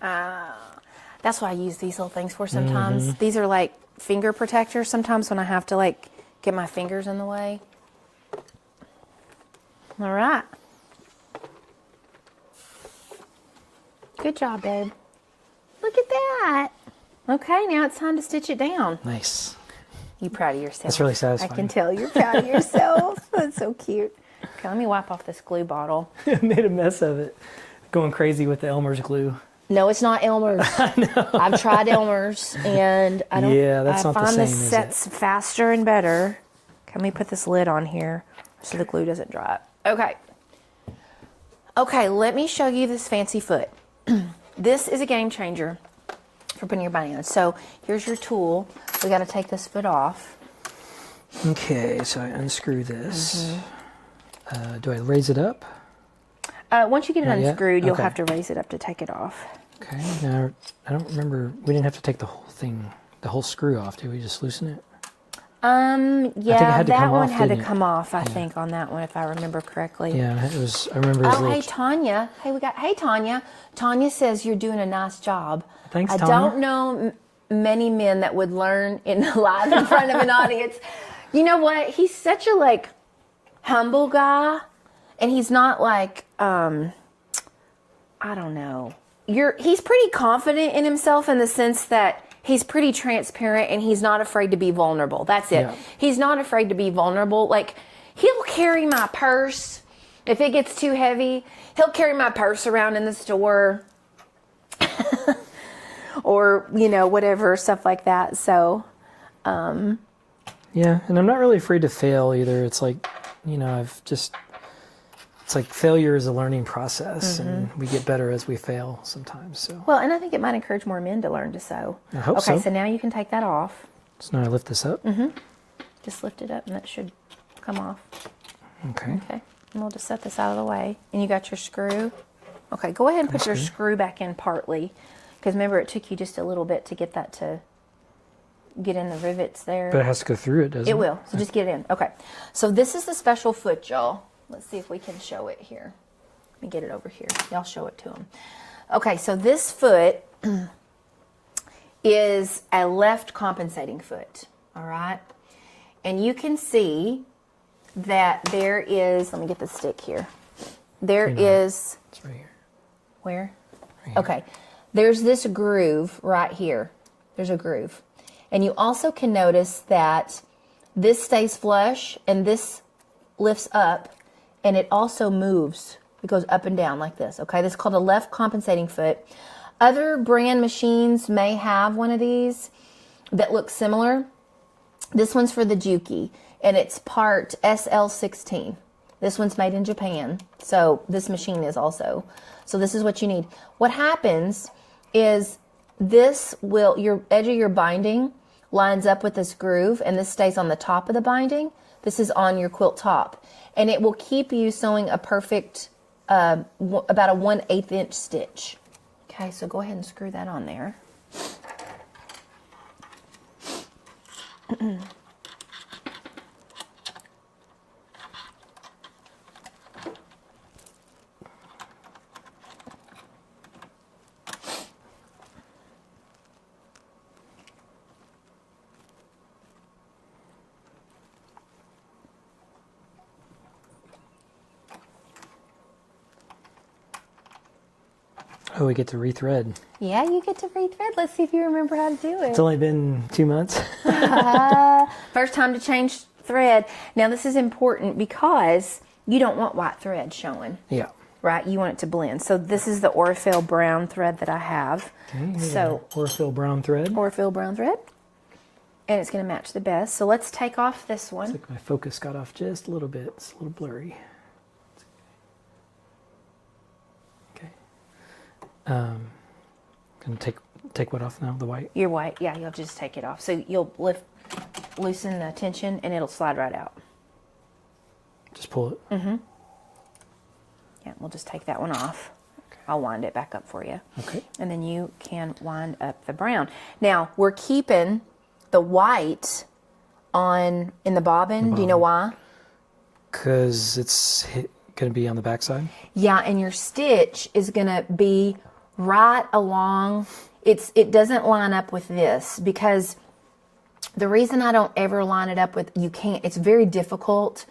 Speaker 2: That's what I use these little things for sometimes. These are like finger protectors sometimes when I have to like get my fingers in the way. All right. Good job, babe. Look at that. Okay, now it's time to stitch it down.
Speaker 3: Nice.
Speaker 2: You proud of yourself?
Speaker 3: That's really satisfying.
Speaker 2: I can tell you're proud of yourself. That's so cute. Okay, let me wipe off this glue bottle.
Speaker 3: I made a mess of it. Going crazy with the Elmer's glue.
Speaker 2: No, it's not Elmer's. I know. I've tried Elmer's, and I don't.
Speaker 3: Yeah, that's not the
Speaker 2: find
Speaker 3: same,
Speaker 2: this
Speaker 3: is
Speaker 2: sets faster and better. Let me put this lid on here so the glue doesn't dry up. Okay. Okay, let me show you this fancy foot. This is a game changer for putting your bunny on. So here's your tool. We got to take this foot off.
Speaker 3: Okay, so I unscrew this. Do I raise it up?
Speaker 2: Once you get it
Speaker 3: Not yet?
Speaker 2: unscrewed, you'll
Speaker 3: Okay.
Speaker 2: have to raise it up to take it off.
Speaker 3: Okay, now I don't remember. We didn't have to take the whole thing, the whole screw off. Did we just loosen it?
Speaker 2: Yeah,
Speaker 3: had to
Speaker 2: that
Speaker 3: come
Speaker 2: one
Speaker 3: off,
Speaker 2: had to
Speaker 3: didn't it?
Speaker 2: come off, I think, on that one, if I remember correctly.
Speaker 3: Yeah, it was. I remember. It was a
Speaker 2: Oh,
Speaker 3: little
Speaker 2: hey, Tanya. Hey, Tanya. Tanya says you're doing a nice job.
Speaker 3: Thanks,
Speaker 2: I
Speaker 3: Tanya.
Speaker 2: don't know many men that would learn live in front of an audience. You know what? He's such a, like, humble guy, and he's not, like, I don't know. He's pretty confident in himself in the sense that he's pretty transparent and he's not afraid to be vulnerable. That's it.
Speaker 3: Yeah.
Speaker 2: He's not afraid to be vulnerable. Like, he'll carry my purse. If it gets too heavy, he'll carry my purse around in the store. Or, whatever, stuff like that. So,
Speaker 3: Yeah, and I'm not really afraid to fail either. It's like, it's like failure is a learning process, and we get better as we fail sometimes. So.
Speaker 2: well, and I think it might encourage more men to learn to sew.
Speaker 3: I hope
Speaker 2: okay,
Speaker 3: so.
Speaker 2: so now you can take that off.
Speaker 3: So now I lift this up.
Speaker 2: Just lift it up and that should come off.
Speaker 3: Okay.
Speaker 2: Okay, and we'll just set this out of the way. And you got your screw. Okay, go ahead and put your screw back in partly. Because remember, it took you just a little bit to get that to get in the rivets there.
Speaker 3: But it has to go through it, doesn't it?
Speaker 2: It will. So just get it in. Okay. So this is the special foot, y'all. Let's see if we can show it here. Let me get it over here. Y'all show it to them. Okay, so this foot is a left compensating foot. All right. And you can see that there is, let me get the stick here. There is,
Speaker 3: It's right here.
Speaker 2: where?
Speaker 3: Right here.
Speaker 2: Okay. There's this groove right here. There's a groove. And you also can notice that this stays flush and this lifts up and it also moves. It goes up and down like this. Okay. This is called a left compensating foot. Other brand machines may have one of these that looks similar. This one's for the Juki and it's part SL16. This one's made in Japan. So this machine is also. So this is what you need. What happens is your edge of your binding lines up with this groove and this stays on the top of the binding. This is on your quilt top. And it will keep you sewing a perfect, about a 1/8 inch stitch. Okay, so go ahead and screw that on there.
Speaker 3: Oh, we get to rethread.
Speaker 2: Yeah, you get to rethread. Let's see if you remember how to do it.
Speaker 3: It's only been 2 months.
Speaker 2: First time to change thread. Now this is important because you don't want white thread showing,
Speaker 3: Yeah.
Speaker 2: right? You want it to blend. So this is the Orfil brown thread that I have.
Speaker 3: Okay.
Speaker 2: So
Speaker 3: Orfil brown thread.
Speaker 2: Orfil brown thread. And it's going to match the best. So let's take off this one.
Speaker 3: Like my focus got off just a little bit. It's a little blurry. Okay. Gonna take what off now? The white.
Speaker 2: Your white, yeah, you'll just take it off. So you'll loosen the tension and it'll slide right out.
Speaker 3: Just pull it.
Speaker 2: Yeah, we'll just take that one off. I'll wind it back up for you.
Speaker 3: Okay.
Speaker 2: And then you can wind up the brown. Now, we're keeping the white in the bobbin. Do you know why?
Speaker 3: Because it's gonna be on the back side.
Speaker 2: Yeah, and your stitch is going to be right along. It doesn't line up with this, because the reason I don't ever line it up with, it's very difficult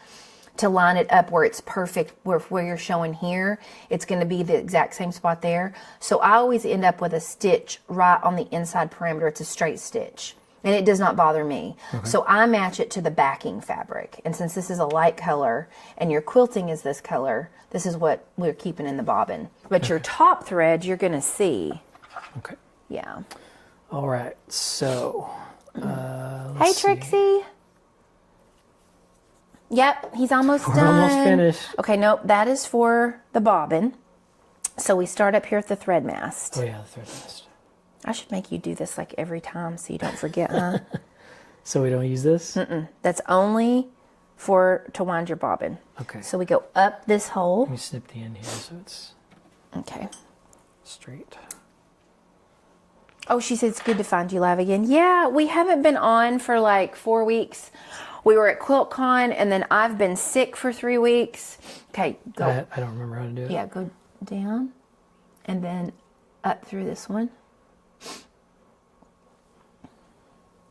Speaker 2: to line it up where it's perfect, where you're showing here. It's going to be the exact same spot there. So I always end up with a stitch right on the inside perimeter. It's a straight stitch, and it does not bother me. Okay. So I match it to the backing fabric. And since this is a light color and your quilting is this color, this is what we're keeping in the bobbin. But your top thread, you're going to see.
Speaker 3: Okay.
Speaker 2: Yeah.
Speaker 3: All right. So,
Speaker 2: hey, Trixie. Yep, he's almost done.
Speaker 3: We're almost finished.
Speaker 2: Okay, nope, that is for the bobbin. So we start up here at the thread mast.
Speaker 3: Oh yeah, the thread mast.
Speaker 2: I should make you do this like every time so you don't forget, huh?
Speaker 3: So we don't use this?
Speaker 2: That's only to wind your bobbin.
Speaker 3: Okay.
Speaker 2: So we go up this hole.
Speaker 3: Let me snip the end here so it's
Speaker 2: okay.
Speaker 3: Straight.
Speaker 2: Oh, she said it's good to find you live again. Yeah, we haven't been on for like 4 weeks. We were at QuiltCon, and then I've been sick for 3 weeks. Okay, go.
Speaker 3: I don't remember how to do it.
Speaker 2: Yeah, go down, and then up through this one.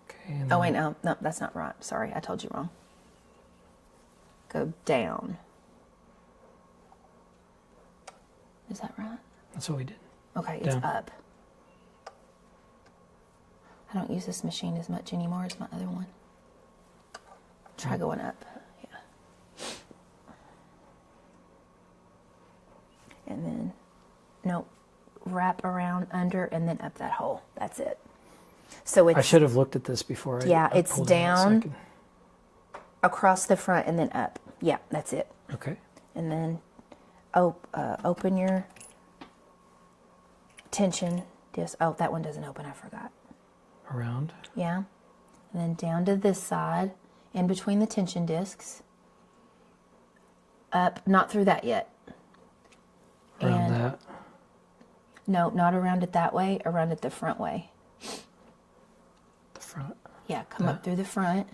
Speaker 3: Okay.
Speaker 2: Oh, wait, no, that's not right. Sorry, I told you wrong. Go down. Is that right?
Speaker 3: That's what we did.
Speaker 2: Okay,
Speaker 3: Down.
Speaker 2: it's up. I don't use this machine as much anymore as my other one. Try going up. Yeah. And then, nope, wrap around under and then up that hole. That's it. So it's...
Speaker 3: I should have looked at this before.
Speaker 2: Yeah,
Speaker 3: I
Speaker 2: it's
Speaker 3: pulled it out so I
Speaker 2: down,
Speaker 3: could-
Speaker 2: across the front, and then up. Yeah, that's it.
Speaker 3: Okay.
Speaker 2: And then open your tension disc. Oh, that one doesn't open. I forgot.
Speaker 3: Around.
Speaker 2: Yeah. And then down to this side, in between the tension discs. Up, not through that yet.
Speaker 3: Around that.
Speaker 2: No, not around it that way, around it the front way.
Speaker 3: The front.
Speaker 2: Yeah, come up through the front.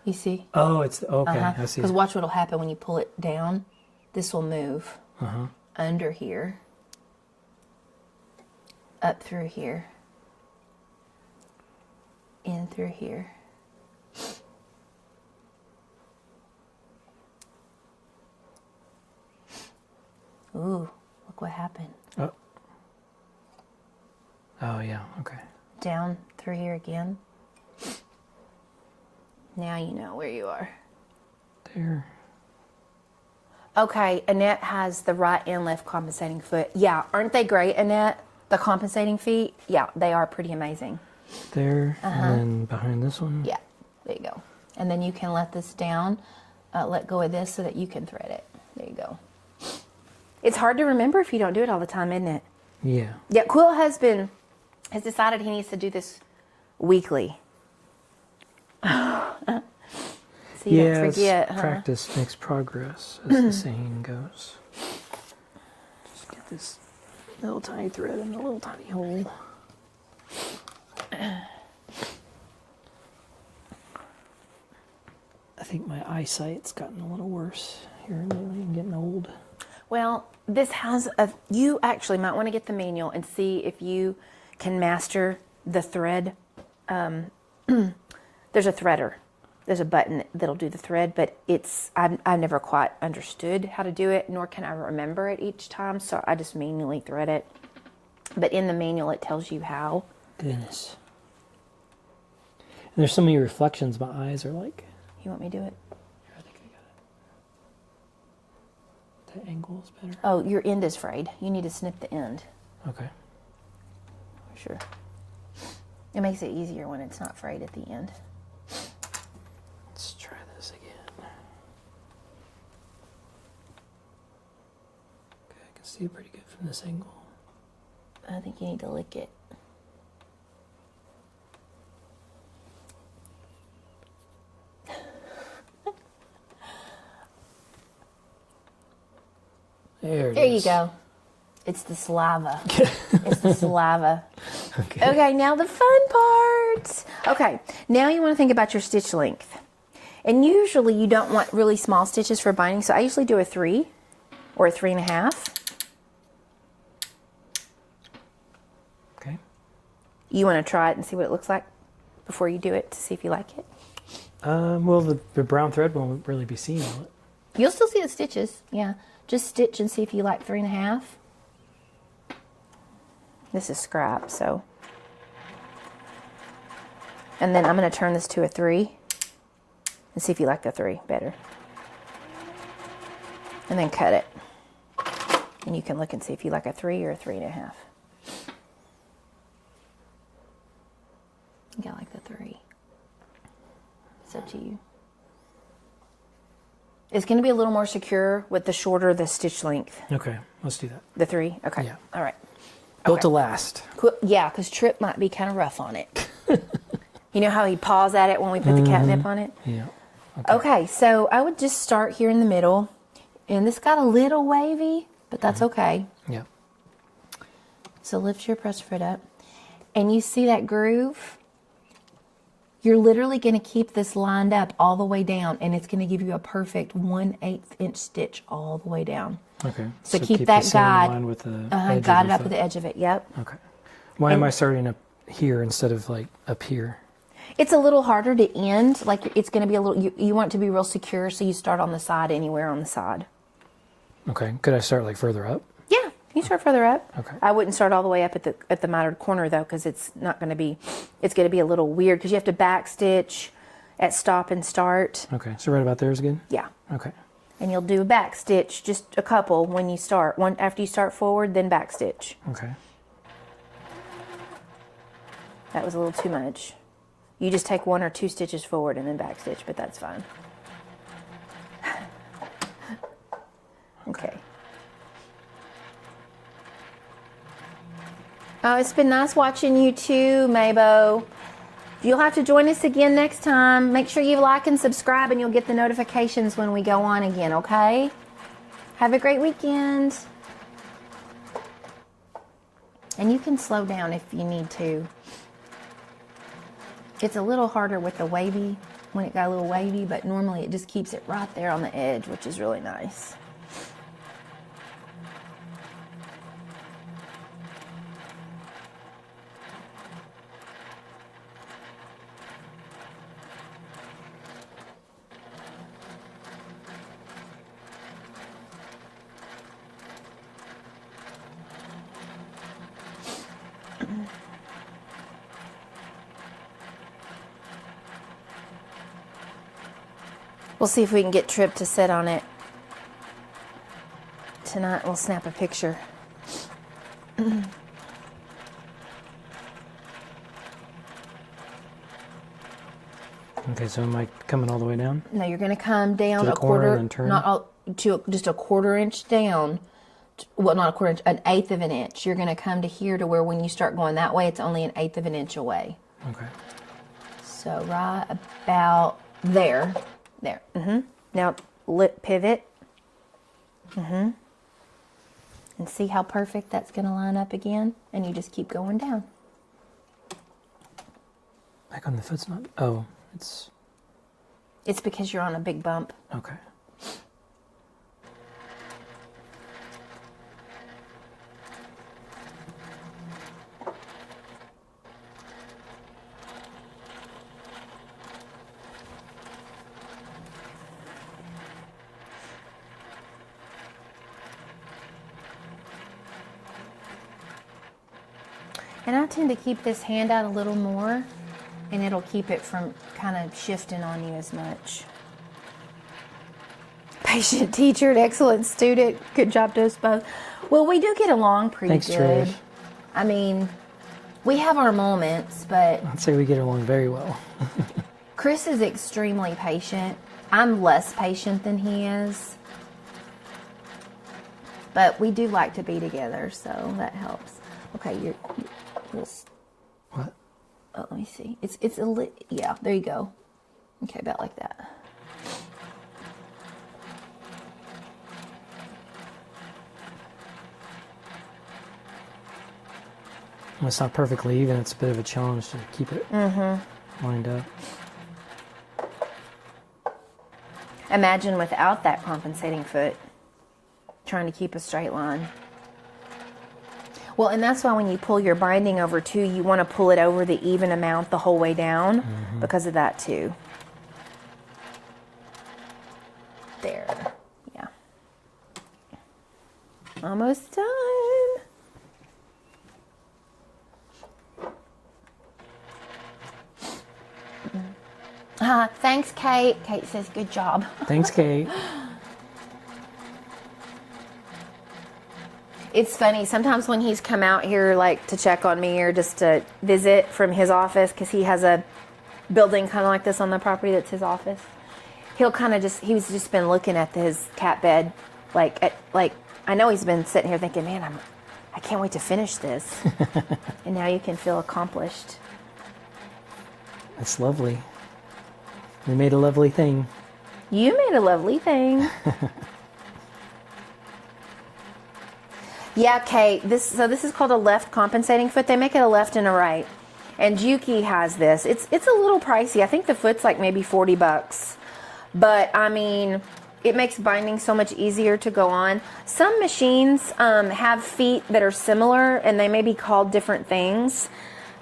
Speaker 2: You see?
Speaker 3: Oh, it's okay. I see.
Speaker 2: Because watch what'll happen when you pull it down. This will move under here, up through here, in through here. Ooh, look what happened.
Speaker 3: Oh. Oh yeah. Okay.
Speaker 2: Down through here again. Now you know where you are.
Speaker 3: There.
Speaker 2: Okay, Annette has the right and left compensating foot. Yeah, aren't they great, Annette? The compensating feet? Yeah, they are pretty amazing.
Speaker 3: There, and then behind this one.
Speaker 2: Yeah, there you go. And then you can let this down, let go of this so that you can thread it. There you go. It's hard to remember if you don't do it all the time, isn't it?
Speaker 3: Yeah.
Speaker 2: Yeah, Quilt Husband has decided he needs to do this weekly. So you don't forget, huh?
Speaker 3: Practice makes progress, as the saying goes. Just get this little tiny thread in the little tiny hole. I think my eyesight's gotten a little worse here lately. I'm getting old.
Speaker 2: Well, this has you actually might want to get the manual and see if you can master the thread. There's a threader. There's a button that'll do the thread, but I've never quite understood how to do it, nor can I remember it each time, so I just manually thread it. But in the manual, it tells you how.
Speaker 3: Goodness. And there's so many reflections. My eyes are like.
Speaker 2: You want me to do it?
Speaker 3: I think I got it. That angle is better.
Speaker 2: Oh, your end is frayed. You need to snip the end.
Speaker 3: Okay.
Speaker 2: For sure. It makes it easier when it's not frayed at the end.
Speaker 3: Let's try this again. Okay, I can see it pretty good from this angle.
Speaker 2: I think you need to lick it.
Speaker 3: There
Speaker 2: you go. It's the saliva. It's the saliva. Okay, now the fun part. Okay, now you want to think about your stitch length. And usually you don't want really small stitches for binding, so I usually do a 3 or a 3.5. You want to try it and see what it looks like before you do it to see if you like it?
Speaker 3: Well, the brown thread won't really be seen on it.
Speaker 2: You'll still see the stitches. Yeah. Just stitch and see if you like 3.5. This is scrap, so. And then I'm going to turn this to a 3 and see if you like the 3 better. And then cut it. And you can look and see if you like a 3 or a 3.5. I think I like the 3. It's up to you. It's going to be a little more secure with the shorter the stitch length.
Speaker 3: Okay, let's do that.
Speaker 2: The 3? Okay.
Speaker 3: Yeah.
Speaker 2: All right.
Speaker 3: Built to last.
Speaker 2: Cool. Yeah, because Trip might be kind of rough on it. You know how he paws at it when we put the catnip on it?
Speaker 3: Yeah.
Speaker 2: Okay, so I would just start here in the middle. And this got a little wavy, but that's okay.
Speaker 3: Yeah.
Speaker 2: So lift your press foot up. And you see that groove? You're literally going to keep this lined up all the way down, and it's going to give you a perfect 1/8 inch stitch all the way down.
Speaker 3: Okay.
Speaker 2: So keep that
Speaker 3: the
Speaker 2: guide.
Speaker 3: line with the edge
Speaker 2: Guide
Speaker 3: of
Speaker 2: it up
Speaker 3: the
Speaker 2: with the edge of it. Yep.
Speaker 3: Okay. Why am I starting up here instead of like up here?
Speaker 2: It's a little harder to end. Like it's going to be a little. You want it to be real secure, so you start on the side, anywhere on the side.
Speaker 3: Okay. Could I start like further up?
Speaker 2: Yeah, you start further up.
Speaker 3: Okay.
Speaker 2: I wouldn't start all the way up at the mitered corner though, because it's not going to be. It's going to be a little weird because you have to back stitch at stop and start.
Speaker 3: Okay. So right about there's again?
Speaker 2: Yeah.
Speaker 3: Okay.
Speaker 2: And you'll do a back stitch, just a couple when you start. One after you start forward, then back stitch.
Speaker 3: Okay.
Speaker 2: That was a little too much. You just take 1 or 2 stitches forward and then back stitch, but that's fine. Okay. Oh, it's been nice watching you too, Mabo. You'll have to join us again next time. Make sure you like and subscribe and you'll get the notifications when we go on again, okay? Have a great weekend. And you can slow down if you need to. It's a little harder with the wavy, when it got a little wavy, but normally it just keeps it right there on the edge, which is really nice. We'll see if we can get Trip to sit on it tonight. We'll snap a picture.
Speaker 3: Okay, so am I coming all the way down?
Speaker 2: No, you're going to come down
Speaker 3: To the
Speaker 2: a
Speaker 3: corner
Speaker 2: quarter,
Speaker 3: and then turn?
Speaker 2: not all, to just a 1/4 inch down. Well, not a 1/4 inch, 1/8 of an inch. You're going to come to here to where when you start going that way, it's only 1/8 of an inch away.
Speaker 3: Okay.
Speaker 2: So right about there. There. Now lip pivot. And see how perfect that's going to line up again? And you just keep going down.
Speaker 3: Back on the foot's not. Oh, it's.
Speaker 2: It's because you're on a big bump.
Speaker 3: Okay.
Speaker 2: And I tend to keep this hand out a little more, and it'll keep it from kind of shifting on you as much. Patient teacher and excellent student. Good job to us both. Well, we do get along pretty
Speaker 3: Thanks,
Speaker 2: good.
Speaker 3: Trish.
Speaker 2: I mean, we have our moments, but
Speaker 3: I'd say we get along very well.
Speaker 2: Chris is extremely patient. I'm less patient than he is. But we do like to be together, so that helps. Okay, you're
Speaker 3: What?
Speaker 2: oh, let me see. It's a yeah, there you go. Okay, about like that.
Speaker 3: Well, it's not perfectly even. It's a bit of a challenge to keep it lined up.
Speaker 2: Imagine without that compensating foot, trying to keep a straight line. Well, and that's why when you pull your binding over too, you want to pull it over the even amount the whole way down because of that too. There. Yeah. Almost done. Thanks, Kate. Kate says, good job.
Speaker 3: Thanks, Kate.
Speaker 2: It's funny, sometimes when he's come out here like to check on me or just to visit from his office, because he has a building kind of like this on the property that's his office, he'll kind of he's just been looking at his cat bed, like I know he's been sitting here thinking, man, I can't wait to finish this. And now you can feel accomplished.
Speaker 3: That's lovely. We made a lovely thing.
Speaker 2: You made a lovely thing. Yeah, Kate, this is called a left compensating foot. They make it a left and a right. And Juki has this. It's a little pricey. I think the foot's like maybe $40. But I mean, it makes binding so much easier to go on. Some machines have feet that are similar and they may be called different things.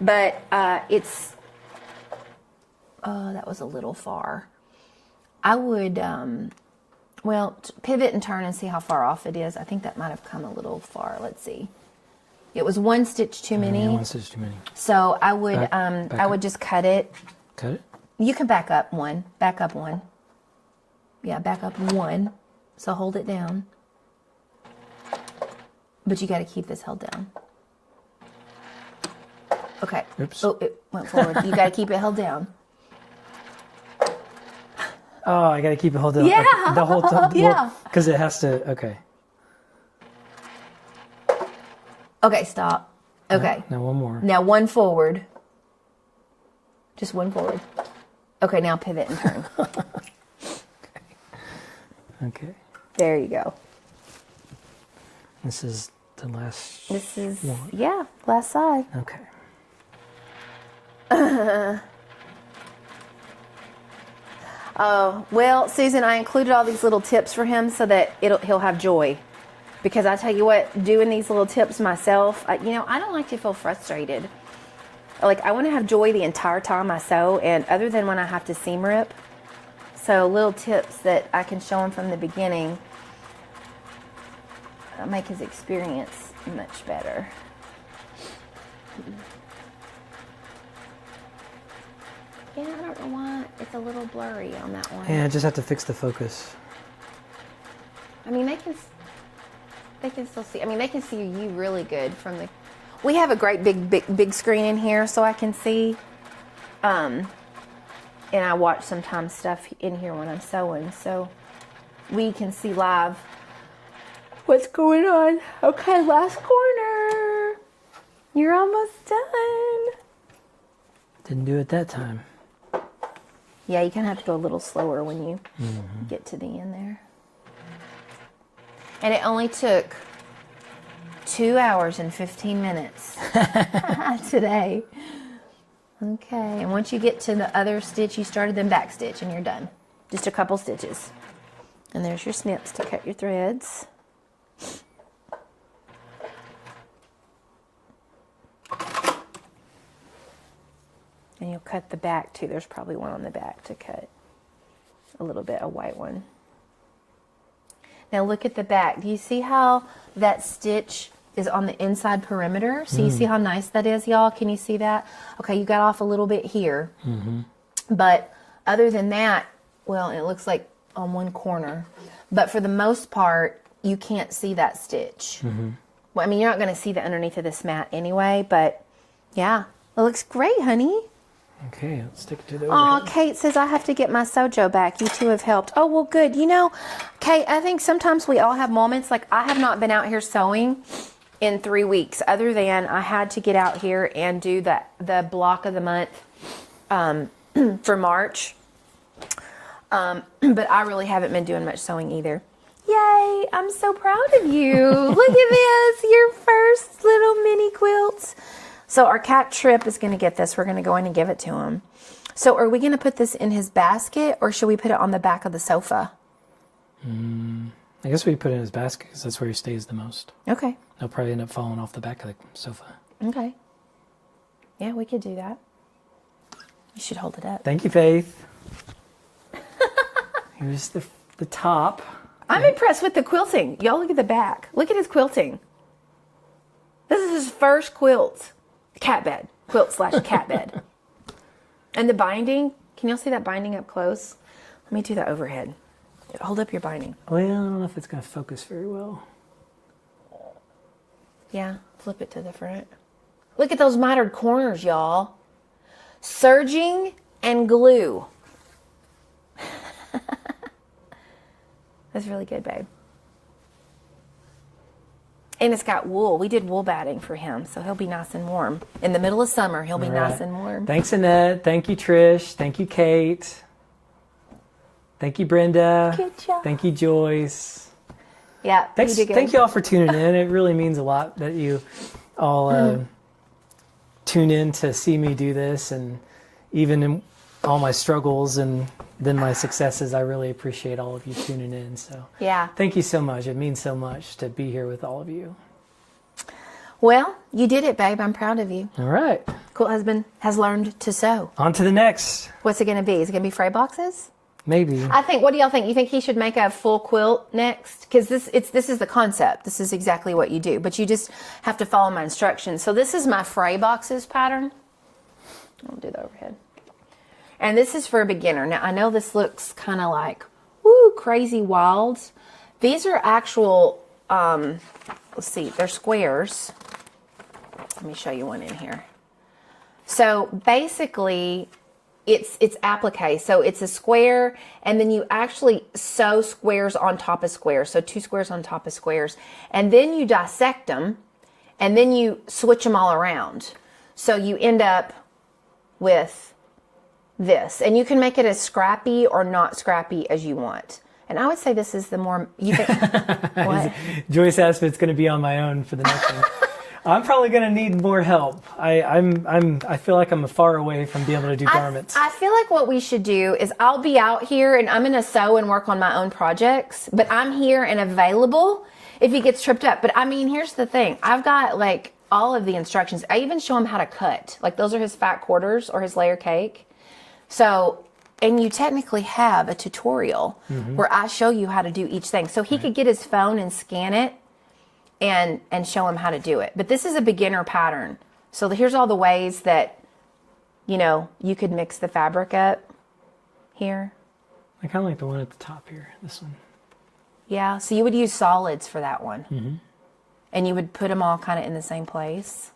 Speaker 2: But it's that was a little far. I would well, pivot and turn and see how far off it is. I think that might have come a little far. Let's see. It was one stitch too many.
Speaker 3: Yeah, one stitch too many.
Speaker 2: So I would
Speaker 3: back
Speaker 2: I would just cut it.
Speaker 3: Cut it?
Speaker 2: You can back up one. Back up one. Yeah, back up one. So hold it down. But you got to keep this held down. Okay.
Speaker 3: Oops.
Speaker 2: Oh, it went forward. You got to keep it held down.
Speaker 3: Oh, I got to keep it held down.
Speaker 2: Yeah.
Speaker 3: The whole time.
Speaker 2: Yeah.
Speaker 3: Because it has to, okay.
Speaker 2: Okay, stop. Okay.
Speaker 3: Now one more.
Speaker 2: Now one forward. Just one forward. Okay, now pivot and turn.
Speaker 3: Okay.
Speaker 2: There you go.
Speaker 3: This is the last
Speaker 2: This is,
Speaker 3: one.
Speaker 2: yeah, last side.
Speaker 3: Okay.
Speaker 2: Oh, well, Susan, I included all these little tips for him so that he'll have joy. Because I tell you what, doing these little tips myself, I don't like to feel frustrated. Like, I want to have joy the entire time I sew, and other than when I have to seam rip. So little tips that I can show him from the beginning make his experience much better. Yeah, I don't know why it's a little blurry on that one.
Speaker 3: Yeah, I just have to fix the focus.
Speaker 2: I mean, they can still see. I mean, they can see you really good from the. We have a great big screen in here, so I can see. And I watch sometimes stuff in here when I'm sewing, so we can see live what's going on. Okay, last corner. You're almost done.
Speaker 3: Didn't do it that time.
Speaker 2: Yeah, you kind of have to go a little slower when you get to the end there. And it only took 2 hours and 15 minutes today. Okay, and once you get to the other stitch, you started, then back stitch, and you're done. Just a couple stitches. And there's your snips to cut your threads. And you'll cut the back too. There's probably one on the back to cut. A little bit, a white one. Now look at the back. Do you see how that stitch is on the inside perimeter? So you see how nice that is, y'all? Can you see that? Okay, you got off a little bit here. But other than that, well, it looks like on one corner. But for the most part, you can't see that stitch. Well, I mean, you're not going to see the underneath of this mat anyway, but yeah, it looks great, honey.
Speaker 3: Okay, let's stick it to the
Speaker 2: Oh,
Speaker 3: overhead.
Speaker 2: Kate says, I have to get my sojo back. You two have helped. Oh, well, good. Kate, I think sometimes we all have moments, like I have not been out here sewing in 3 weeks, other than I had to get out here and do the block of the month for March. But I really haven't been doing much sewing either. Yay, I'm so proud of you. Look at this, your first little mini quilts. So our cat Trip is going to get this. We're going to go in and give it to him. So are we going to put this in his basket, or should we put it on the back of the sofa?
Speaker 3: I I guess we put it in his basket because that's where he stays the most.
Speaker 2: Okay.
Speaker 3: He'll probably end up falling off the back of the sofa.
Speaker 2: Okay. Yeah, we could do that. You should hold it up.
Speaker 3: Thank you, Faith. Here's the top.
Speaker 2: I'm impressed with the quilting. Y'all look at the back. Look at his quilting. This is his first quilt. Cat bed. Quilt/cat bed. And the binding. Can y'all see that binding up close? Let me do that overhead. Hold up your binding.
Speaker 3: Well, I don't know if it's going to focus very well.
Speaker 2: Yeah, flip it to the front. Look at those mitered corners, y'all. Serging and glue. That's really good, babe. And it's got wool. We did wool batting for him, so he'll be nice and warm. In the middle of summer, he'll be nice and warm.
Speaker 3: Thanks, Annette. Thank you, Trish. Thank you, Kate. Thank you, Brenda.
Speaker 2: Good job.
Speaker 3: Thank you, Joyce.
Speaker 2: Yeah, you did good.
Speaker 3: Thank you all for tuning in. It really means a lot that you all tune in to see me do this, and even in all my struggles and then my successes, I really appreciate all of you tuning in. So
Speaker 2: Yeah.
Speaker 3: thank you so much. It means so much to be here with all of you.
Speaker 2: Well, you did it, babe. I'm proud of you.
Speaker 3: All right.
Speaker 2: Quilt Husband has learned to sew.
Speaker 3: On to the next.
Speaker 2: What's it going to be? Is it going to be fray boxes?
Speaker 3: Maybe.
Speaker 2: I think, what do y'all think? You think he should make a full quilt next? Because this is the concept. This is exactly what you do. But you just have to follow my instructions. So this is my fray boxes pattern. I'll do the overhead. And this is for a beginner. Now, I know this looks kind of like, woo, crazy wild. These are actual, let's see, they're squares. Let me show you one in here. So basically, it's applique. So it's a square, and then you actually sew squares on top of squares. So 2 squares on top of squares. And then you dissect them, and then you switch them all around. So you end up with this. And you can make it as scrappy or not scrappy as you want. And I would say this is the more, you think, what?
Speaker 3: Joyce asked if it's going to be on my own for the next one. I'm probably going to need more help. I feel like I'm far away from being able to do garments.
Speaker 2: I feel like what we should do is I'll be out here and I'm going to sew and work on my own projects, but I'm here and available if he gets tripped up. But I mean, here's the thing. I've got like all of the instructions. I even show him how to cut. Like those are his fat quarters or his layer cake. So, and you technically have a tutorial where I show you how to do each thing. So he could get his phone and scan it and show him how to do it. But this is a beginner pattern. So here's all the ways that, you know, you could mix the fabric up here.
Speaker 3: I kind of like the one at the top here, this one.
Speaker 2: Yeah, so you would use solids for that one. And you would put them all kind of in the same place.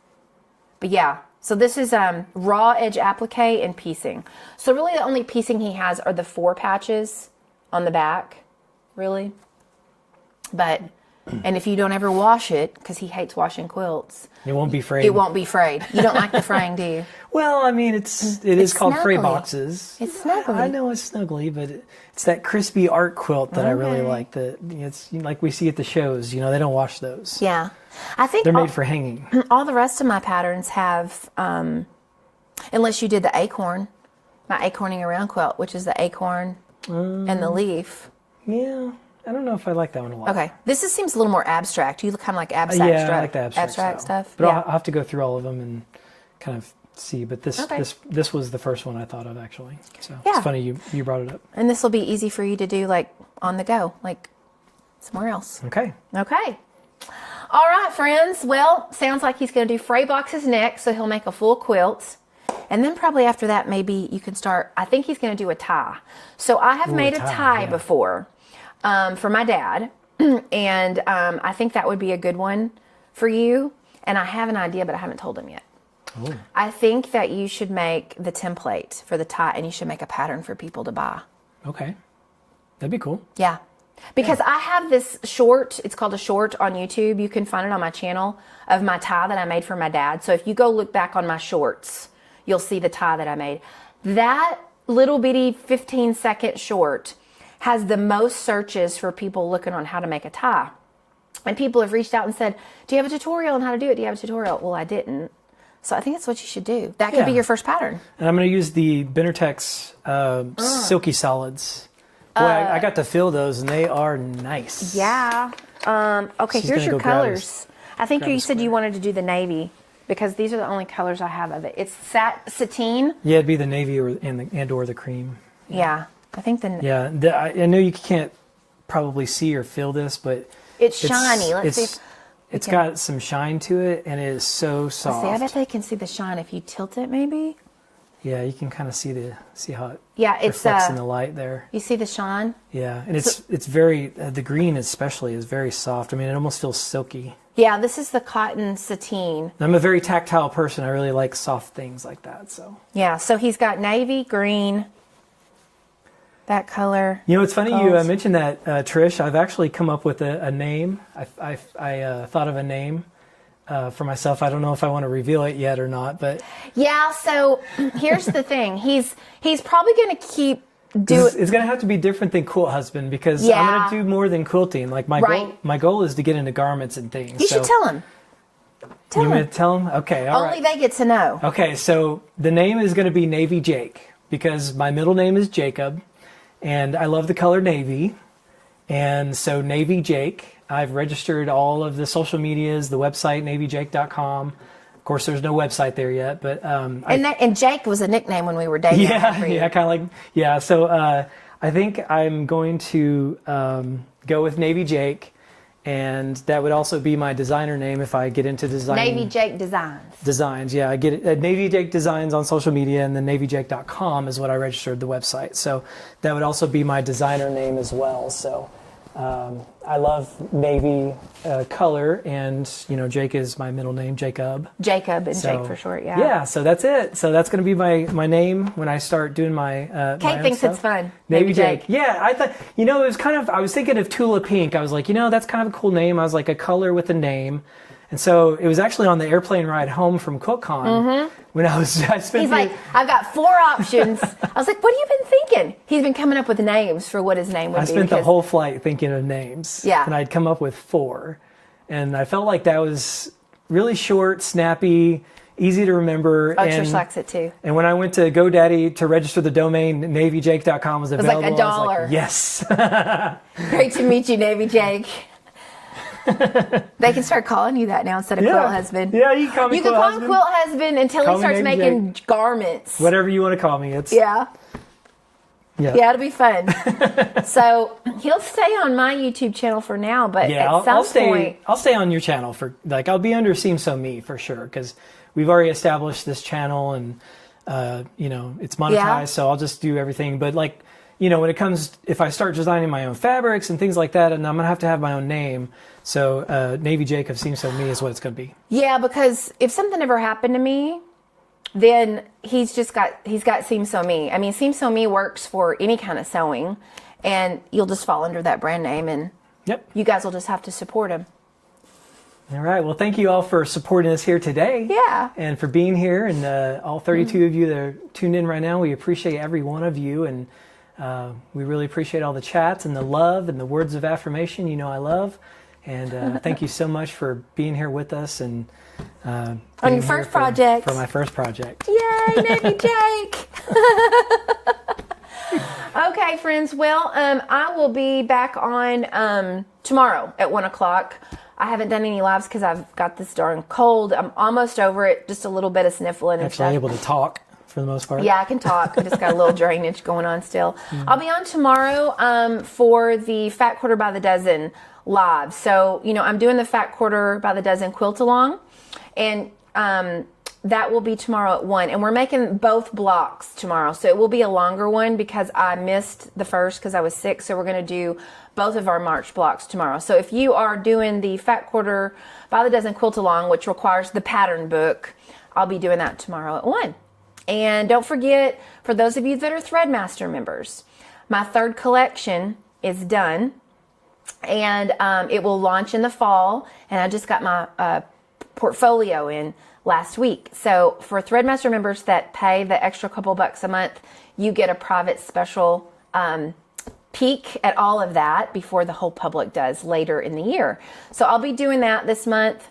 Speaker 2: But yeah, so this is raw edge applique and piecing. So really the only piecing he has are the 4 patches on the back, really. But, and if you don't ever wash it, because he hates washing quilts.
Speaker 3: It won't be frayed.
Speaker 2: It won't be frayed. You don't like the fraying, do you?
Speaker 3: Well, I mean, it is called fray
Speaker 2: snuggly.
Speaker 3: boxes.
Speaker 2: It's snuggly.
Speaker 3: I know it's snuggly, but it's that crispy art quilt that I really like. It's like we see at the shows. You know, they don't wash those.
Speaker 2: Yeah. I think
Speaker 3: They're made for hanging.
Speaker 2: all the rest of my patterns have, unless you did the acorn, my acorning around quilt, which is the acorn and the leaf.
Speaker 3: Yeah, I don't know if I like that one a lot.
Speaker 2: Okay, this seems a little more abstract. You look kind of like abstract
Speaker 3: Yeah,
Speaker 2: stuff.
Speaker 3: I like the abstract
Speaker 2: stuff.
Speaker 3: But
Speaker 2: Yeah.
Speaker 3: I'll have to go through all of them and kind of see. But this was the first one I thought of, actually. So
Speaker 2: Yeah.
Speaker 3: it's funny you brought it up.
Speaker 2: And this will be easy for you to do like on the go, like somewhere else.
Speaker 3: Okay.
Speaker 2: Okay. All right, friends. Well, sounds like he's going to do fray boxes next, so he'll make a full quilt. And then probably after that, maybe you can start, I think he's going to do a tie. So I have made a tie
Speaker 3: yeah.
Speaker 2: before for my dad. And I think that would be a good one for you. And I have an idea, but I haven't told him yet.
Speaker 3: Oh.
Speaker 2: I think that you should make the template for the tie, and you should make a pattern for people to buy.
Speaker 3: Okay. That'd be cool.
Speaker 2: Yeah. Because I have this short, it's called a short on YouTube. You can find it on my channel of my tie that I made for my dad. So if you go look back on my shorts, you'll see the tie that I made. That little bitty 15-second short has the most searches for people looking on how to make a tie. And people have reached out and said, do you have a tutorial on how to do it? Do you have a tutorial? Well, I didn't. So I think that's what you should do. That could be your first pattern.
Speaker 3: And I'm going to use the Benartex Silky Solids. Boy, I got to feel those, and they are nice.
Speaker 2: Yeah. Okay,
Speaker 3: She's
Speaker 2: here's
Speaker 3: gonna
Speaker 2: your
Speaker 3: go grab
Speaker 2: colors. I think
Speaker 3: grab
Speaker 2: you
Speaker 3: a
Speaker 2: said you
Speaker 3: square.
Speaker 2: wanted to do the navy because these are the only colors I have of it. It's sateen.
Speaker 3: Yeah, it'd be the navy or the cream.
Speaker 2: Yeah. I think the
Speaker 3: Yeah, I know you can't probably see or feel this, but
Speaker 2: it's shiny. Let's see.
Speaker 3: It's got some shine to it, and it is so soft.
Speaker 2: See, I bet they can see the shine if you tilt it, maybe.
Speaker 3: Yeah, you can kind of see how it
Speaker 2: It's
Speaker 3: reflects in the light there.
Speaker 2: You see the shine?
Speaker 3: Yeah, and it's very the green especially is very soft. I mean, it almost feels silky.
Speaker 2: Yeah, this is the cotton sateen.
Speaker 3: I'm a very tactile person. I really like soft things like that. So
Speaker 2: Yeah, so he's got navy, green, that color.
Speaker 3: you know, it's funny you
Speaker 2: Gold.
Speaker 3: mentioned that, Trish. I've actually come up with a name. I thought of a name for myself. I don't know if I want to reveal it yet or not, but
Speaker 2: Yeah, so here's the thing. He's probably going to keep doing.
Speaker 3: it's going to have to be different than Quilt Husband because
Speaker 2: Yeah.
Speaker 3: I'm going to do more than quilting. Like
Speaker 2: Right.
Speaker 3: my goal is to get into garments and things.
Speaker 2: You should tell him. Tell
Speaker 3: You want me
Speaker 2: him.
Speaker 3: to tell him? Okay, all
Speaker 2: Only
Speaker 3: right.
Speaker 2: they get to know.
Speaker 3: Okay, so the name is going to be Navy Jake because my middle name is Jacob, and I love the color navy, and so Navy Jake. I've registered all of the social medias, the website navyjake.com. Of course, there's no website there yet, but
Speaker 2: And Jake was a nickname when we were dating.
Speaker 3: yeah, yeah, kind of like yeah. So I think I'm going to go with Navy Jake, and that would also be my designer name if I get into design.
Speaker 2: Navy Jake Designs.
Speaker 3: Designs, yeah. I get it, Navy Jake Designs on social media, and then navyjake.com is what I registered the website. So that would also be my designer name as well. So I love navy color, and you know, Jake is my middle name, Jacob.
Speaker 2: Jacob and
Speaker 3: So,
Speaker 2: Jake for short, yeah.
Speaker 3: Yeah, so that's it. So that's going to be my name when I start doing my. my
Speaker 2: Kate
Speaker 3: own
Speaker 2: thinks
Speaker 3: stuff.
Speaker 2: it's fun.
Speaker 3: Navy Jake. Yeah, I thought, you know, it was kind of, I was thinking of Tula Pink. I was like, you know, that's kind of a cool name. I was like, a color with a name. And so it was actually on the airplane ride home from QuiltCon when I spent
Speaker 2: He's like, I've got 4 options. I was like, what have you been thinking? He's been coming up with names for what his name would
Speaker 3: I
Speaker 2: be.
Speaker 3: spent the
Speaker 2: because-
Speaker 3: whole flight thinking of names.
Speaker 2: Yeah.
Speaker 3: And I'd come up with 4. And I felt like that was really short, snappy, easy to remember.
Speaker 2: Oh,
Speaker 3: and,
Speaker 2: Trish likes it too.
Speaker 3: And when I went to GoDaddy to register the domain, navyjake.com was
Speaker 2: was
Speaker 3: available.
Speaker 2: like $1.
Speaker 3: I was like, yes.
Speaker 2: Great to meet you, Navy Jake. They can start calling you that now instead of Quilt Husband.
Speaker 3: Yeah, you can call me
Speaker 2: You can
Speaker 3: Quilt
Speaker 2: call him
Speaker 3: Husband.
Speaker 2: Quilt Husband until
Speaker 3: Call
Speaker 2: he
Speaker 3: me
Speaker 2: starts
Speaker 3: Navy
Speaker 2: making garments.
Speaker 3: Whatever you want to call me. It's
Speaker 2: Yeah.
Speaker 3: yeah.
Speaker 2: Yeah, it'll be fun. So he'll stay on my YouTube channel for now, but
Speaker 3: Yeah,
Speaker 2: at some point,
Speaker 3: I'll stay on your channel for like I'll be under Seems So Me for sure because we've already established this channel and you know it's monetized,
Speaker 2: Yeah.
Speaker 3: so I'll just do everything. But like you know when it comes if I start designing my own fabrics and things like that, and I'm gonna have my own name. So Navy Jake of Seems So Me is what it's gonna be.
Speaker 2: yeah, because if something ever happened to me, then he's got Seam So Me. I mean, Seam So Me works for any kind of sewing, and you'll just fall under that brand name, and
Speaker 3: Yep.
Speaker 2: you guys will just have to support him.
Speaker 3: All right. Well, thank you all for supporting us here today.
Speaker 2: Yeah.
Speaker 3: And for being here, and all 32 of you that are tuned in right now. We appreciate every one of you, and we really appreciate all the chats and the love and the words of affirmation. You know, I love. And thank you so much for being here with us and
Speaker 2: On
Speaker 3: being
Speaker 2: your
Speaker 3: here
Speaker 2: first project.
Speaker 3: for my first project.
Speaker 2: Yay, Navy Jake! Okay, friends. Well, I will be back on tomorrow at 1 o'clock. I haven't done any lives because I've got this darn cold. I'm almost over it. Just a little bit of sniffling and
Speaker 3: Actually
Speaker 2: stuff.
Speaker 3: able to talk for the most part.
Speaker 2: Yeah, I can talk. I just got a little drainage going on still. I'll be on tomorrow for the Fat Quarter by the Dozen live. So, you know, I'm doing the Fat Quarter by the Dozen quilt along, and that will be tomorrow at 1. And we're making both blocks tomorrow. So it will be a longer one because I missed the first because I was sick. So we're going to do both of our March blocks tomorrow. So if you are doing the Fat Quarter by the Dozen quilt along, which requires the pattern book, I'll be doing that tomorrow at 1. And don't forget, for those of you that are Threadmaster members, my 3rd collection is done, and it will launch in the fall. And I just got my portfolio in last week. So for Threadmaster members that pay the extra couple bucks a month, you get a private special peek at all of that before the whole public does later in the year. So I'll be doing that this month.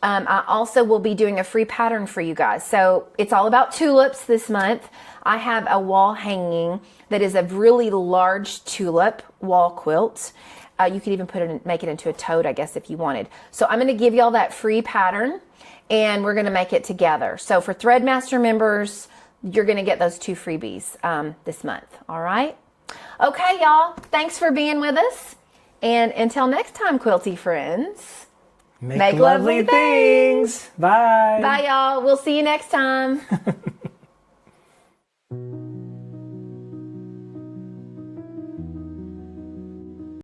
Speaker 2: I also will be doing a free pattern for you guys. So it's all about tulips this month. I have a wall hanging that is a really large tulip wall quilt. You could even make it into a tote, I guess, if you wanted. So I'm going to give y'all that free pattern, and we're going to make it together. So for Threadmaster members, you're going to get those 2 freebies this month. All right? Okay, y'all. Thanks for being with us. And until next time, quilty friends,
Speaker 3: make lovely things. Bye.
Speaker 2: Bye, y'all. We'll see you next time.